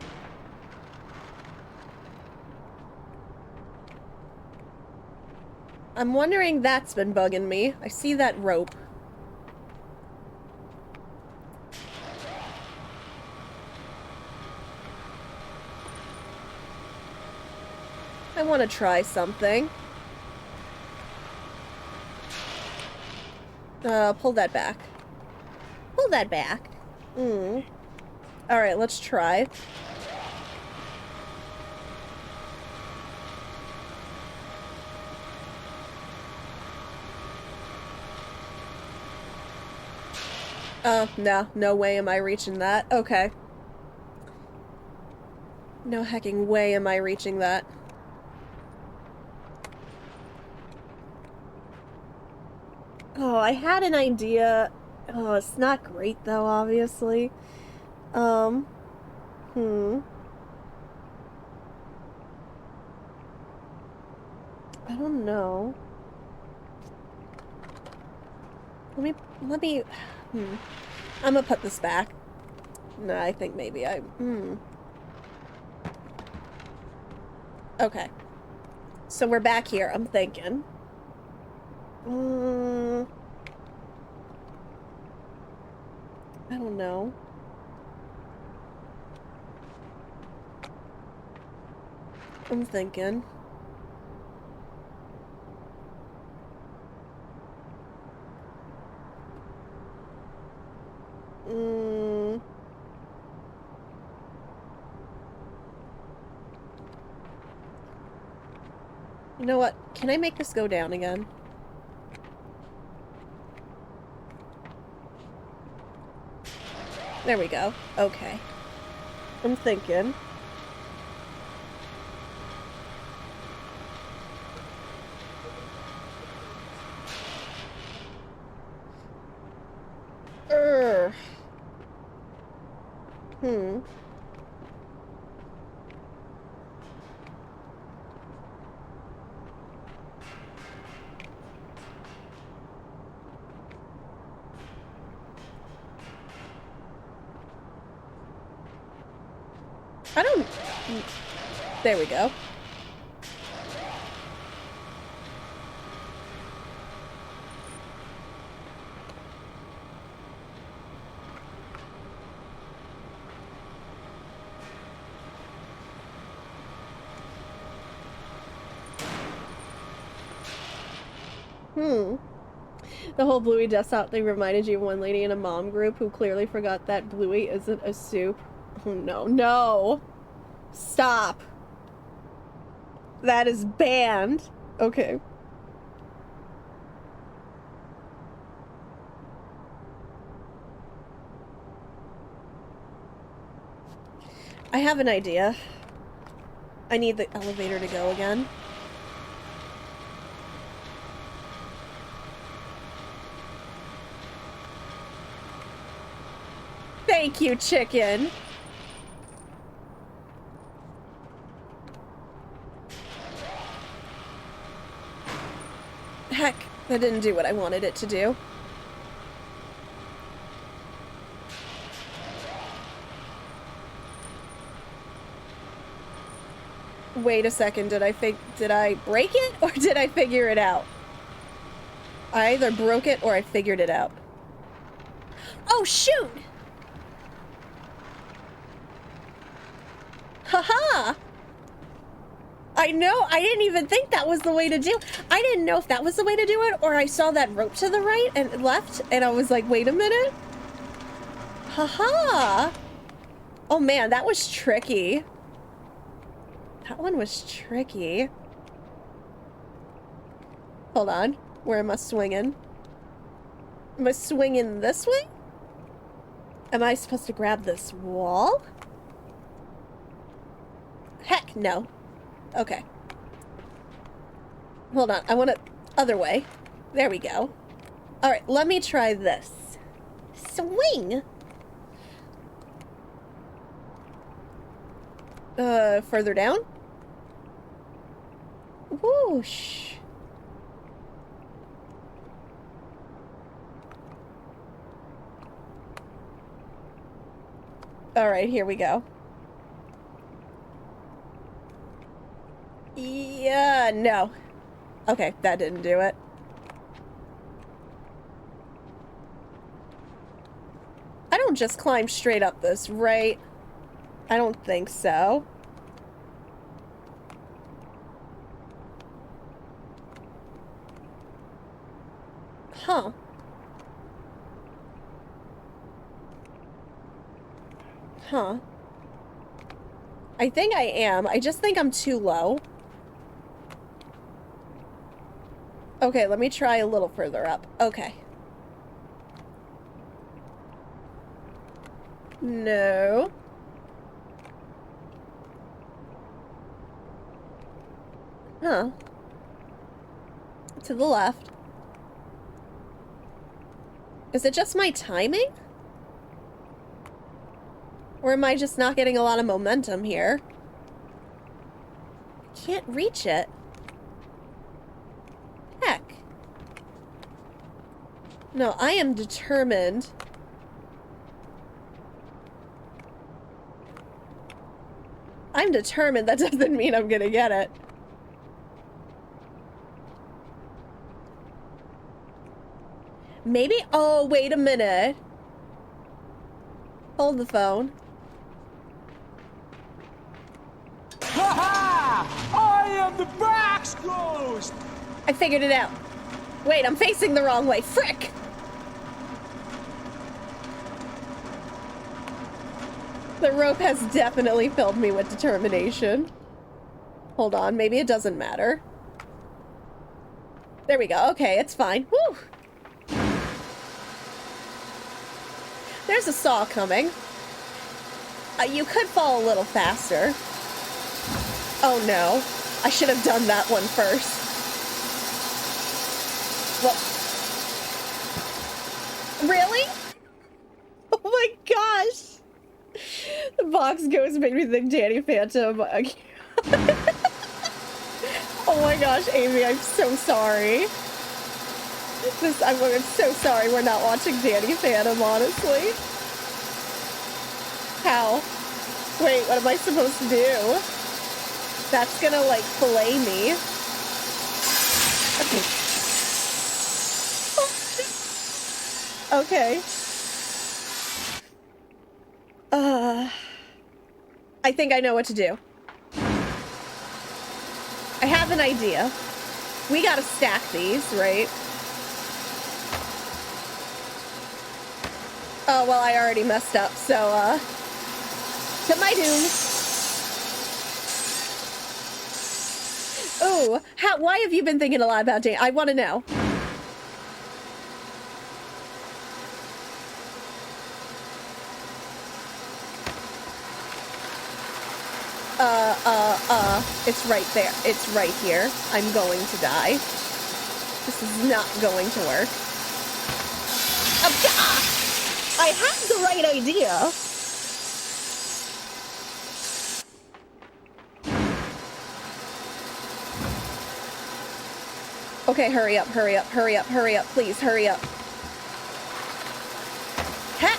I'm wondering, that's been bugging me. I see that rope. I want to try something. Pull that back. Pull that back. Alright, let's try. Oh, no. No way am I reaching that. Okay. No hecking way am I reaching that. Oh, I had an idea. Oh, it's not great though, obviously. I don't know. Let me, I'm gonna put this back. No, I think maybe Okay. So we're back here, I'm thinking. I don't know. I'm thinking. You know what? Can I make this go down again? There we go. Okay. I'm thinking. I don't... There we go. The whole Bluey desktop thing reminded you of one lady in a mom group who clearly forgot that Bluey isn't a soup. Oh no, no! Stop! That is banned. Okay. I have an idea. I need the elevator to go again. Thank you, chicken! Heck, that didn't do what I wanted it to do. Wait a second, did I break it or did I figure it out? I either broke it or I figured it out. Oh shoot! Haha! I know, I didn't even think that was the way to do. I didn't know if that was the way to do it, or I saw that rope to the right and left, and I was like, wait a minute. Haha! Oh man, that was tricky. That one was tricky. Hold on, where am I swinging? Am I swinging this way? Am I supposed to grab this wall? Heck, no. Okay. Hold on, I want it other way. There we go. Alright, let me try this. Swing! Further down? Whoosh. Alright, here we go. Yeah, no. Okay, that didn't do it. I don't just climb straight up this, right? I don't think so. Huh. Huh. I think I am. I just think I'm too low. Okay, let me try a little further up. Okay. No. Huh. To the left. Is it just my timing? Or am I just not getting a lot of momentum here? Can't reach it. Heck. No, I am determined. I'm determined. That doesn't mean I'm gonna get it. Maybe? Oh, wait a minute. Hold the phone. I am the Bax Ghost! I figured it out. Wait, I'm facing the wrong way. Frick! The rope has definitely filled me with determination. Hold on, maybe it doesn't matter. There we go. Okay, it's fine. Woo! There's a saw coming. You could fall a little faster. Oh no. I should have done that one first. Well, really? Oh my gosh. The box ghost made me think Danny Phantom. Oh my gosh, Amy, I'm so sorry. I'm so sorry we're not watching Danny Phantom, honestly. How? Wait, what am I supposed to do? That's gonna, like, fillet me. Okay. I think I know what to do. I have an idea. We gotta stack these, right? Oh, well, I already messed up, so, to my doom. Oh, why have you been thinking a lot about dating? I want to know. It's right there. It's right here. I'm going to die. This is not going to work. I have the right idea. Okay, hurry up, hurry up, hurry up, hurry up, please, hurry up. Heck!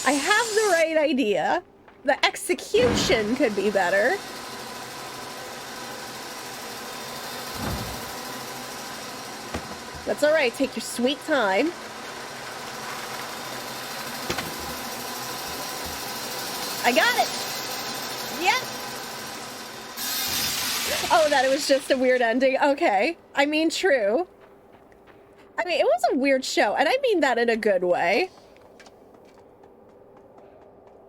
I have the right idea. The execution could be better. That's alright, take your sweet time. I got it! Yep! Oh, that it was just a weird ending. Okay. I mean, true. I mean, it was a weird show, and I mean that in a good way.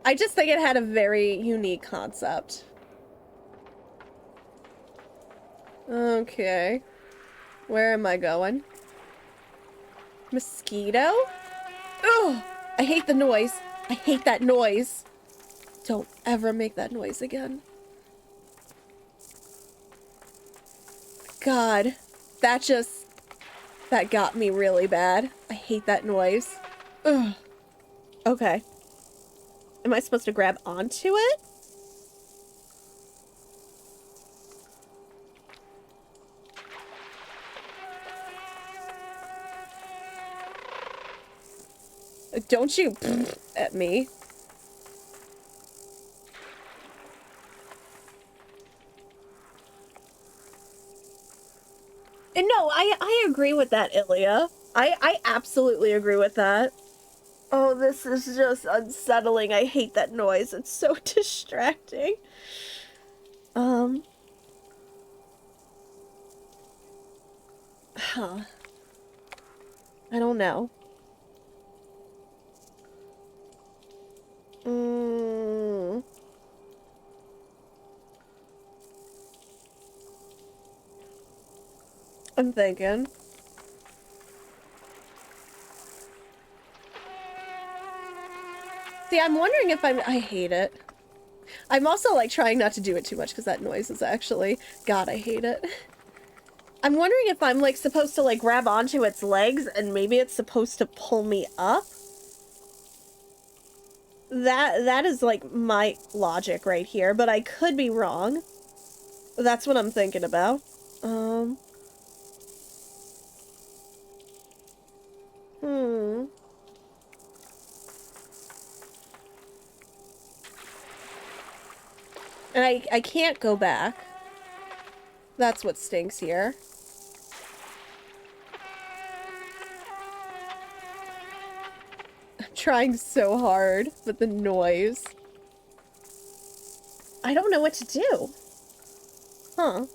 I just think it had a very unique concept. Okay. Where am I going? Mosquito? Ugh! I hate the noise. I hate that noise. Don't ever make that noise again. God. That got me really bad. I hate that noise. Ugh. Okay. Am I supposed to grab onto it? Don't you at me. And no, I agree with that, Ilya. I absolutely agree with that. Oh, this is just unsettling. I hate that noise. It's so distracting. Huh. I don't know. I'm thinking. See, I'm wondering if I hate it. I'm also like trying not to do it too much because that noise is actually, God, I hate it. I'm wondering if I'm like supposed to like grab onto its legs and maybe it's supposed to pull me up. That is like my logic right here, but I could be wrong. That's what I'm thinking about. And I can't go back. That's what stinks here. I'm trying so hard with the noise. I don't know what to do. Huh.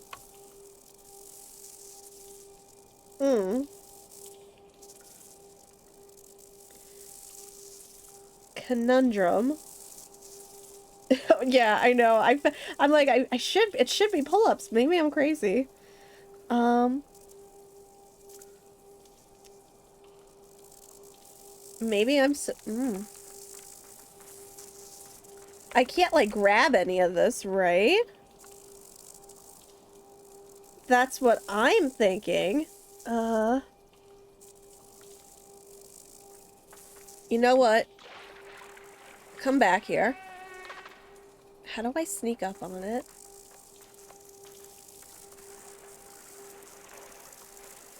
Conundrum. Yeah, I know. I'm like, it should be pull-ups. Maybe I'm crazy. Maybe I'm so, I can't like grab any of this, right? That's what I'm thinking. You know what? Come back here. How do I sneak up on it?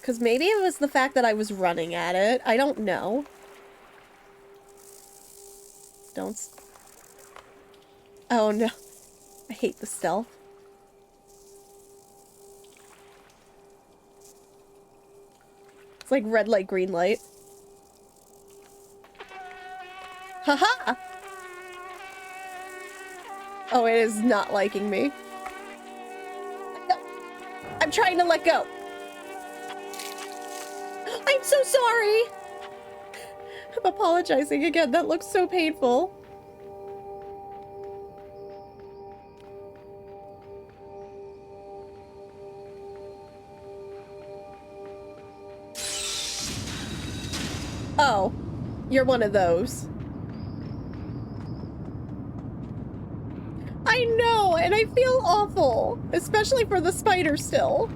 Because maybe it was the fact that I was running at it. I don't know. Don't. Oh no. I hate the stealth. It's like red light, green light. Haha! Oh, it is not liking me. No. I'm trying to let go. I'm so sorry! I'm apologizing again. That looks so painful. Oh, you're one of those. I know, and I feel awful, especially for the spider still.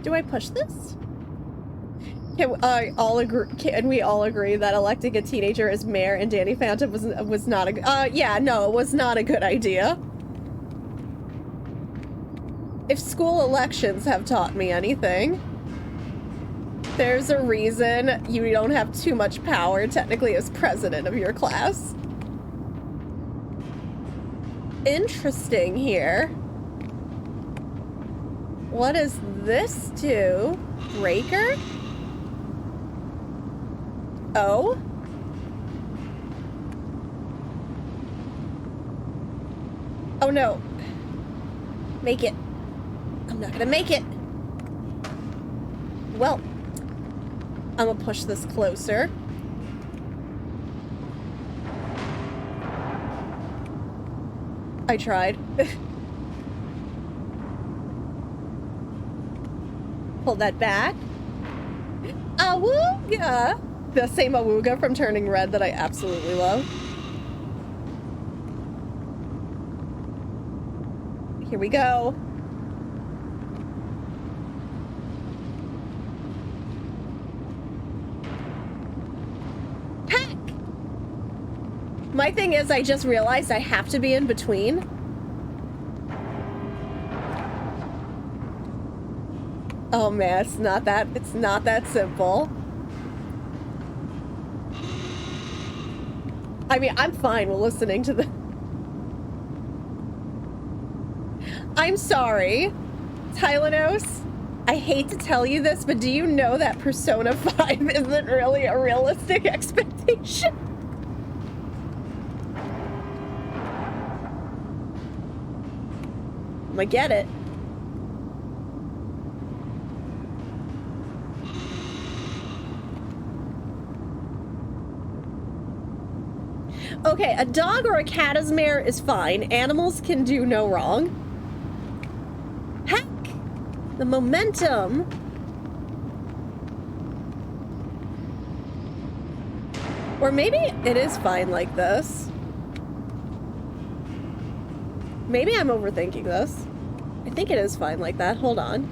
Do I push this? Can we all agree that electing a teenager as mayor in Danny Phantom was not a yeah, no, it was not a good idea. If school elections have taught me anything, there's a reason you don't have too much power technically as president of your class. Interesting here. What does this do? Breaker? Oh? Oh no. Make it. I'm not gonna make it. Well, I'm gonna push this closer. I tried. Pull that back. Awooga! The same awooga from Turning Red that I absolutely love. Here we go. My thing is, I just realized I have to be in between. Oh man, it's not that simple. I mean, I'm fine with listening to the... I'm sorry, Tylanos. I hate to tell you this, but do you know that Persona 5 isn't really a realistic expectation? I get it. Okay, a dog or a catasmare is fine. Animals can do no wrong. Heck! The momentum. Or maybe it is fine like this. Maybe I'm overthinking this. I think it is fine like that. Hold on.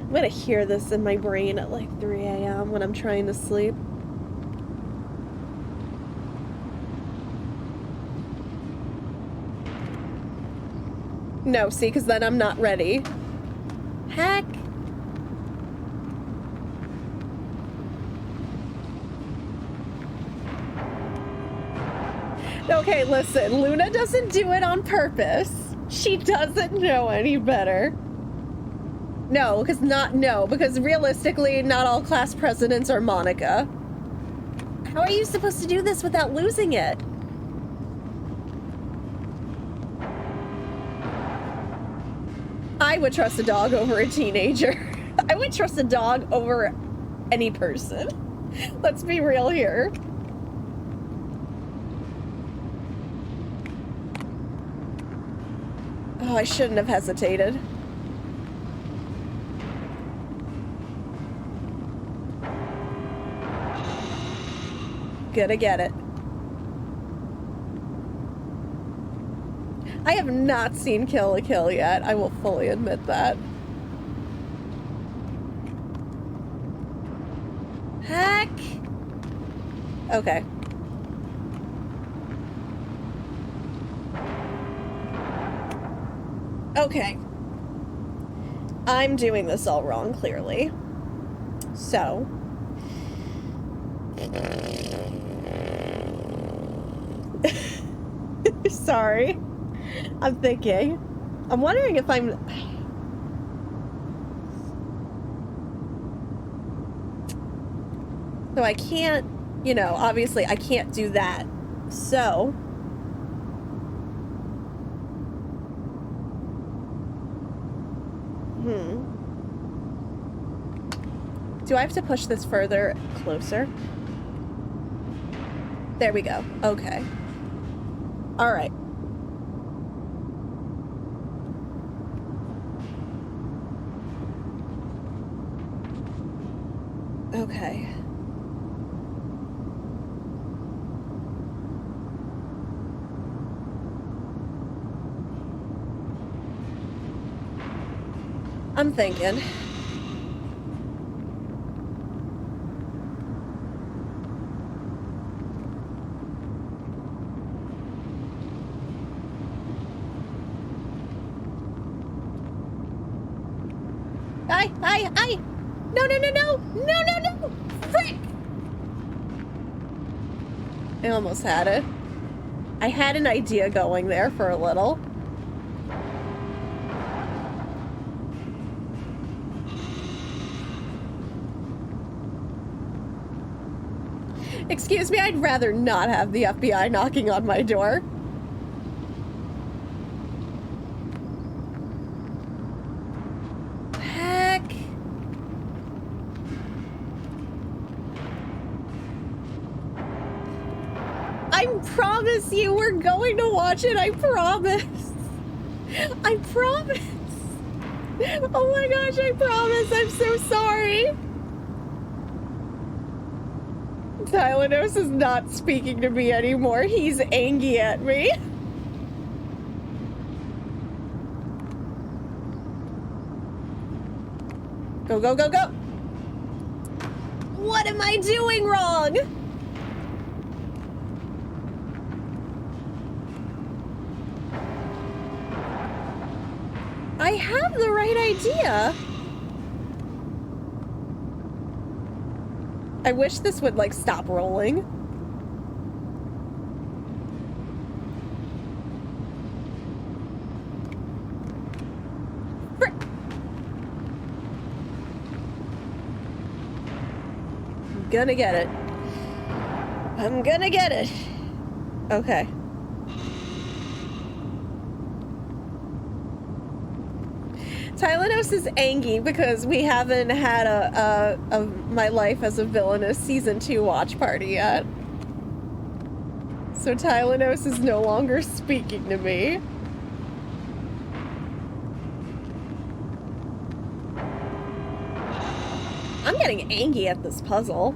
I'm gonna hear this in my brain at like 3 a.m. when I'm trying to sleep. No, see, because then I'm not ready. Heck. Okay, listen, Luna doesn't do it on purpose. She doesn't know any better. No, because realistically, not all class presidents are Monica. How are you supposed to do this without losing it? I would trust a dog over a teenager. I would trust a dog over any person. Let's be real here. Oh, I shouldn't have hesitated. Gonna get it. I have not seen Kill la Kill yet. I will fully admit that. Heck. Okay. Okay. I'm doing this all wrong, clearly. So. Sorry. I'm thinking. I'm wondering if I'm... So I can't, you know, obviously I can't do that. So... Do I have to push this further closer? There we go. Okay. All right. Okay. I'm thinking. No. Frick! I almost had it. I had an idea going there for a little. Excuse me, I'd rather not have the FBI knocking on my door. Heck. I promise you we're going to watch it, I promise. I promise. Oh my gosh, I promise. I'm so sorry. Tylanos is not speaking to me anymore. He's angry at me. Go, go, go, go. What am I doing wrong? I have the right idea. I wish this would, like, stop rolling. Frick. I'm gonna get it. I'm gonna get it. Okay. Tylenos is angry because we haven't had a My Life as a Villainous Season 2 watch party yet. So Tylenos is no longer speaking to me. I'm getting angry at this puzzle.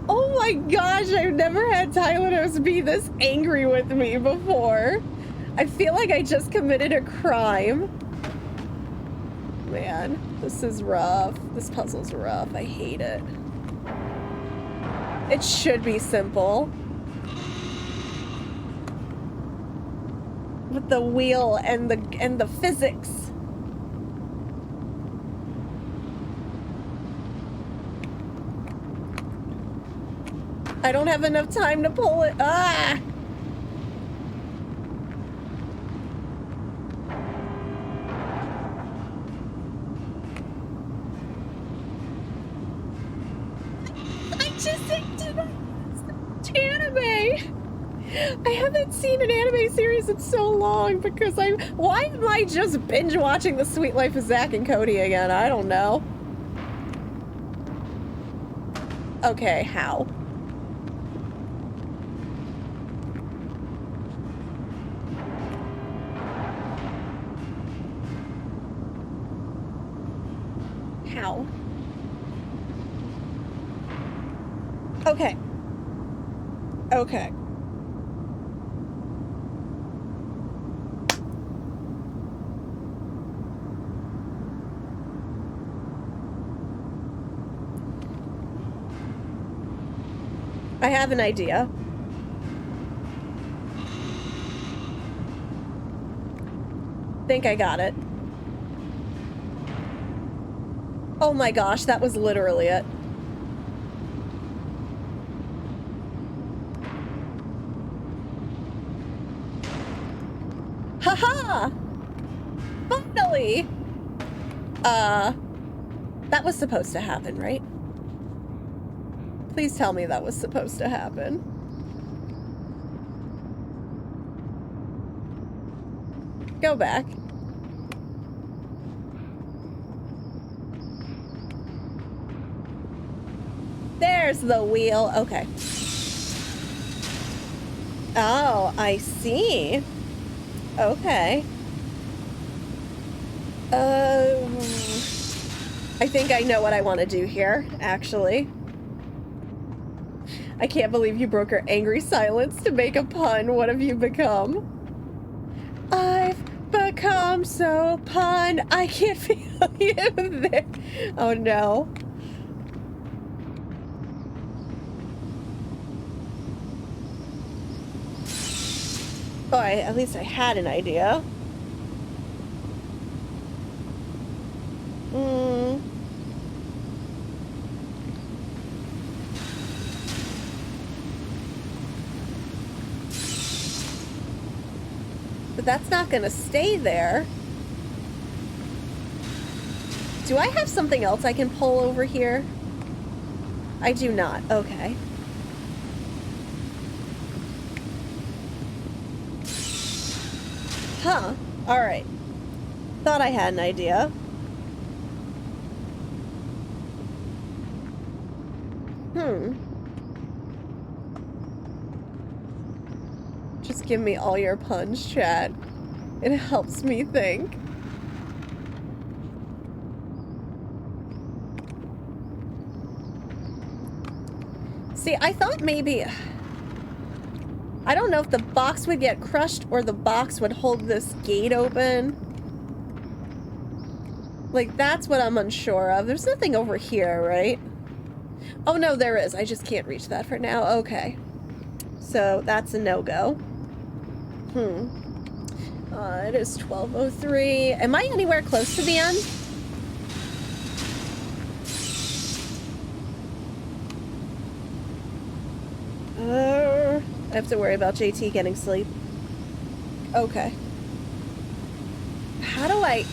Oh my gosh, I've never had Tylenos be this angry with me before. I feel like I just committed a crime. Man, this is rough. This puzzle's rough. I hate it. It should be simple. With the wheel and the physics. I don't have enough time to pull it. Ah! I haven't seen an anime series in so long because why am I just binge watching The Sweet Life of Zack and Cody again? I don't know. Okay, how? How? Okay. Okay. I have an idea. Think I got it. Oh my gosh, that was literally it. Haha! Finally! That was supposed to happen, right? Please tell me that was supposed to happen. Go back. There's the wheel. Okay. Oh, I see. Okay. I think I know what I want to do here, actually. I can't believe you broke her angry silence to make a pun. What have you become? I've become so pun. I can't feel you there. Oh no. Oh, at least I had an idea. But that's not gonna stay there. Do I have something else I can pull over here? I do not. Okay. Huh. Alright. Thought I had an idea. Just give me all your puns, chat. It helps me think. See, I thought maybe... I don't know if the box would get crushed or the box would hold this gate open. Like, that's what I'm unsure of. There's nothing over here, right? Oh, no, there is. I just can't reach that for now. Okay. So, that's a no-go. It is 12:03. Am I anywhere close to the end? I have to worry about JT getting sleep. Okay. How do I...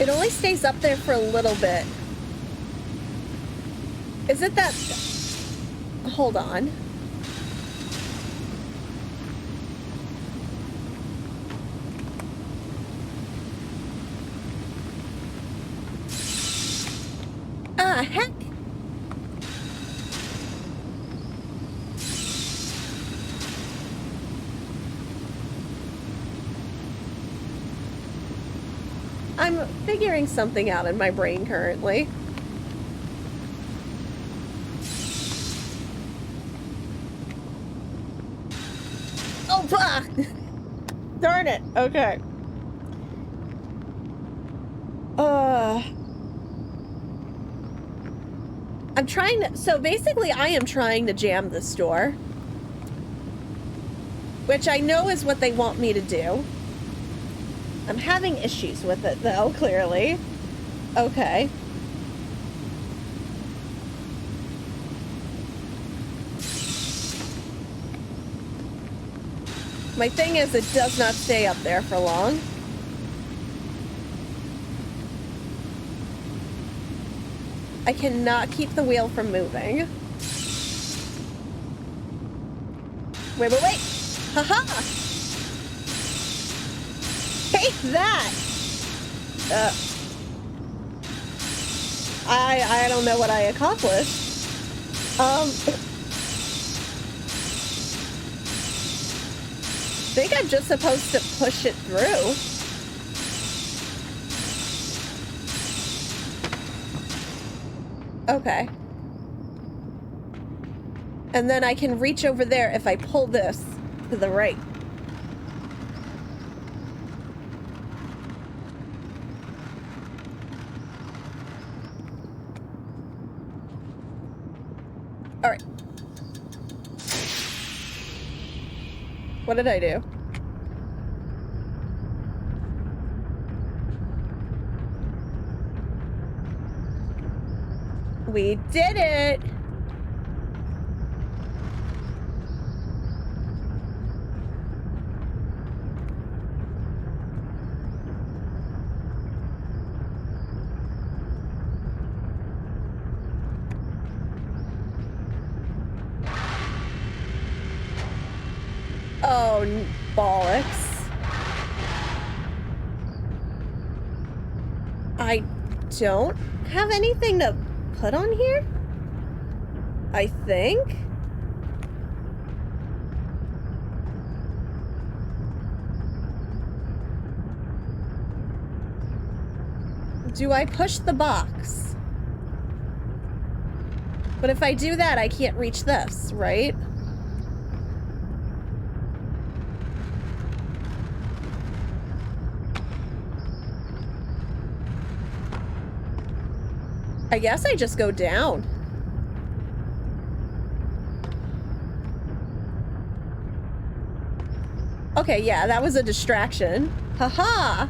It only stays up there for a little bit. Is it that... Hold on. Ah, heck! I'm figuring something out in my brain currently. Oh, fuck! Darn it. Okay. I'm trying to... So basically, I am trying to jam this door. Which I know is what they want me to do. I'm having issues with it, though, clearly. Okay. My thing is, it does not stay up there for long. I cannot keep the wheel from moving. Wait. Haha! Take that! I don't know what I accomplished. I think I'm just supposed to push it through. Okay. And then I can reach over there if I pull this to the right. Alright. What did I do? We did it! Oh, bollocks. I don't have anything to put on here? I think? Do I push the box? But if I do that, I can't reach this, right? I guess I just go down. Okay, yeah, that was a distraction. Haha!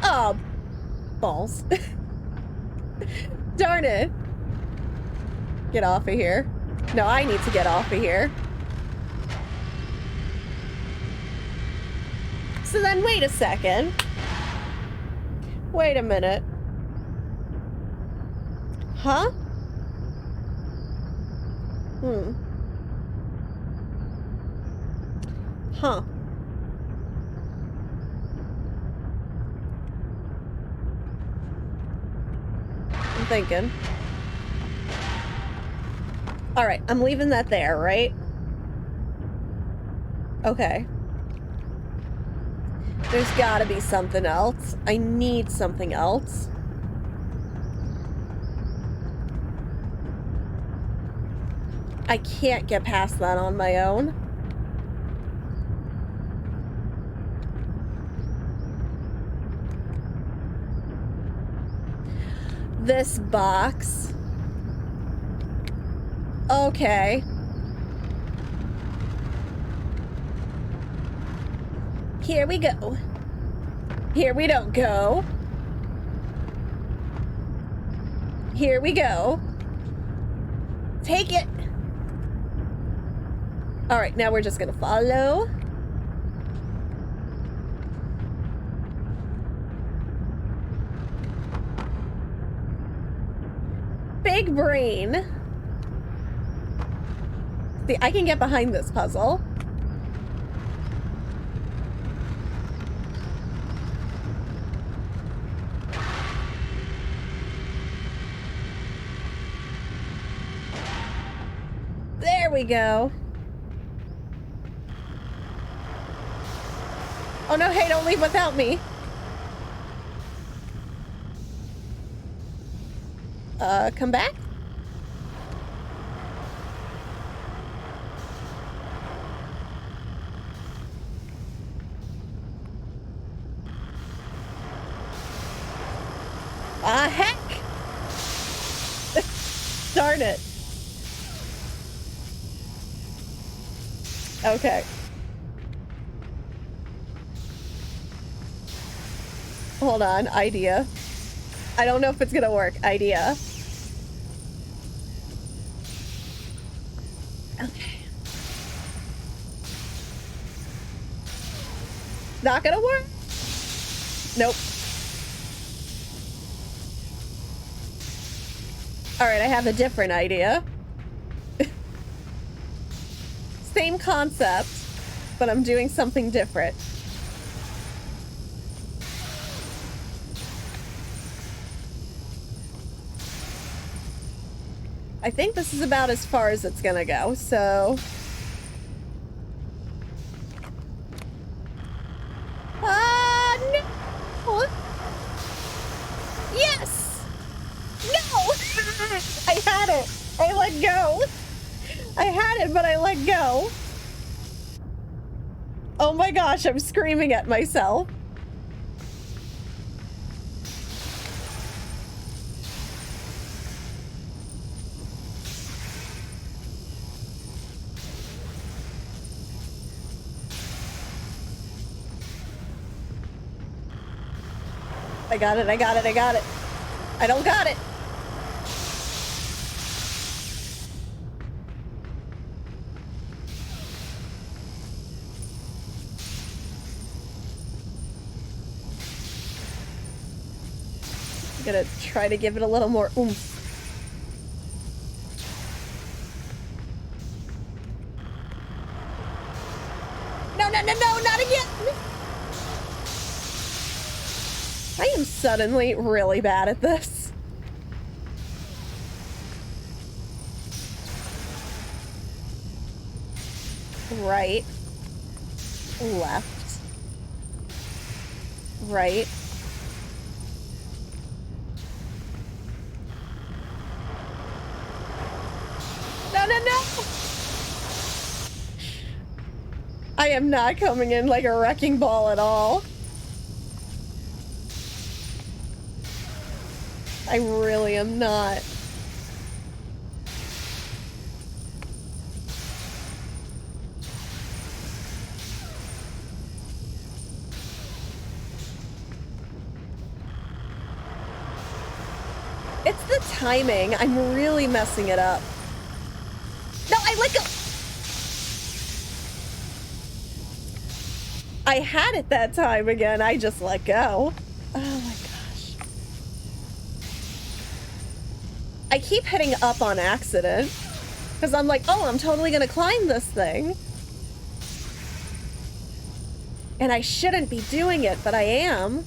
Oh, balls. Darn it. Get off of here. No, I need to get off of here. So then, wait a second. Wait a minute. Huh? Huh. I'm thinking. Alright, I'm leaving that there, right? Okay. There's gotta be something else. I need something else. I can't get past that on my own. This box. Okay. Here we go. Here we don't go. Here we go. Take it. All right, now we're just gonna follow. Big brain. See, I can get behind this puzzle. There we go. Oh no, hey, don't leave without me. Come back? Ah, heck! Darn it. Okay. Hold on, idea. I don't know if it's gonna work. Idea. Okay. Not gonna work? Nope. Alright, I have a different idea. Same concept, but I'm doing something different. I think this is about as far as it's gonna go, so... Ah, no! Yes! No! I had it! I let go! I had it, but I let go. Oh my gosh, I'm screaming at myself. I got it, I got it, I got it. I don't got it. I'm gonna try to give it a little more oomph. No, no, no, no, not again! I am suddenly really bad at this. Right. Left. Right. No, no, no! I am not coming in like a wrecking ball at all. I really am not. It's the timing. I'm really messing it up. No, I let go. I had it that time again. I just let go. Oh my gosh. I keep hitting up on accident. Because I'm like, oh, I'm totally gonna climb this thing. And I shouldn't be doing it, but I am.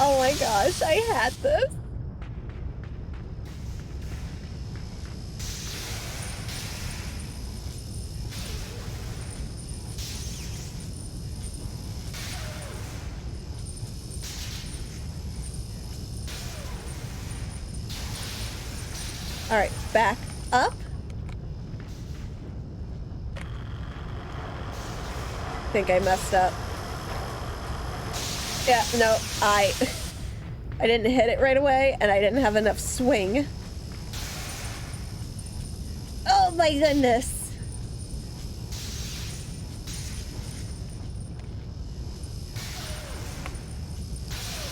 Oh my gosh, I had this. Alright, back up. I think I messed up. Yeah, no, I didn't hit it right away, and I didn't have enough swing. Oh my goodness.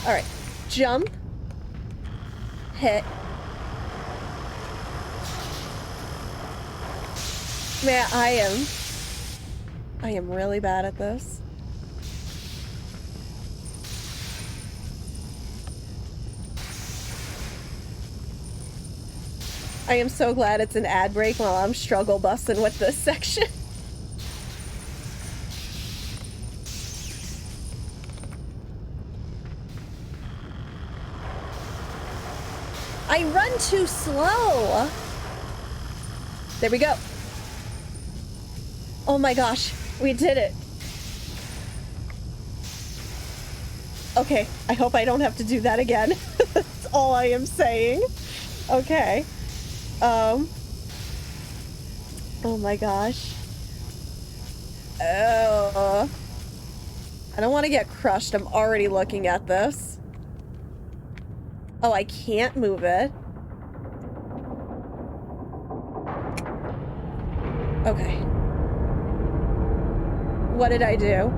Alright, jump. Hit. Man, I am really bad at this. I am so glad it's an ad break while I'm struggle busting with this section. I run too slow. There we go. Oh my gosh, we did it. Okay, I hope I don't have to do that again. That's all I am saying. Okay. Oh my gosh. Oh. I don't want to get crushed. I'm already looking at this. Oh, I can't move it. Okay. What did I do?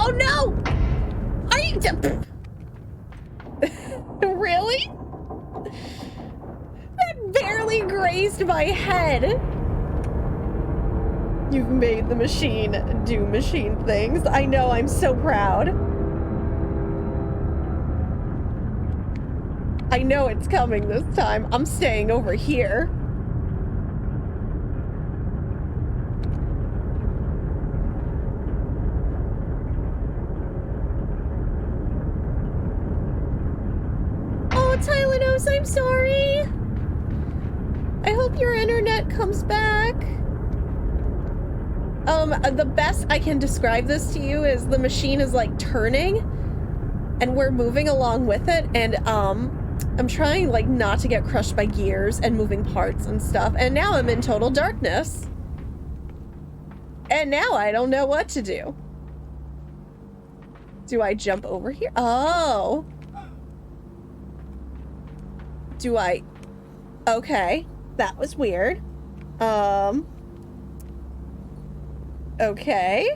Oh no! Are you really? That barely grazed my head. You've made the machine do machine things. I know, I'm so proud. I know it's coming this time. I'm staying over here. Tylenose, I'm sorry. I hope your internet comes back. The best I can describe this to you is the machine is like turning and we're moving along with it, and I'm trying like not to get crushed by gears and moving parts and stuff, and now I'm in total darkness. And now I don't know what to do. Do I jump over here? Oh. Do I? Okay, that was weird. Okay.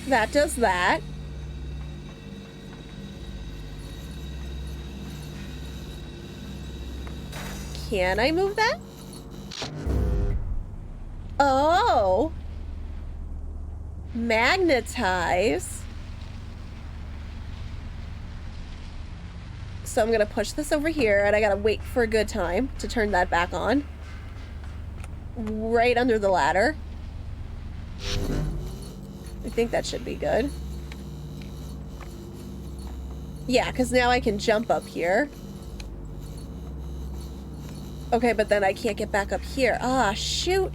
That does that. Can I move that? Oh. Magnetize. So I'm gonna push this over here, and I gotta wait for a good time to turn that back on. Right under the ladder. I think that should be good. Yeah, because now I can jump up here. Okay, but then I can't get back up here. Ah, shoot.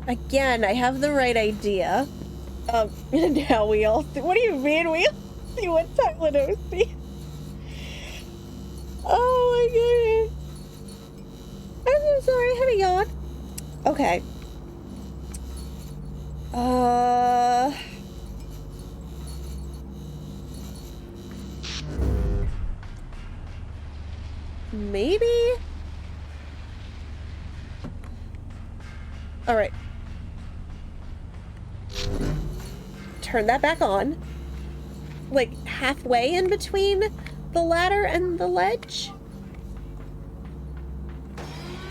Again, I have the right idea. Now we all... What do you mean we all see what Tylenol sees? Oh my goodness. I'm so sorry, I had a yawn. Okay. Maybe? Alright. Turn that back on. Like, halfway in between the ladder and the ledge?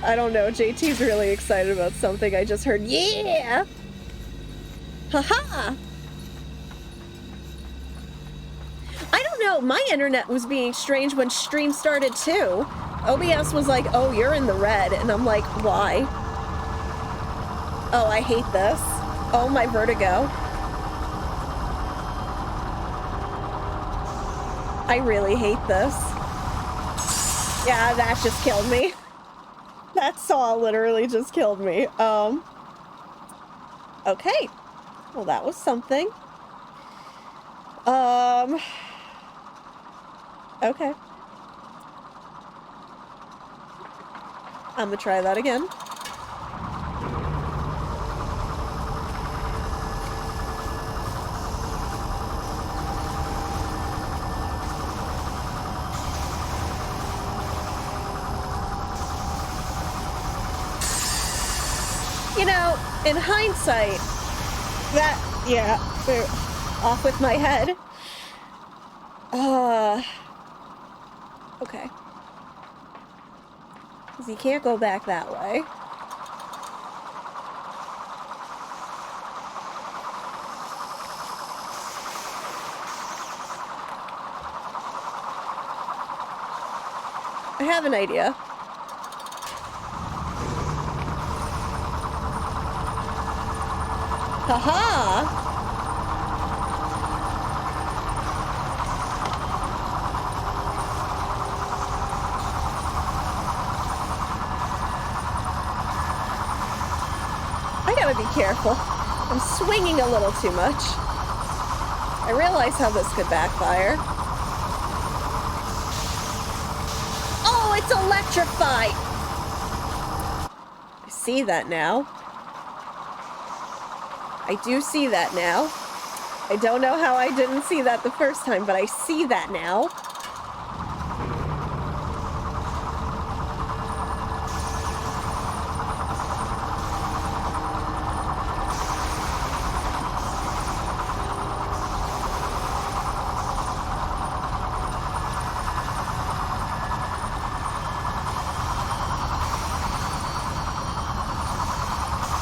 I don't know, JT's really excited about something I just heard. Yeah! Haha! I don't know, my internet was being strange when stream started too. OBS was like, oh, you're in the red, and I'm like, why? Oh, I hate this. Oh, my vertigo. I really hate this. Yeah, that just killed me. That saw literally just killed me. Okay. Well, that was something. Okay. I'm gonna try that again. You know, in hindsight, yeah, off with my head. Okay. Because you can't go back that way. I have an idea. Haha! I gotta be careful. I'm swinging a little too much. I realize how this could backfire. Oh, it's electrified! I see that now. I do see that now. I don't know how I didn't see that the first time, but I see that now.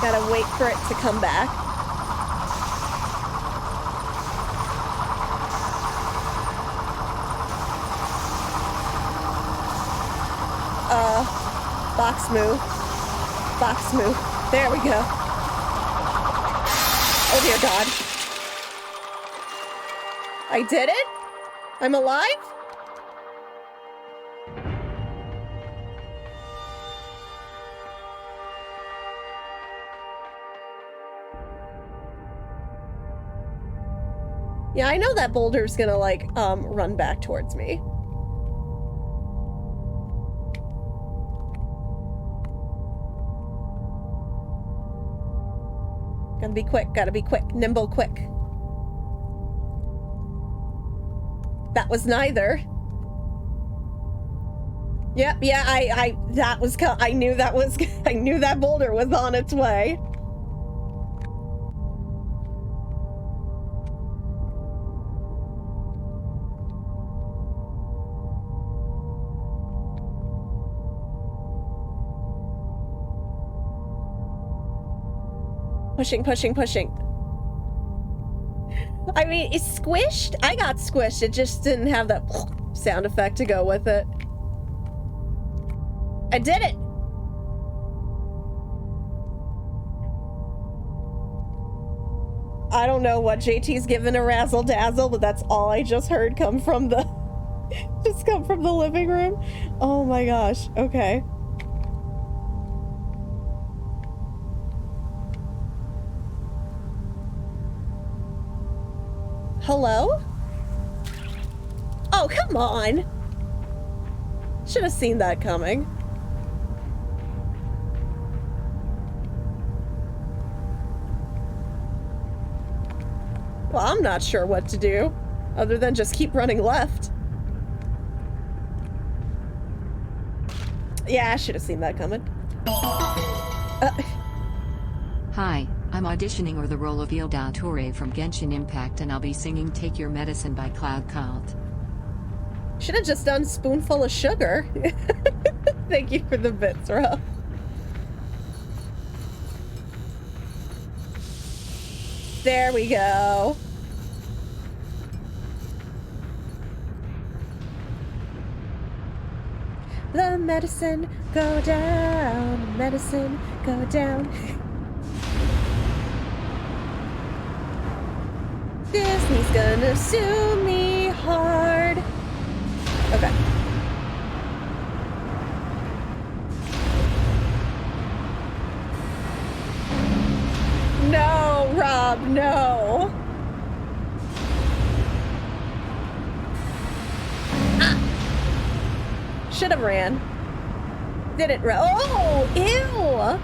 Gotta wait for it to come back. Box move. Box move. There we go. Oh dear God. I did it? I'm alive? Yeah, I know that boulder's gonna, like, run back towards me. Gotta be quick, nimble quick. That was neither. Yep, yeah, I knew that was, I knew that boulder was on its way. Pushing, pushing, pushing. I mean, it's squished. I got squished. It just didn't have that sound effect to go with it. I did it. I don't know what JT's given a razzle dazzle, but that's all I just heard come from the living room. Oh my gosh. Okay. Hello? Oh, come on. Should have seen that coming. Well, I'm not sure what to do, other than just keep running left. Yeah, I should have seen that coming. Hi, I'm auditioning for the role of vtuber from Genshin Impact, and I'll be singing Take Your Medicine by Cloud Cult. Should have just done Spoonful of Sugar. Thank you for the bits, Ruff. There we go. The medicine go down, medicine go down. Disney's gonna sue me hard. Okay. No, Rob, no. Should have ran. Didn't run. Oh, ew.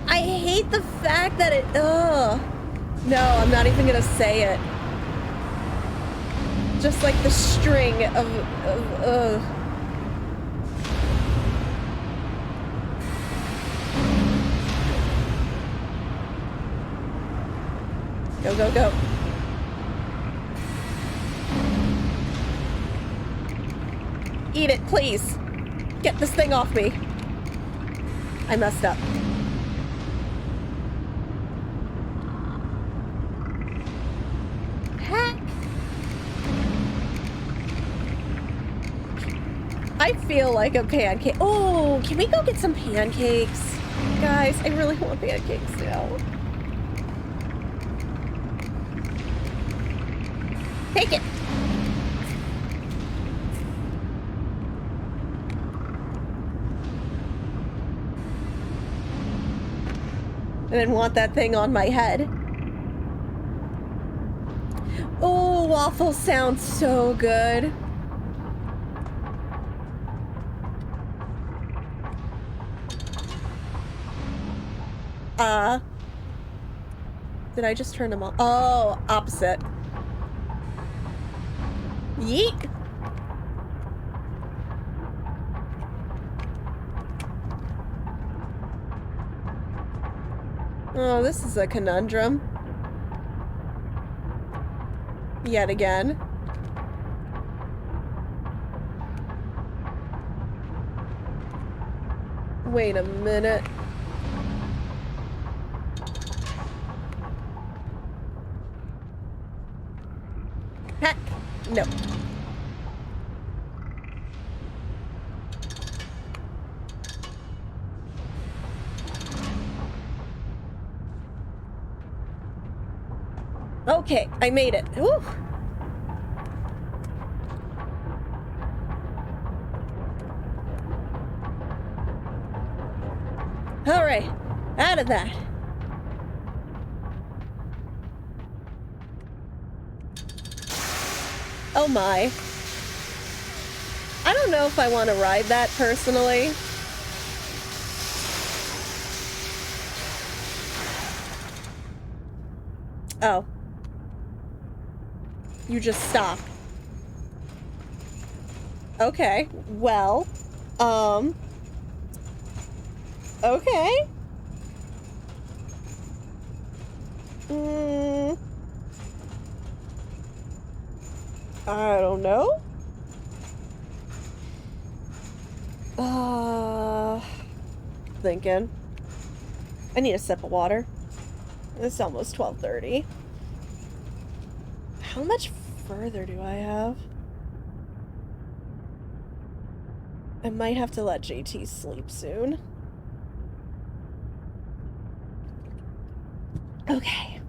I hate the fact that it, ugh. No, I'm not even gonna say it. Just like the string of ugh. Go, go, go. Eat it, please. Get this thing off me. I messed up. Heck. I feel like a pancake. Oh, can we go get some pancakes? Guys, I really want pancakes now. Take it. I didn't want that thing on my head. Oh, waffles sound so good. Did I just turn them on? Oh, opposite. Yeet. Oh, this is a conundrum. Yet again. Wait a minute. Heck, no. Okay, I made it. Woo. All right, out of that. Oh my. I don't know if I want to ride that personally. Oh. You just stop. Okay, well, okay. I don't know. Thinking. I need a sip of water. It's almost 12:30. How much further do I have? I might have to let JT sleep soon. Okay.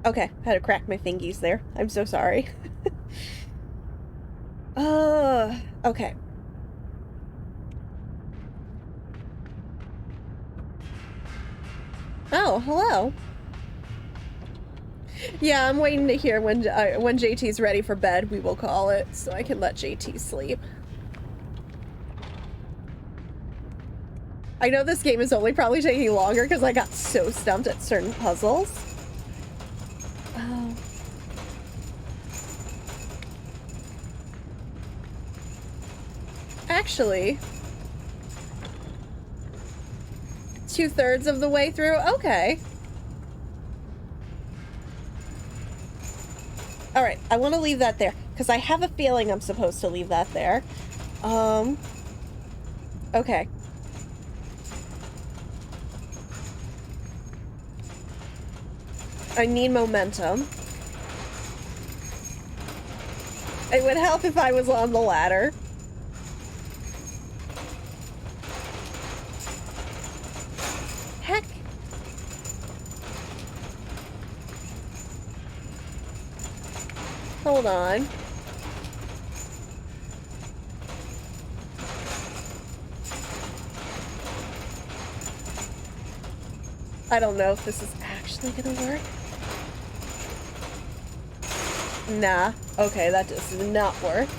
Okay, had to crack my fingies there. I'm so sorry. Okay. Oh, hello. Yeah, I'm waiting to hear when JT's ready for bed, we will call it, so I can let JT sleep. I know this game is only probably taking longer because I got so stumped at certain puzzles. Oh. Actually, 2/3 of the way through? Okay. Alright, I want to leave that there, because I have a feeling I'm supposed to leave that there. Okay. I need momentum. It would help if I was on the ladder. Heck. Hold on. I don't know if this is actually gonna work. Nah. Okay, that does not work.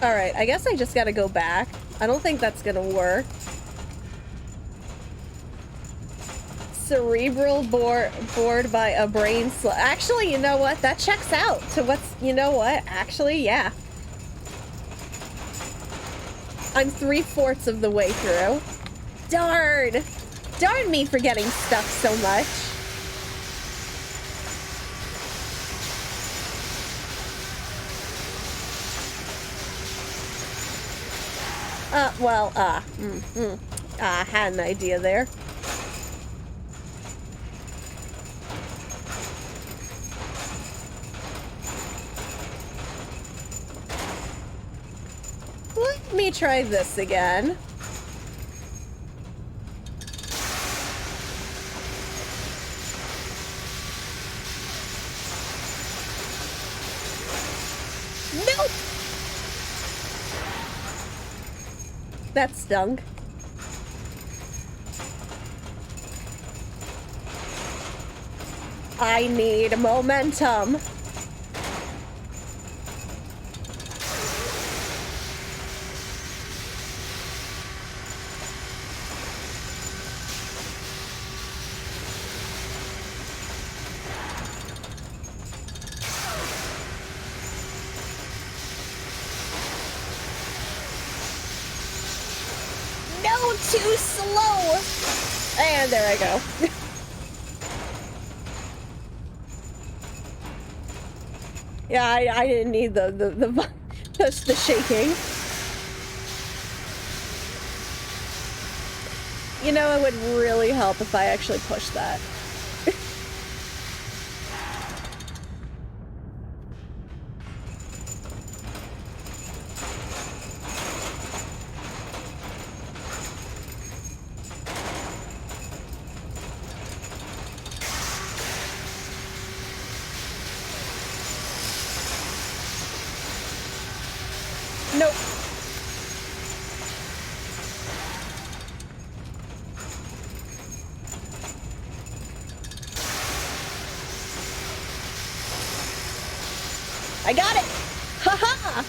Alright, I guess I just gotta go back. I don't think that's gonna work. Cerebral bored by a brain slug. Actually, you know what? That checks out to what's... You know what? Actually, yeah. I'm 3/4 of the way through. Darn! Darn me for getting stuck so much. I had an idea there. Let me try this again. Nope! That stung. I need momentum. No, too slow. And there I go. Yeah, I didn't need the shaking. You know, it would really help if I actually pushed that. Nope. I got it! Haha!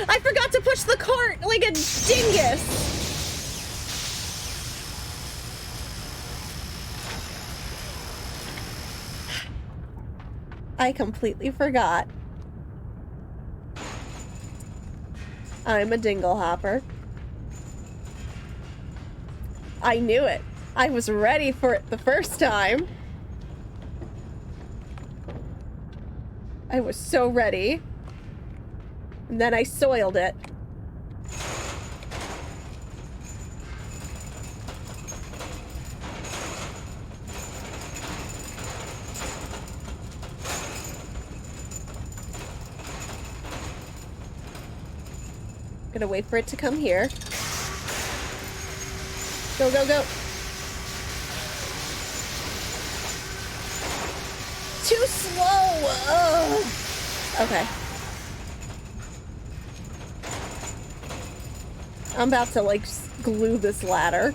I forgot to push the cart like a dingus! I completely forgot. I'm a dingle hopper. I knew it. I was ready for it the first time. I was so ready. And then I soiled it. Gonna wait for it to come here. Go, go, go. Too slow. Ugh. Okay. I'm about to, like, glue this ladder.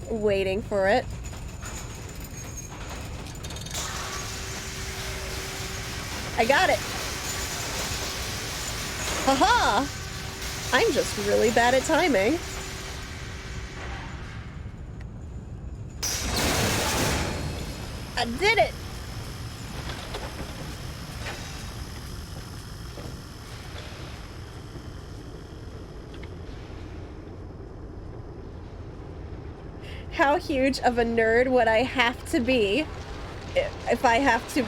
Waiting for it. I got it. Haha! I'm just really bad at timing. I did it! How huge of a nerd would I have to be if I have to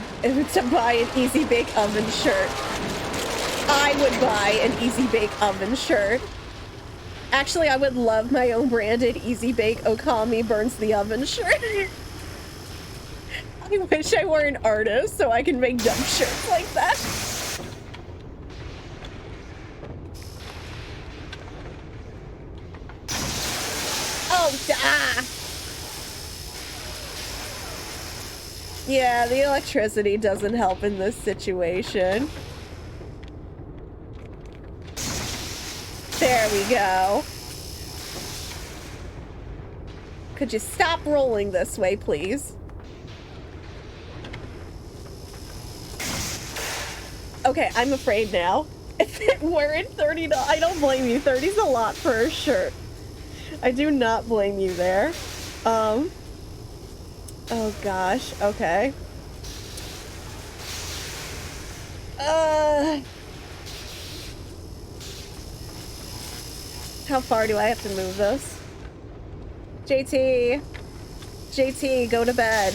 buy an Easy Bake Oven shirt? I would buy an Easy Bake Oven shirt. Actually, I would love my own branded Easy Bake Okami Burns the Oven shirt. I wish I were an artist so I can make dumb shirts like that. Oh, yeah, the electricity doesn't help in this situation. There we go. Could you stop rolling this way, please? Okay, I'm afraid now. If it weren't $30, I don't blame you. 30's a lot for a shirt. I do not blame you there. Oh gosh, okay. How far do I have to move this? JT! JT, go to bed.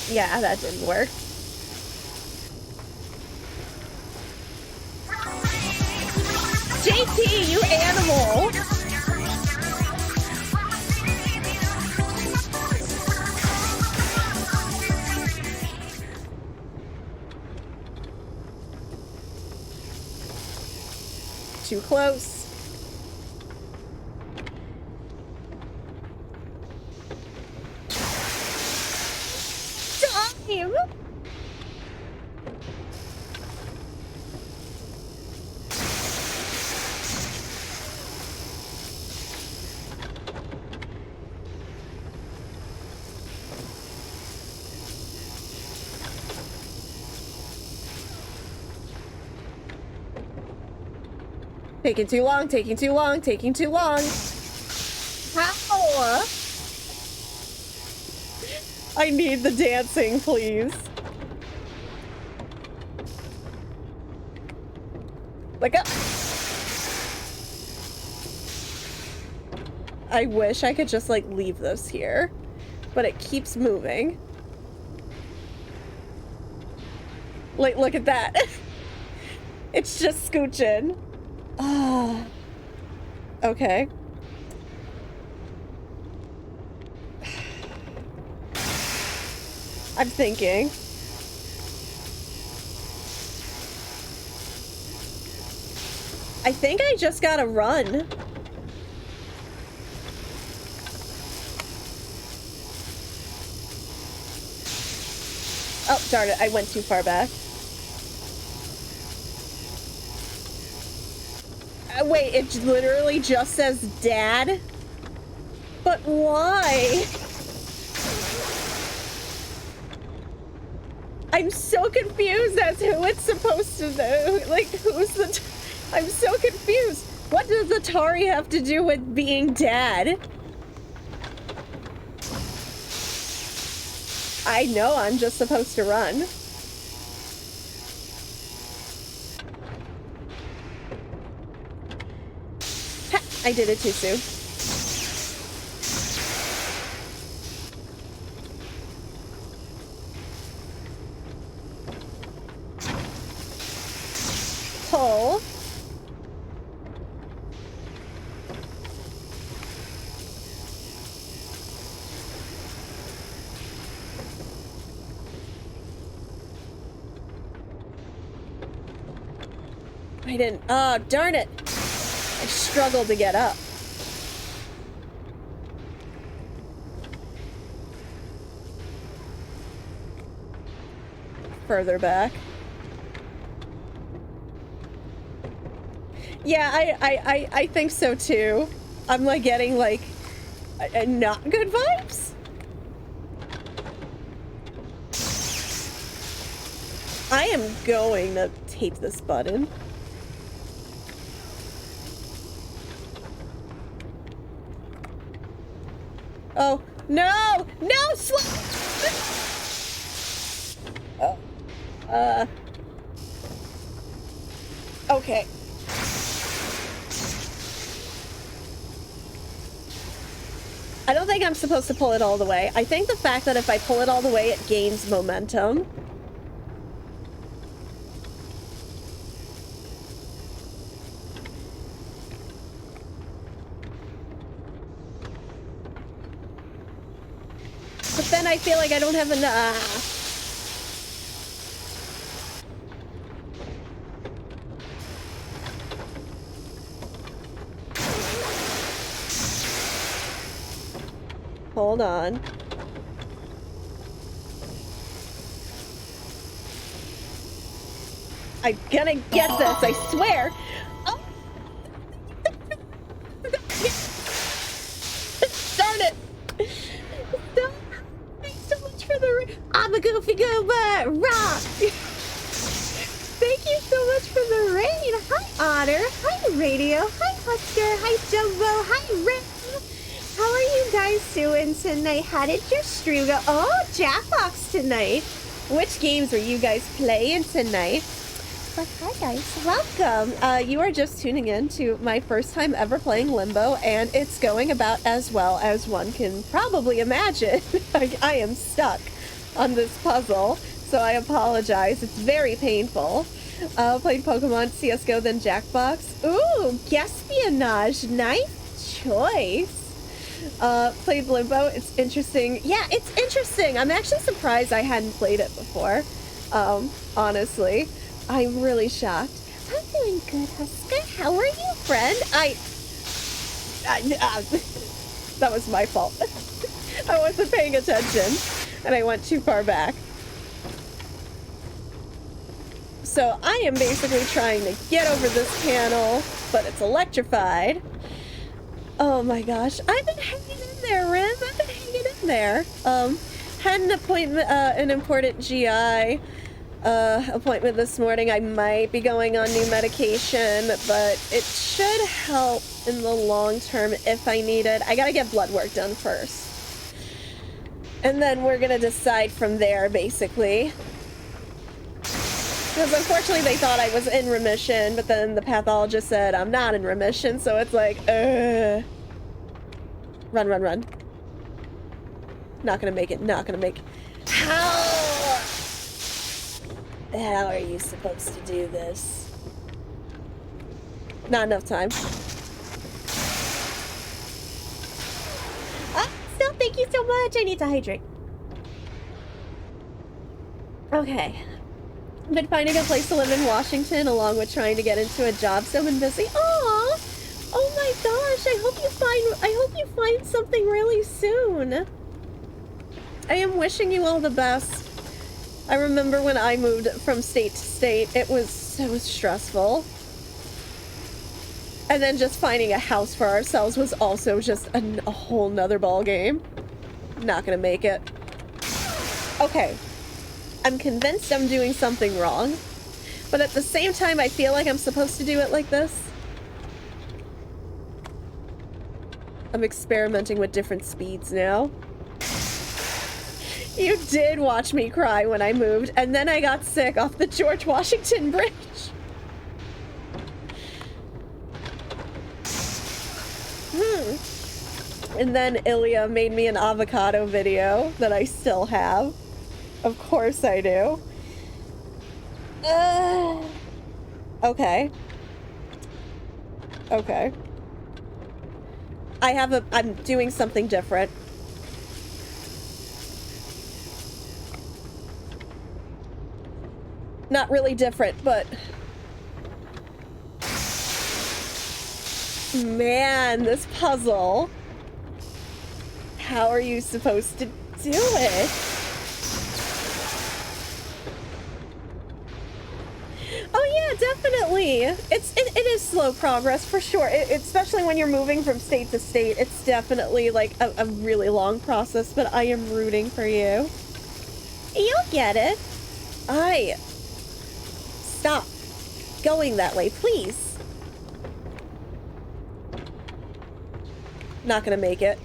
Yeah, that didn't work. JT, you animal! Too close. Time! Taking too long, taking too long, taking too long. How? I need the dancing, please. Wake up. I wish I could just, like, leave this here, but it keeps moving. Like, look at that. It's just scooching. Ah. Okay. I'm thinking. I think I just gotta run. Oh, darn it, I went too far back. Wait, it literally just says dad? But why? I'm so confused as to who it's supposed to do. Like, who's the... I'm so confused. What does Atari have to do with being dad? I know I'm just supposed to run. Ha! I did it too soon. Pull. I didn't. Oh, darn it. I struggled to get up. Further back. Yeah, I think so too. I'm like getting like not good vibes. I am going to tape this button. Oh, no! No! Okay. I don't think I'm supposed to pull it all the way. I think the fact that if I pull it all the way, it gains momentum. then I feel like I don't have enough. Hold on. I'm gonna get this, I swear. Oh. Darn it. Thanks so much for the I'm a goofy goober. Rock. Thank you so much for the raid. Hi, Otter. Hi, Radio. Hi, Husker. Hi, Jumbo. Hi, Rick. How are you guys doing tonight? How did your stream go? Oh, Jackbox tonight. Which games were you guys playing tonight? But hi guys, welcome. You are just tuning in to my first time ever playing Limbo, and it's going about as well as one can probably imagine. I am stuck on this puzzle, so I apologize. It's very painful. Played Pokemon, CSGO, then Jackbox. Ooh, Gaspionage. Nice choice. Played Limbo. It's interesting. Yeah, it's interesting. I'm actually surprised I hadn't played it before. Honestly. I'm really shocked. I'm doing good, Husker. How are you, friend? That was my fault. I wasn't paying attention, and I went too far back. So I am basically trying to get over this panel, but it's electrified. Oh my gosh. I've been hanging in there, Rim. I've been hanging in there. Had an appointment, an important GI appointment this morning. I might be going on new medication, but it should help in the long term if I need it. I gotta get blood work done first. And then we're gonna decide from there, basically. Because unfortunately they thought I was in remission, but then the pathologist said I'm not in remission, so it's like, Run, run, run. Not gonna make it, not gonna make it. How are you supposed to do this? Not enough time. Still, thank you so much. I need to hydrate. Okay. I've been finding a place to live in Washington along with trying to get into a job, so I've been busy. Aww! Oh my gosh, I hope you find something really soon. I am wishing you all the best. I remember when I moved from state to state, it was so stressful. And then just finding a house for ourselves was also just a whole nother ball game. Not gonna make it. Okay. I'm convinced I'm doing something wrong, but at the same time, I feel like I'm supposed to do it like this. I'm experimenting with different speeds now. You did watch me cry when I moved, and then I got sick off the George Washington Bridge. And then Ilya made me an avocado video that I still have. Of course I do. Okay. Okay. I'm doing something different. Not really different, but... Man, this puzzle. How are you supposed to do it? Oh yeah, definitely. It is slow progress for sure. Especially when you're moving from state to state. It's definitely like a really long process, but I am rooting for you. You'll get it. Stop going that way, please. Not gonna make it.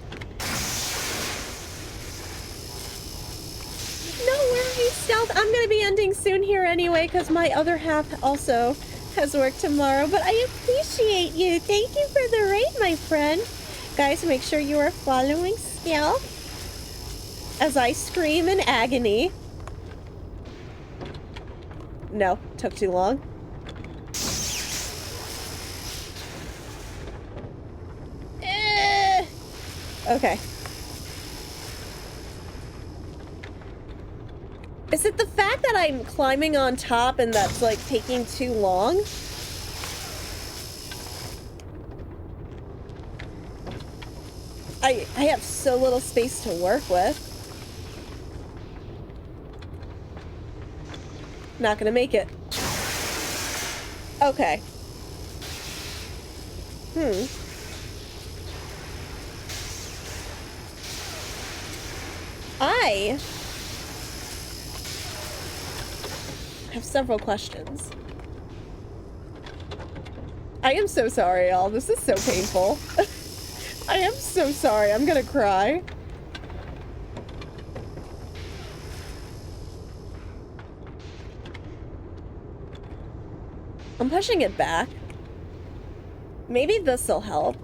No worries, Stealth. I'm gonna be ending soon here anyway, because my other half also has work tomorrow, but I appreciate you. Thank you for the raid, my friend. Guys, make sure you are following Stealth as I scream in agony. No, took too long. Okay. Is it the fact that I'm climbing on top and that's like taking too long? I have so little space to work with. Not gonna make it. Okay. I have several questions. I am so sorry, y'all. This is so painful. I am so sorry. I'm gonna cry. I'm pushing it back. Maybe this'll help.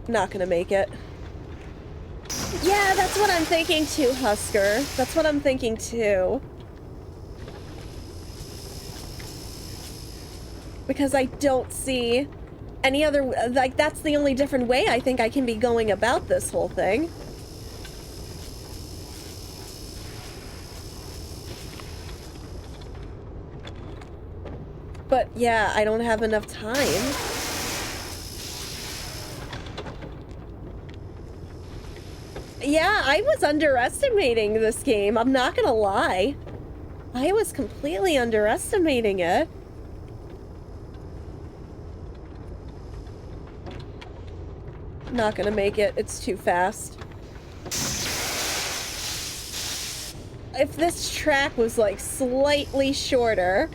Not gonna make it. Yeah, that's what I'm thinking too, Husker. That's what I'm thinking too. Because I don't see any other, like, that's the only different way I think I can be going about this whole thing. But yeah, I don't have enough time. Yeah, I was underestimating this game. I'm not gonna lie. I was completely underestimating it. Not gonna make it. It's too fast. If this track was like slightly shorter.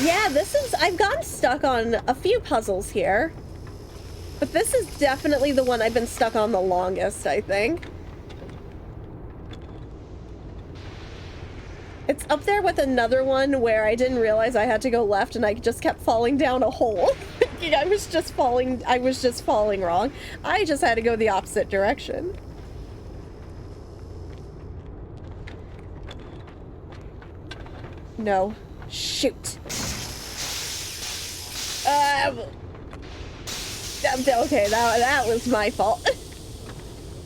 Yeah, this is, I've gotten stuck on a few puzzles here. But this is definitely the one I've been stuck on the longest, I think. It's up there with another one where I didn't realize I had to go left and I just kept falling down a hole. I was just falling wrong. I just had to go the opposite direction. No. Shoot. Okay, that was my fault.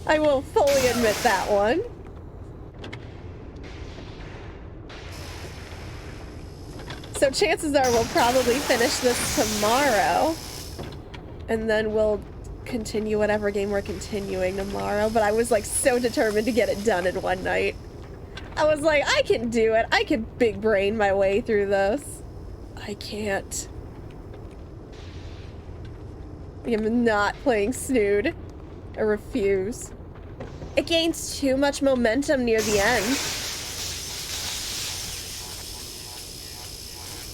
I will fully admit that one. So chances are we'll probably finish this tomorrow. And then we'll continue whatever game we're continuing tomorrow. But I was like so determined to get it done in one night. I was like, I can do it. I can big brain my way through this. I can't. I am not playing Snood. I refuse. It gains too much momentum near the end.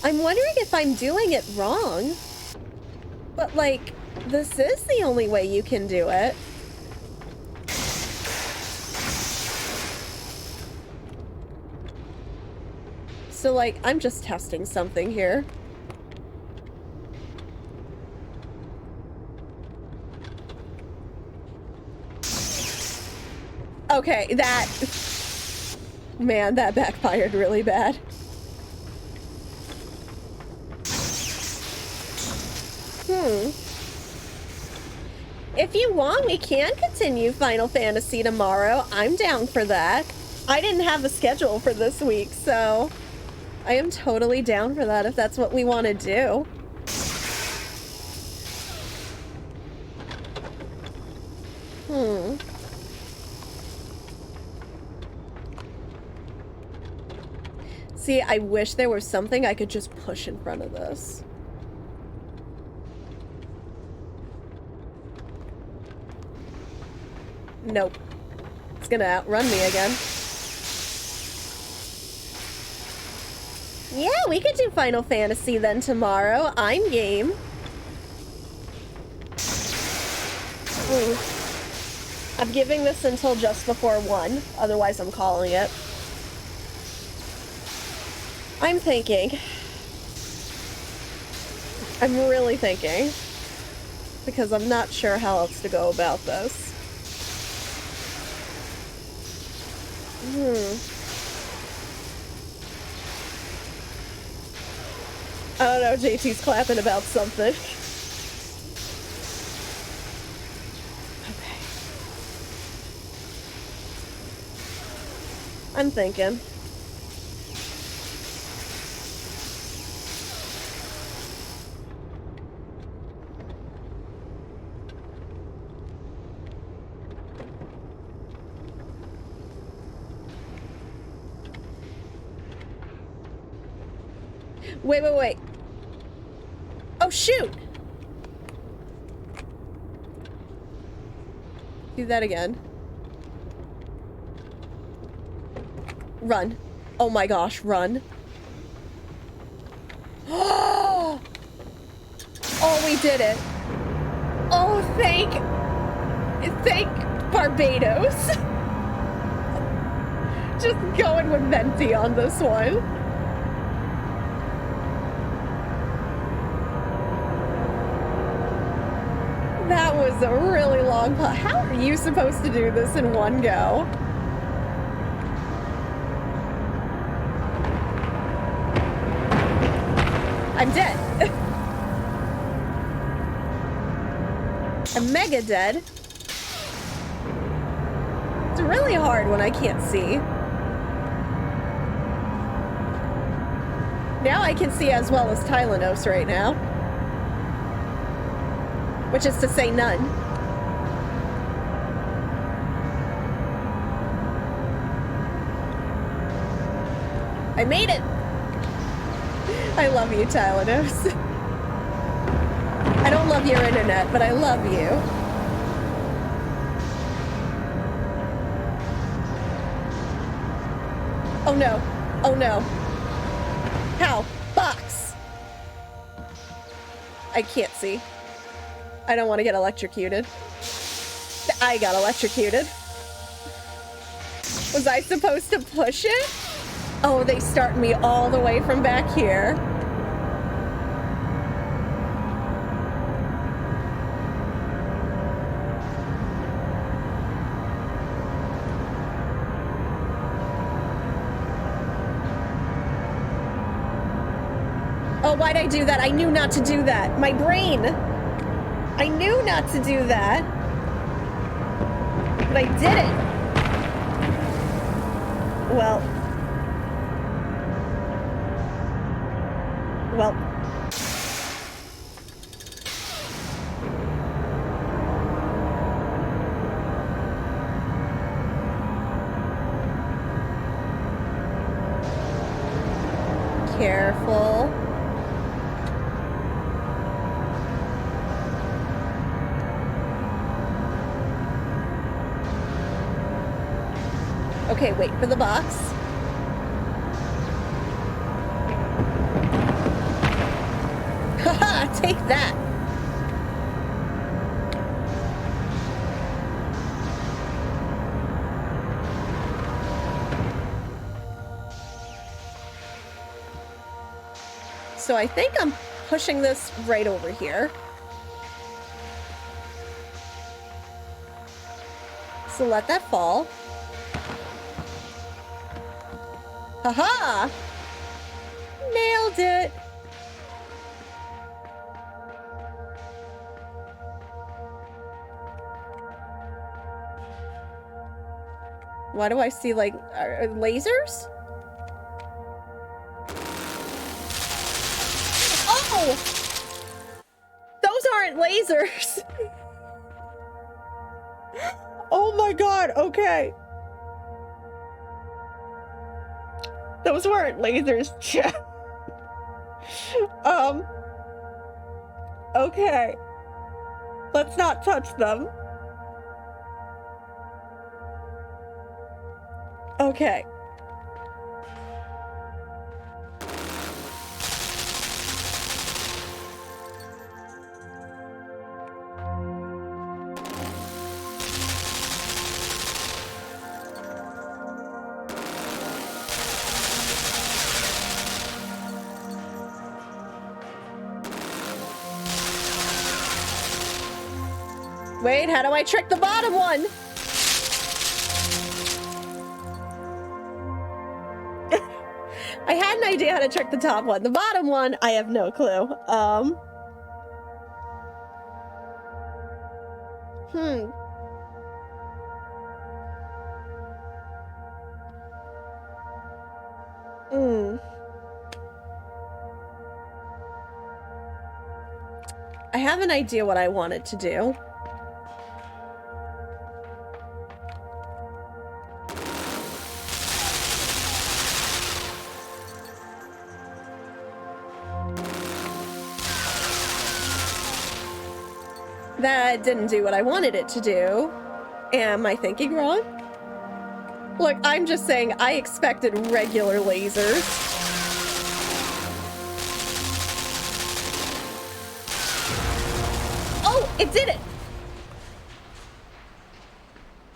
I'm wondering if I'm doing it wrong. But like, this is the only way you can do it. So like, I'm just testing something here. Okay, that... Man, that backfired really bad. If you want, we can continue Final Fantasy tomorrow. I'm down for that. I didn't have a schedule for this week, so... I am totally down for that if that's what we want to do. See, I wish there was something I could just push in front of this. Nope. It's gonna outrun me again. Yeah, we could do Final Fantasy then tomorrow. I'm game. I'm giving this until just before 1. Otherwise, I'm calling it. I'm thinking. I'm really thinking. Because I'm not sure how else to go about this. I don't know, JT's clapping about something. I'm thinking. Wait. Oh, shoot! Do that again. Run. Oh my gosh, run. Oh, we did it. Oh, thank Barbados. Just going with Venti on this one. That was a really long putt. How are you supposed to do this in one go? I'm dead. I'm mega dead. It's really hard when I can't see. Now I can see as well as Tylenos right now. Which is to say none. I made it! I love you, Tylenos. I don't love your internet, but I love you. Oh no. Oh no. How? Box! I can't see. I don't want to get electrocuted. I got electrocuted. Was I supposed to push it? Oh, they start me all the way from back here. Oh, why'd I do that? I knew not to do that. My brain. I knew not to do that. But I did it. Well. Careful. Okay, wait for the box. Haha, take that. So I think I'm pushing this right over here. So let that fall. Haha! Nailed it! Why do I see, like, lasers? Oh! Those aren't lasers! Oh my god, okay. Those weren't lasers, chat. Okay. Let's not touch them. Okay. Wait, how do I trick the bottom one? I had an idea how to trick the top one. The bottom one, I have no clue. I have an idea what I wanted to do. That didn't do what I wanted it to do. Am I thinking wrong? Look, I'm just saying I expected regular lasers. Oh, it did it!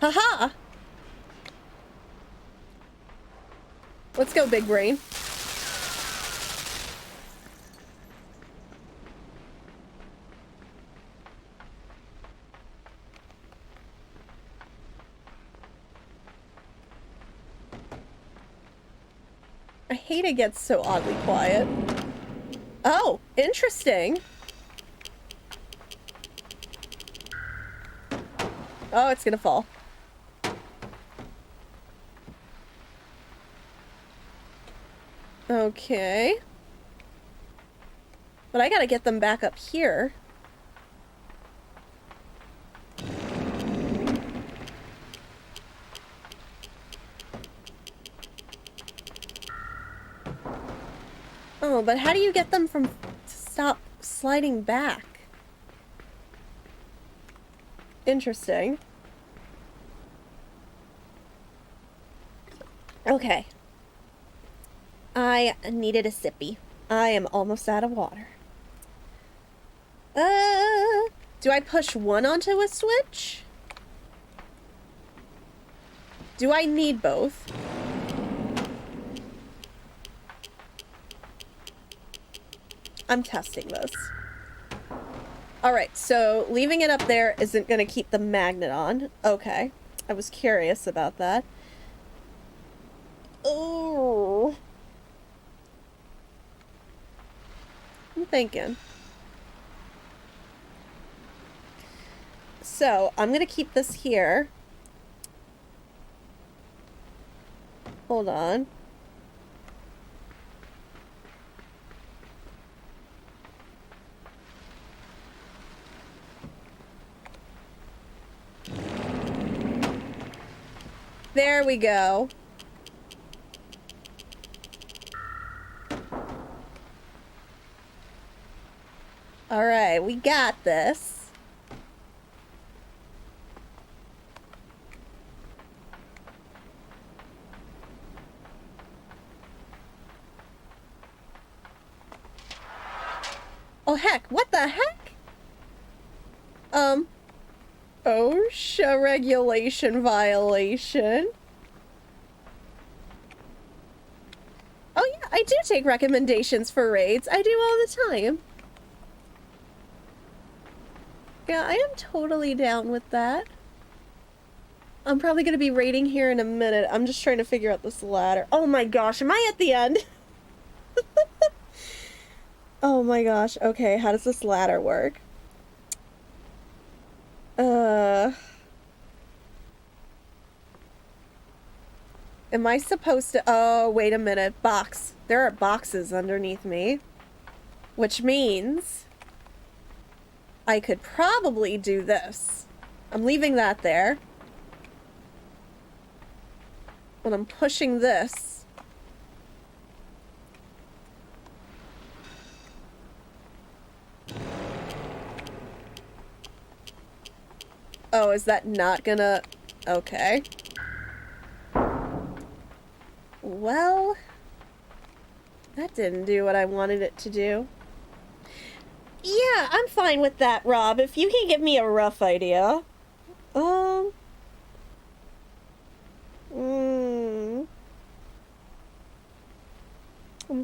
Haha! Let's go, big brain. I hate it gets so oddly quiet. Oh, interesting. Oh, it's gonna fall. Okay. But I gotta get them back up here. Oh, but how do you get them from to stop sliding back? Interesting. Okay. I needed a sippy. I am almost out of water. Do I push one onto a switch? Do I need both? I'm testing this. Alright, so leaving it up there isn't going to keep the magnet on. Okay. I was curious about that. Oh. I'm thinking. So, I'm going to keep this here. Hold on. There we go. All right, we got this. Oh, heck, what the heck? OSHA regulation violation. Oh yeah, I do take recommendations for raids. I do all the time. Yeah, I am totally down with that. I'm probably gonna be raiding here in a minute. I'm just trying to figure out this ladder. Oh my gosh, am I at the end? Oh my gosh, okay, how does this ladder work? Am I supposed to... Oh, wait a minute. Box. There are boxes underneath me. Which means... I could probably do this. I'm leaving that there. When I'm pushing this... Oh, is that not gonna... Okay. Well... That didn't do what I wanted it to do. Yeah, I'm fine with that, Rob. If you can give me a rough idea. I'm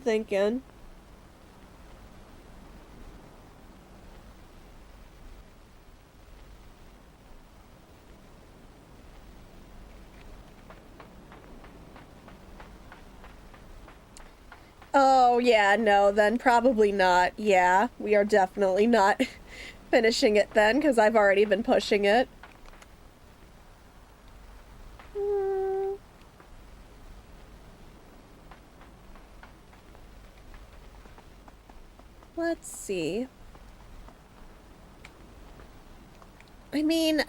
thinking. Oh, yeah, no, then probably not. Yeah, we are definitely not finishing it then, because I've already been pushing it. Let's see. I mean,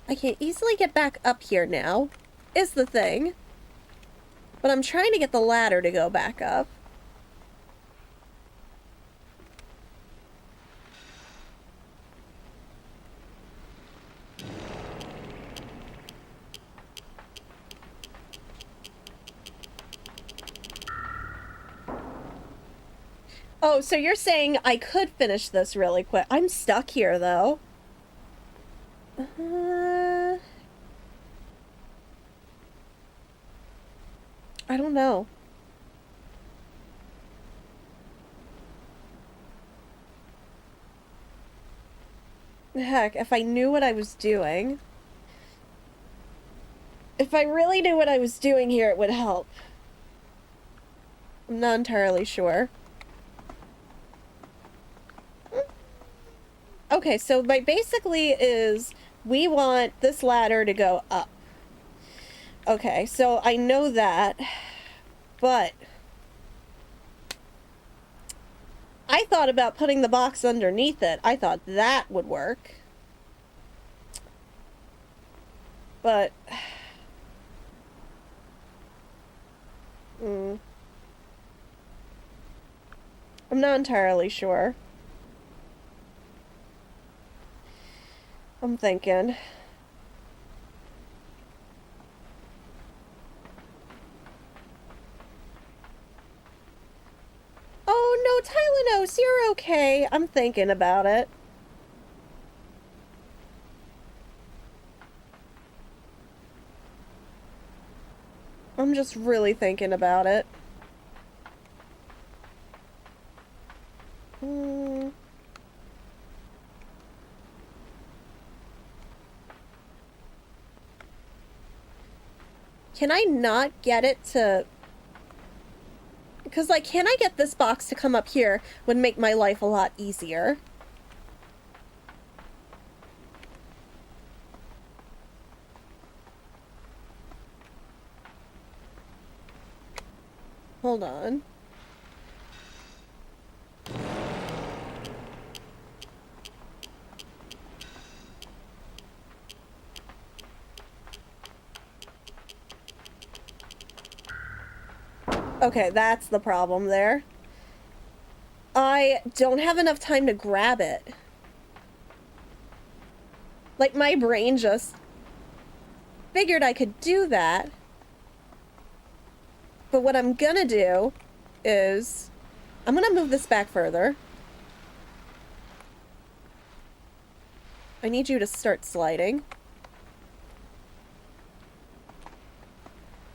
I can easily get back up here now, is the thing. But I'm trying to get the ladder to go back up. Oh, so you're saying I could finish this really quick. I'm stuck here, though. I don't know. Heck, if I knew what I was doing... If I really knew what I was doing here, it would help. I'm not entirely sure. Okay, so my basically is we want this ladder to go up. Okay, so I know that, but I thought about putting the box underneath it. I thought that would work. But I'm not entirely sure. I'm thinking. Oh no, Tylenos, you're okay. I'm thinking about it. I'm just really thinking about it. Can I not get it to... Because, like, can I get this box to come up here would make my life a lot easier. Hold on. Okay, that's the problem there. I don't have enough time to grab it. Like, my brain just figured I could do that. But what I'm gonna do is... I'm gonna move this back further. I need you to start sliding.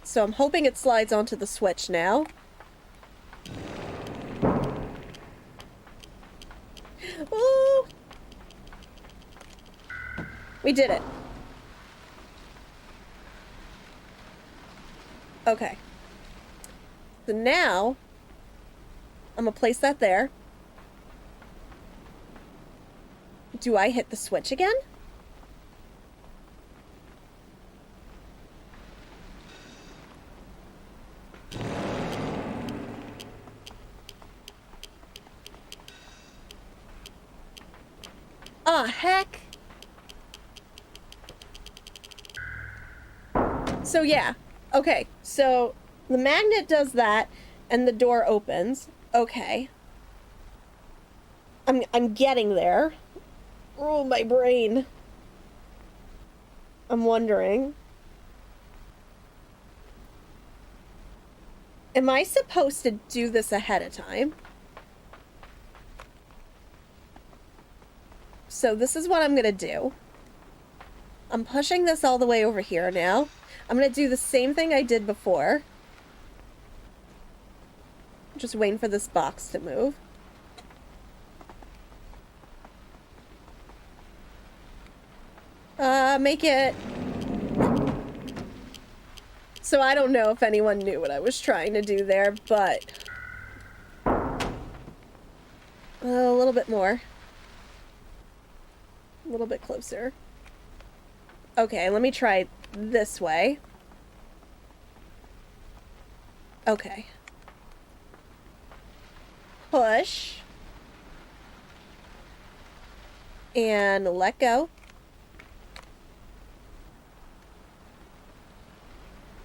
So I'm hoping it slides onto the switch now. Ooh! We did it. Okay. So now, I'm gonna place that there. Do I hit the switch again? Ah, heck. So yeah. Okay, so the magnet does that and the door opens. Okay. I'm getting there. Oh, my brain. I'm wondering. Am I supposed to do this ahead of time? So this is what I'm gonna do. I'm pushing this all the way over here now. I'm gonna do the same thing I did before. Just waiting for this box to move. Make it... So I don't know if anyone knew what I was trying to do there, but... A little bit more. A little bit closer. Okay, let me try this way. Okay. Push. And let go.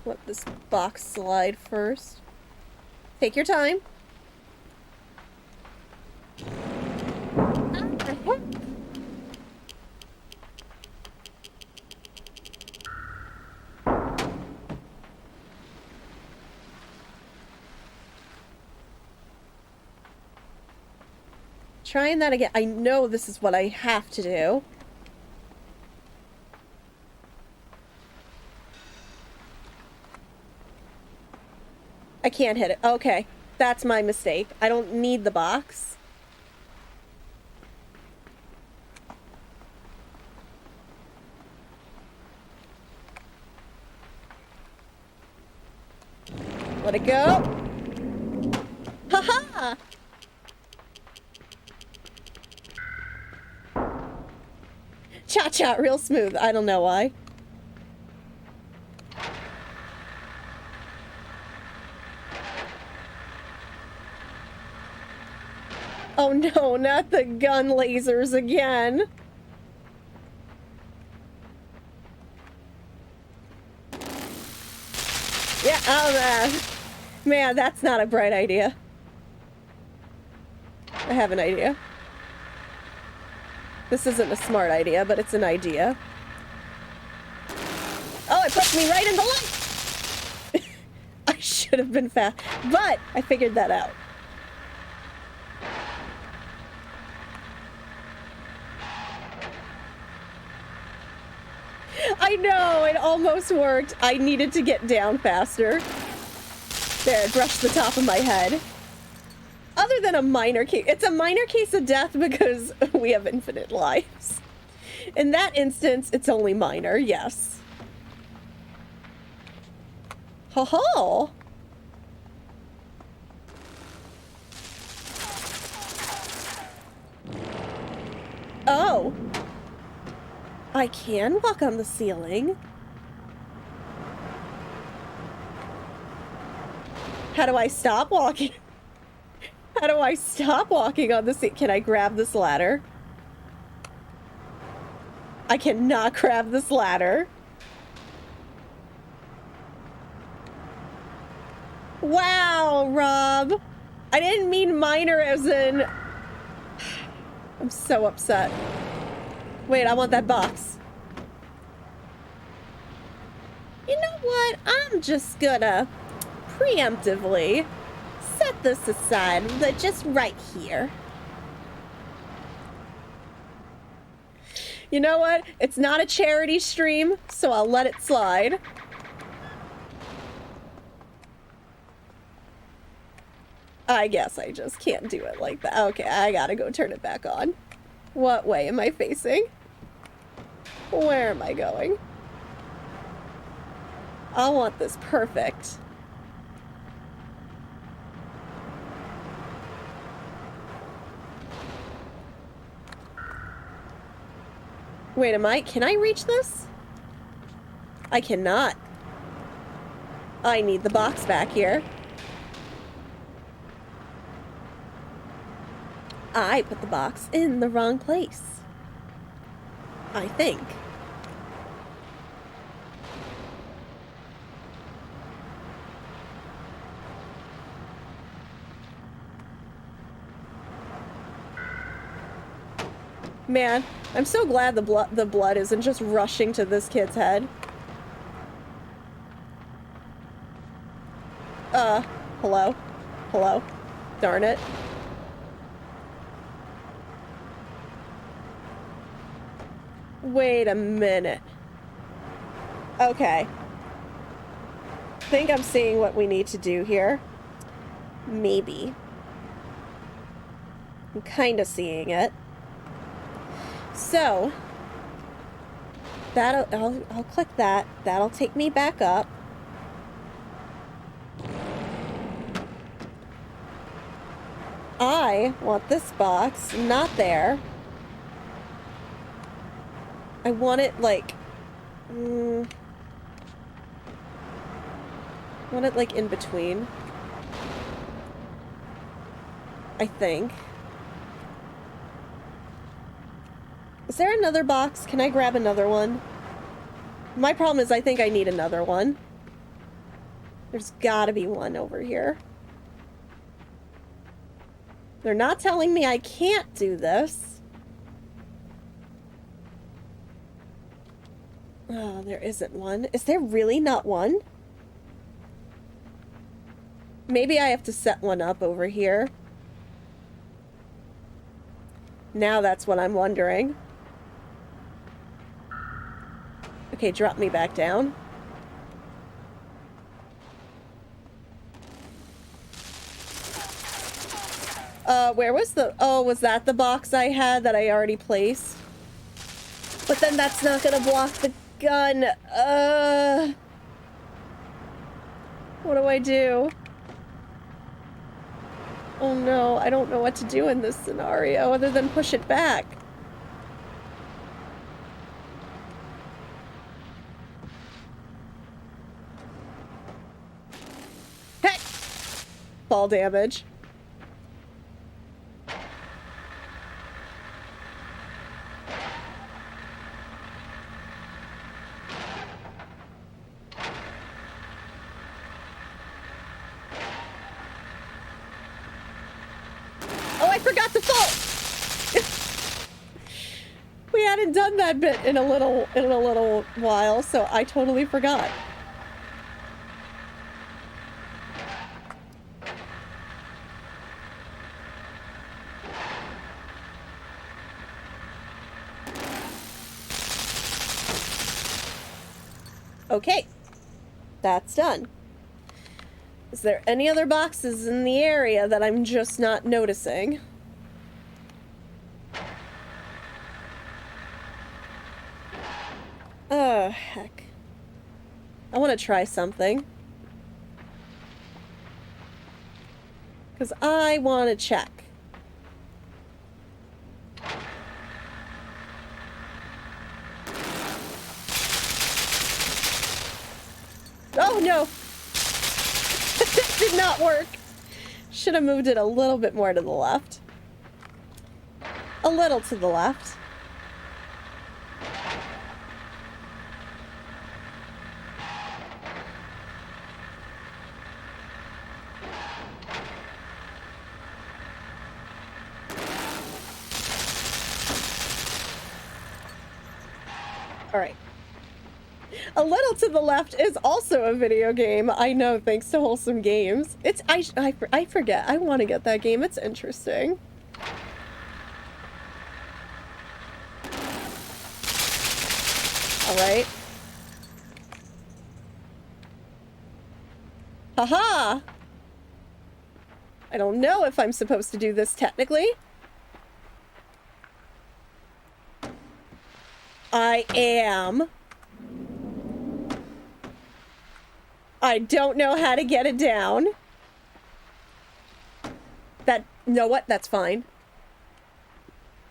Let this box slide first. Take your time. Trying that again. I know this is what I have to do. I can't hit it. Okay. That's my mistake. I don't need the box. Let it go. Haha! Cha-cha, real smooth. I don't know why. Oh no, not the gun lasers again. Yeah, man, that's not a bright idea. I have an idea. This isn't a smart idea, but it's an idea. Oh, it puts me right in the light! I should have been fast, but I figured that out. I know, it almost worked. I needed to get down faster. There, it brushed the top of my head. Other than a minor case, it's a minor case of death because we have infinite lives. In that instance, it's only minor, yes. Ho ho! Oh! I can walk on the ceiling. How do I stop walking? How do I stop walking on the ceiling? Can I grab this ladder? I cannot grab this ladder. Wow, Rob. I didn't mean minor as in... I'm so upset. Wait, I want that box. You know what? I'm just gonna preemptively set this aside, but just right here. You know what? It's not a charity stream, so I'll let it slide. I guess I just can't do it like that. Okay, I gotta go turn it back on. What way am I facing? Where am I going? I want this perfect. Wait, can I reach this? I cannot. I need the box back here. I put the box in the wrong place. I think. Man, I'm so glad the blood isn't just rushing to this kid's head. Hello? Hello? Darn it. Wait a minute. Okay. I think I'm seeing what we need to do here. Maybe. I'm kind of seeing it. So, I'll click that. That'll take me back up. I want this box not there. I want it like, I want it like in between. I think. Is there another box? Can I grab another one? My problem is I think I need another one. There's gotta be one over here. They're not telling me I can't do this. Oh, there isn't one. Is there really not one? Maybe I have to set one up over here. Now that's what I'm wondering. Okay, drop me back down. Where was the... Oh, was that the box I had that I already placed? But then that's not gonna block the gun. What do I do? Oh no, I don't know what to do in this scenario other than push it back. Hey! Fall damage. Oh, I forgot to fall! We hadn't done that bit in a little while, so I totally forgot. Okay, that's done. Is there any other boxes in the area that I'm just not noticing? Oh, heck. I want to try something. Because I want to check. Oh, no! That did not work. Should have moved it a little bit more to the left. A little to the left. All right. A little to the left is also a video game. I know, thanks to Wholesome Games. It's I forget. I want to get that game. It's interesting. All right. Haha. I don't know if I'm supposed to do this technically. I am. I don't know how to get it down. You know what? That's fine.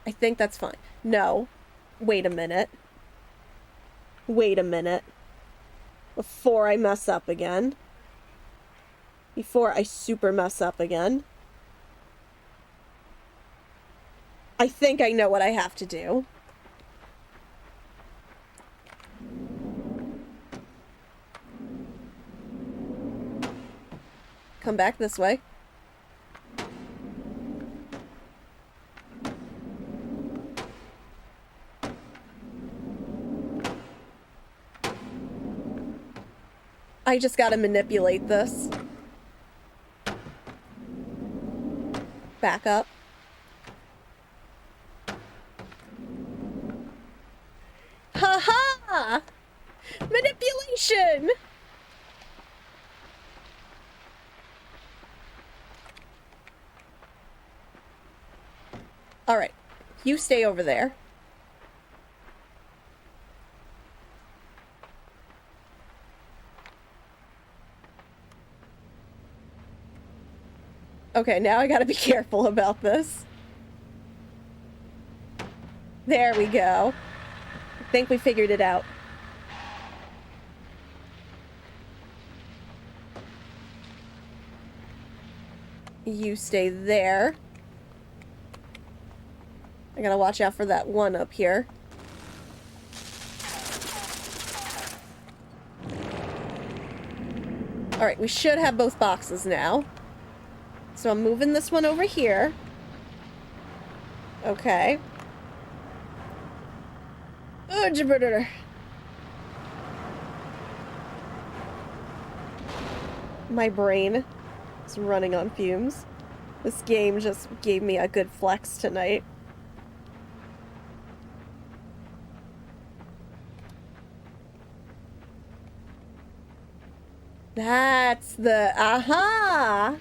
I think that's fine. No. Wait a minute. Wait a minute. Before I mess up again. Before I super mess up again. I think I know what I have to do. Come back this way. I just gotta manipulate this. Back up. Ha-ha! Manipulation! Alright. You stay over there. Okay, now I gotta be careful about this. There we go. I think we figured it out. You stay there. I gotta watch out for that one up here. Alright, we should have both boxes now. So I'm moving this one over here. Okay. Oh, Jupiter. My brain is running on fumes. This game just gave me a good flex tonight. That's the aha!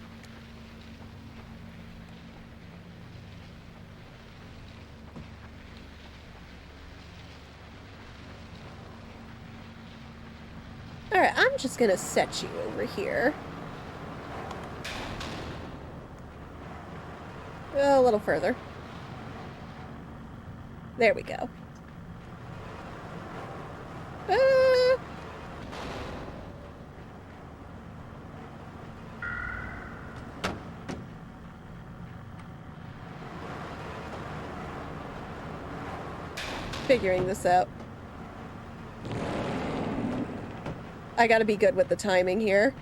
Alright, I'm just gonna set you over here. A little further. There we go. Figuring this out. I gotta be good with the timing here.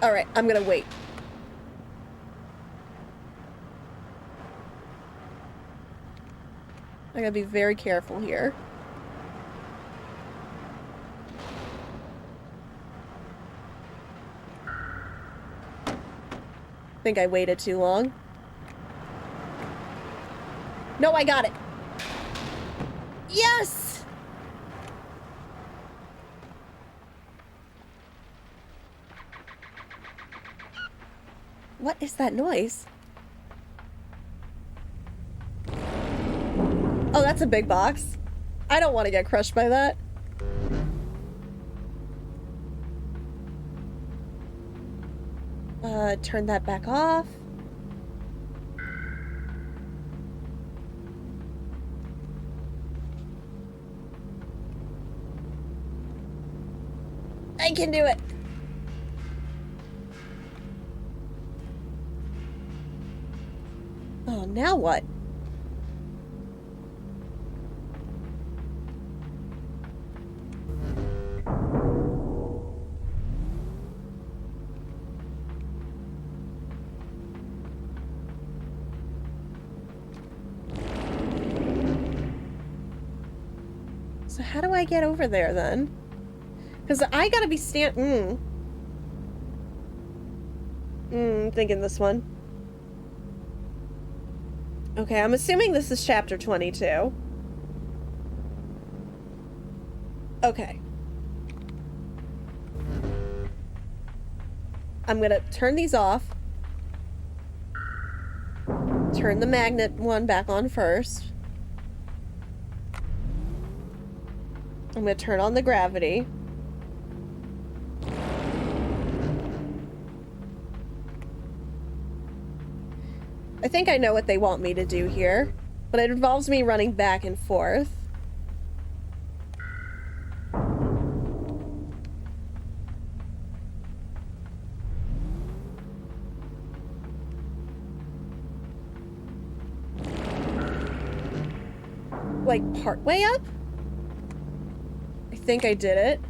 Alright, I'm gonna wait. I gotta be very careful here. I think I waited too long. No, I got it. Yes! What is that noise? Oh, that's a big box. I don't want to get crushed by that. Turn that back off. I can do it. Oh, now what? So how do I get over there then? Because I gotta be thinking this one. Okay, I'm assuming this is chapter 22. Okay. I'm gonna turn these off. Turn the magnet one back on first. I'm gonna turn on the gravity. I think I know what they want me to do here, but it involves me running back and forth. Like, partway up? I think I did it.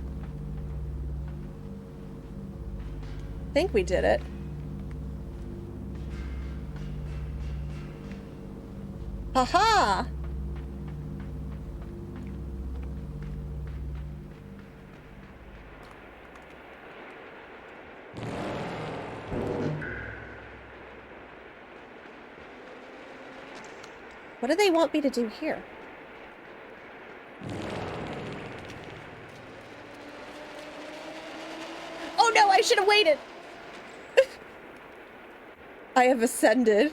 I think we did it. Haha! What do they want me to do here? Oh no, I should have waited! I have ascended.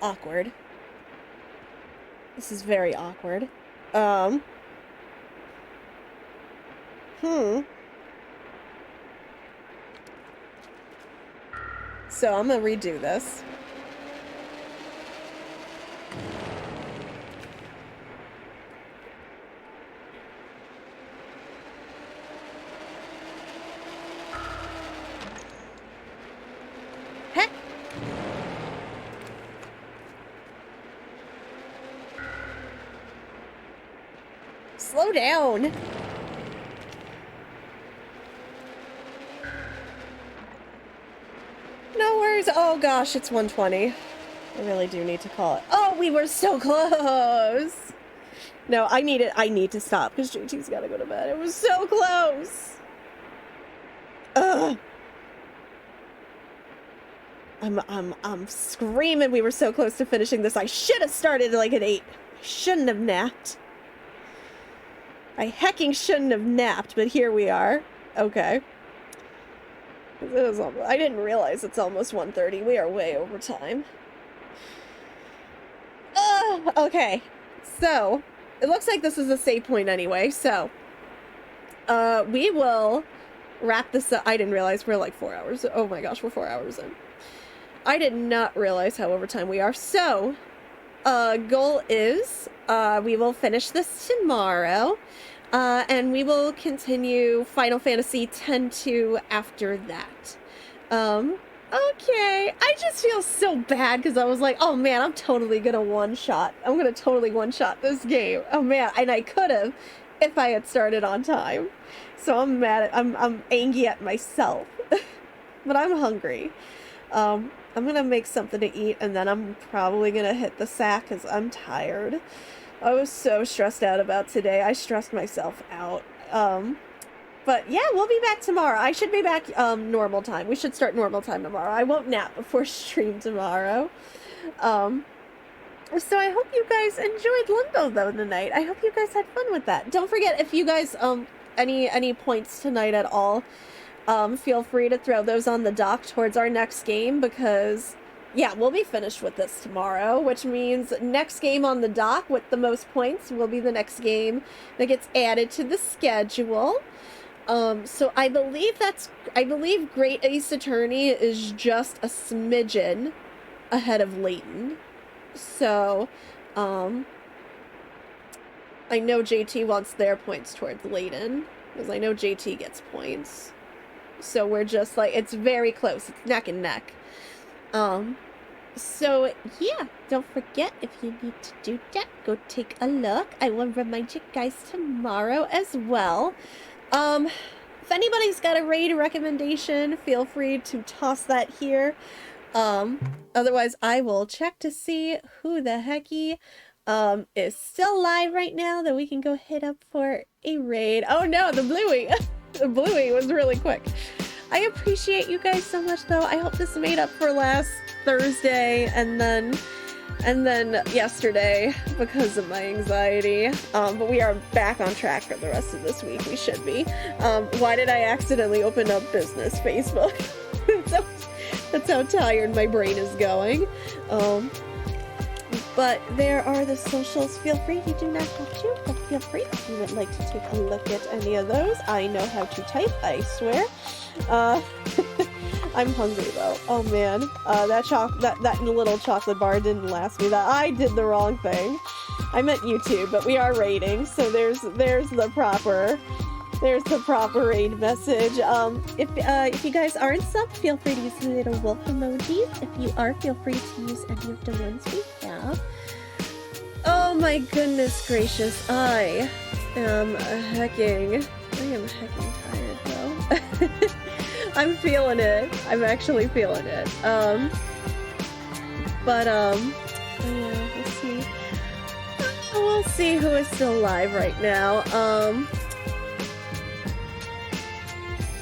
Awkward. This is very awkward. So I'm gonna redo this. Heck! Slow down! No worries. Oh gosh, it's 1:20. I really do need to call it. Oh, we were so close! No, I need to stop because JT's gotta go to bed. It was so close! Ugh! I'm screaming we were so close to finishing this. I should have started like at 8. I shouldn't have napped. I hecking shouldn't have napped, but here we are. Okay. I didn't realize it's almost 1:30. We are way over time. Okay. So, it looks like this is a save point anyway, so we will wrap this up. I didn't realize we're like 4 hours. Oh my gosh, we're 4 hours in. I did not realize how over time we are. So, goal is we will finish this tomorrow. And we will continue Final Fantasy X-2 after that. Okay. I just feel so bad because I was like, oh man, I'm totally gonna one-shot. I'm gonna totally one-shot this game. Oh man, and I could have if I had started on time. So I'm mad at, I'm angry at myself. But I'm hungry. I'm gonna make something to eat and then I'm probably gonna hit the sack because I'm tired. I was so stressed out about today. I stressed myself out. But yeah, we'll be back tomorrow. I should be back normal time. We should start normal time tomorrow. I won't nap before stream tomorrow. So I hope you guys enjoyed Limbo though tonight. I hope you guys had fun with that. Don't forget, if you guys any points tonight at all, feel free to throw those on the dock towards our next game because yeah, we'll be finished with this tomorrow, which means next game on the dock with the most points will be the next game that gets added to the schedule. So I believe Great Ace Attorney is just a smidgen ahead of Layton. So, I know JT wants their points towards Layton, because I know JT gets points. So we're just like, it's very close, it's neck and neck. So yeah, don't forget, if you need to do that, go take a look. I will remind you guys tomorrow as well. If anybody's got a raid recommendation, feel free to toss that here. Otherwise, I will check to see who the hecky is still live right now that we can go hit up for a raid. Oh no, the Bluey! The Bluey was really quick. I appreciate you guys so much though. I hope this made up for last Thursday and then yesterday because of my anxiety. But we are back on track for the rest of this week. We should be. Why did I accidentally open up business Facebook? That's how tired my brain is going. But there are the socials. Feel free, you do not have to, but feel free if you would like to take a look at any of those. I know how to type, I swear. I'm hungry though. Oh man, that little chocolate bar didn't last me. That I did the wrong thing. I meant YouTube, but we are raiding, so there's the proper raid message. If you guys aren't subbed, feel free to use the little wolf emojis. If you are, feel free to use any of the ones we have. Oh my goodness gracious, I am hecking tired though. I'm feeling it. I'm actually feeling it. Yeah, we'll see. We'll see who is still alive right now.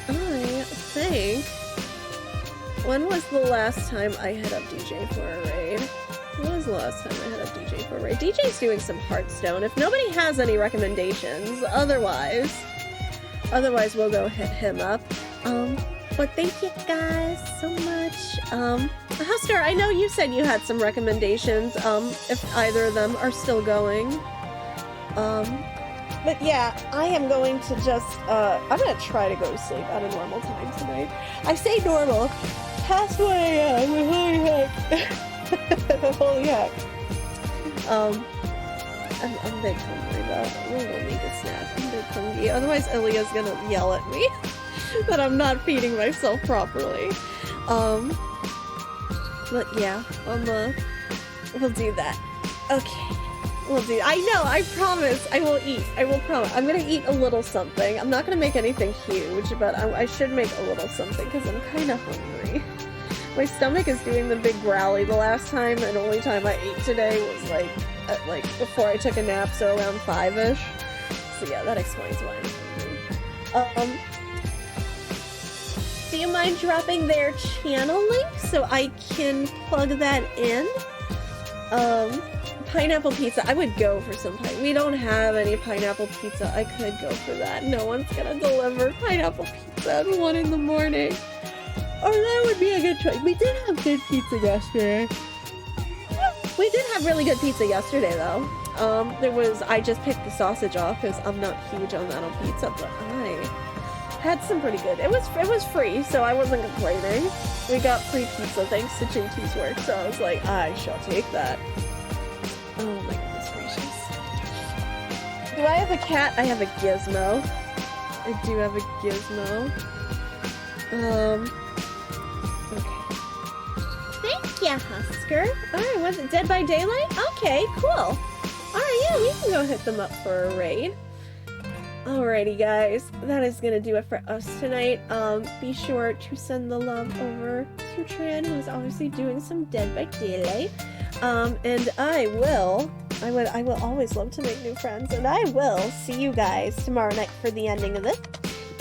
I think... When was the last time I hit up DJ for a raid? When was the last time I hit up DJ for a raid? DJ's doing some Hearthstone. If nobody has any recommendations, otherwise we'll go hit him up. But thank you guys so much. Husker, I know you said you had some recommendations, if either of them are still going. But yeah, I am going to just, I'm gonna try to go to sleep at a normal time tonight. I say normal, past 1 a.m., holy heck. Holy heck. I'm big hungry though. I'm gonna go make a snack. I'm big hungry. Otherwise Ilya's gonna yell at me that I'm not feeding myself properly. But yeah, we'll do that. Okay. We'll do. I know, I promise I will eat. I will promise. I'm gonna eat a little something. I'm not gonna make anything huge, but I should make a little something because I'm kind of hungry. My stomach is doing the big growly. The last time and only time I ate today was like before I took a nap, so around 5-ish. So yeah, that explains why I'm hungry. Do you mind dropping their channel link so I can plug that in? Pineapple pizza. I would go for some We don't have any pineapple pizza. I could go for that. No one's gonna deliver pineapple pizza at 1 in the morning. Or that would be a good choice. We did have good pizza yesterday. We did have really good pizza yesterday, though. I just picked the sausage off because I'm not huge on that on pizza, but I had some pretty good. It was free, so I wasn't complaining. We got free pizza thanks to JT's work, so I was like, I shall take that. Oh my goodness gracious. Do I have a cat? I have a gizmo. I do have a gizmo. Okay. Thank you, Husker. Alright, was it Dead by Daylight? Okay, cool. Alright, yeah, we can go hit them up for a raid. Alrighty, guys. That is gonna do it for us tonight. Be sure to send the love over to Tran, who's obviously doing some Dead by Daylight. And I will always love to make new friends, and I will see you guys tomorrow night for the ending of this,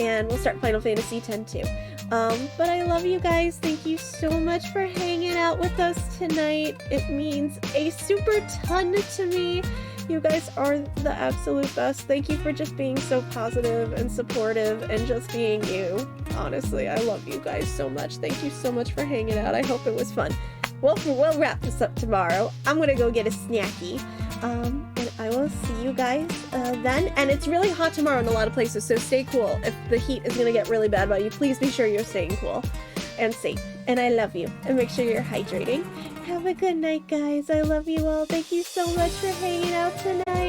and we'll start Final Fantasy X too. But I love you guys. Thank you so much for hanging out with us tonight. It means a super ton to me. You guys are the absolute best. Thank you for just being so positive and supportive and just being you. Honestly, I love you guys so much. Thank you so much for hanging out. I hope it was fun. We'll wrap this up tomorrow. I'm gonna go get a snacky. And I will see you guys then. And it's really hot tomorrow in a lot of places, so stay cool. If the heat is gonna get really bad by you, please be sure you're staying cool and safe. And I love you. And make sure you're hydrating. Have a good night, guys. I love you all. Thank you so much for hanging out tonight.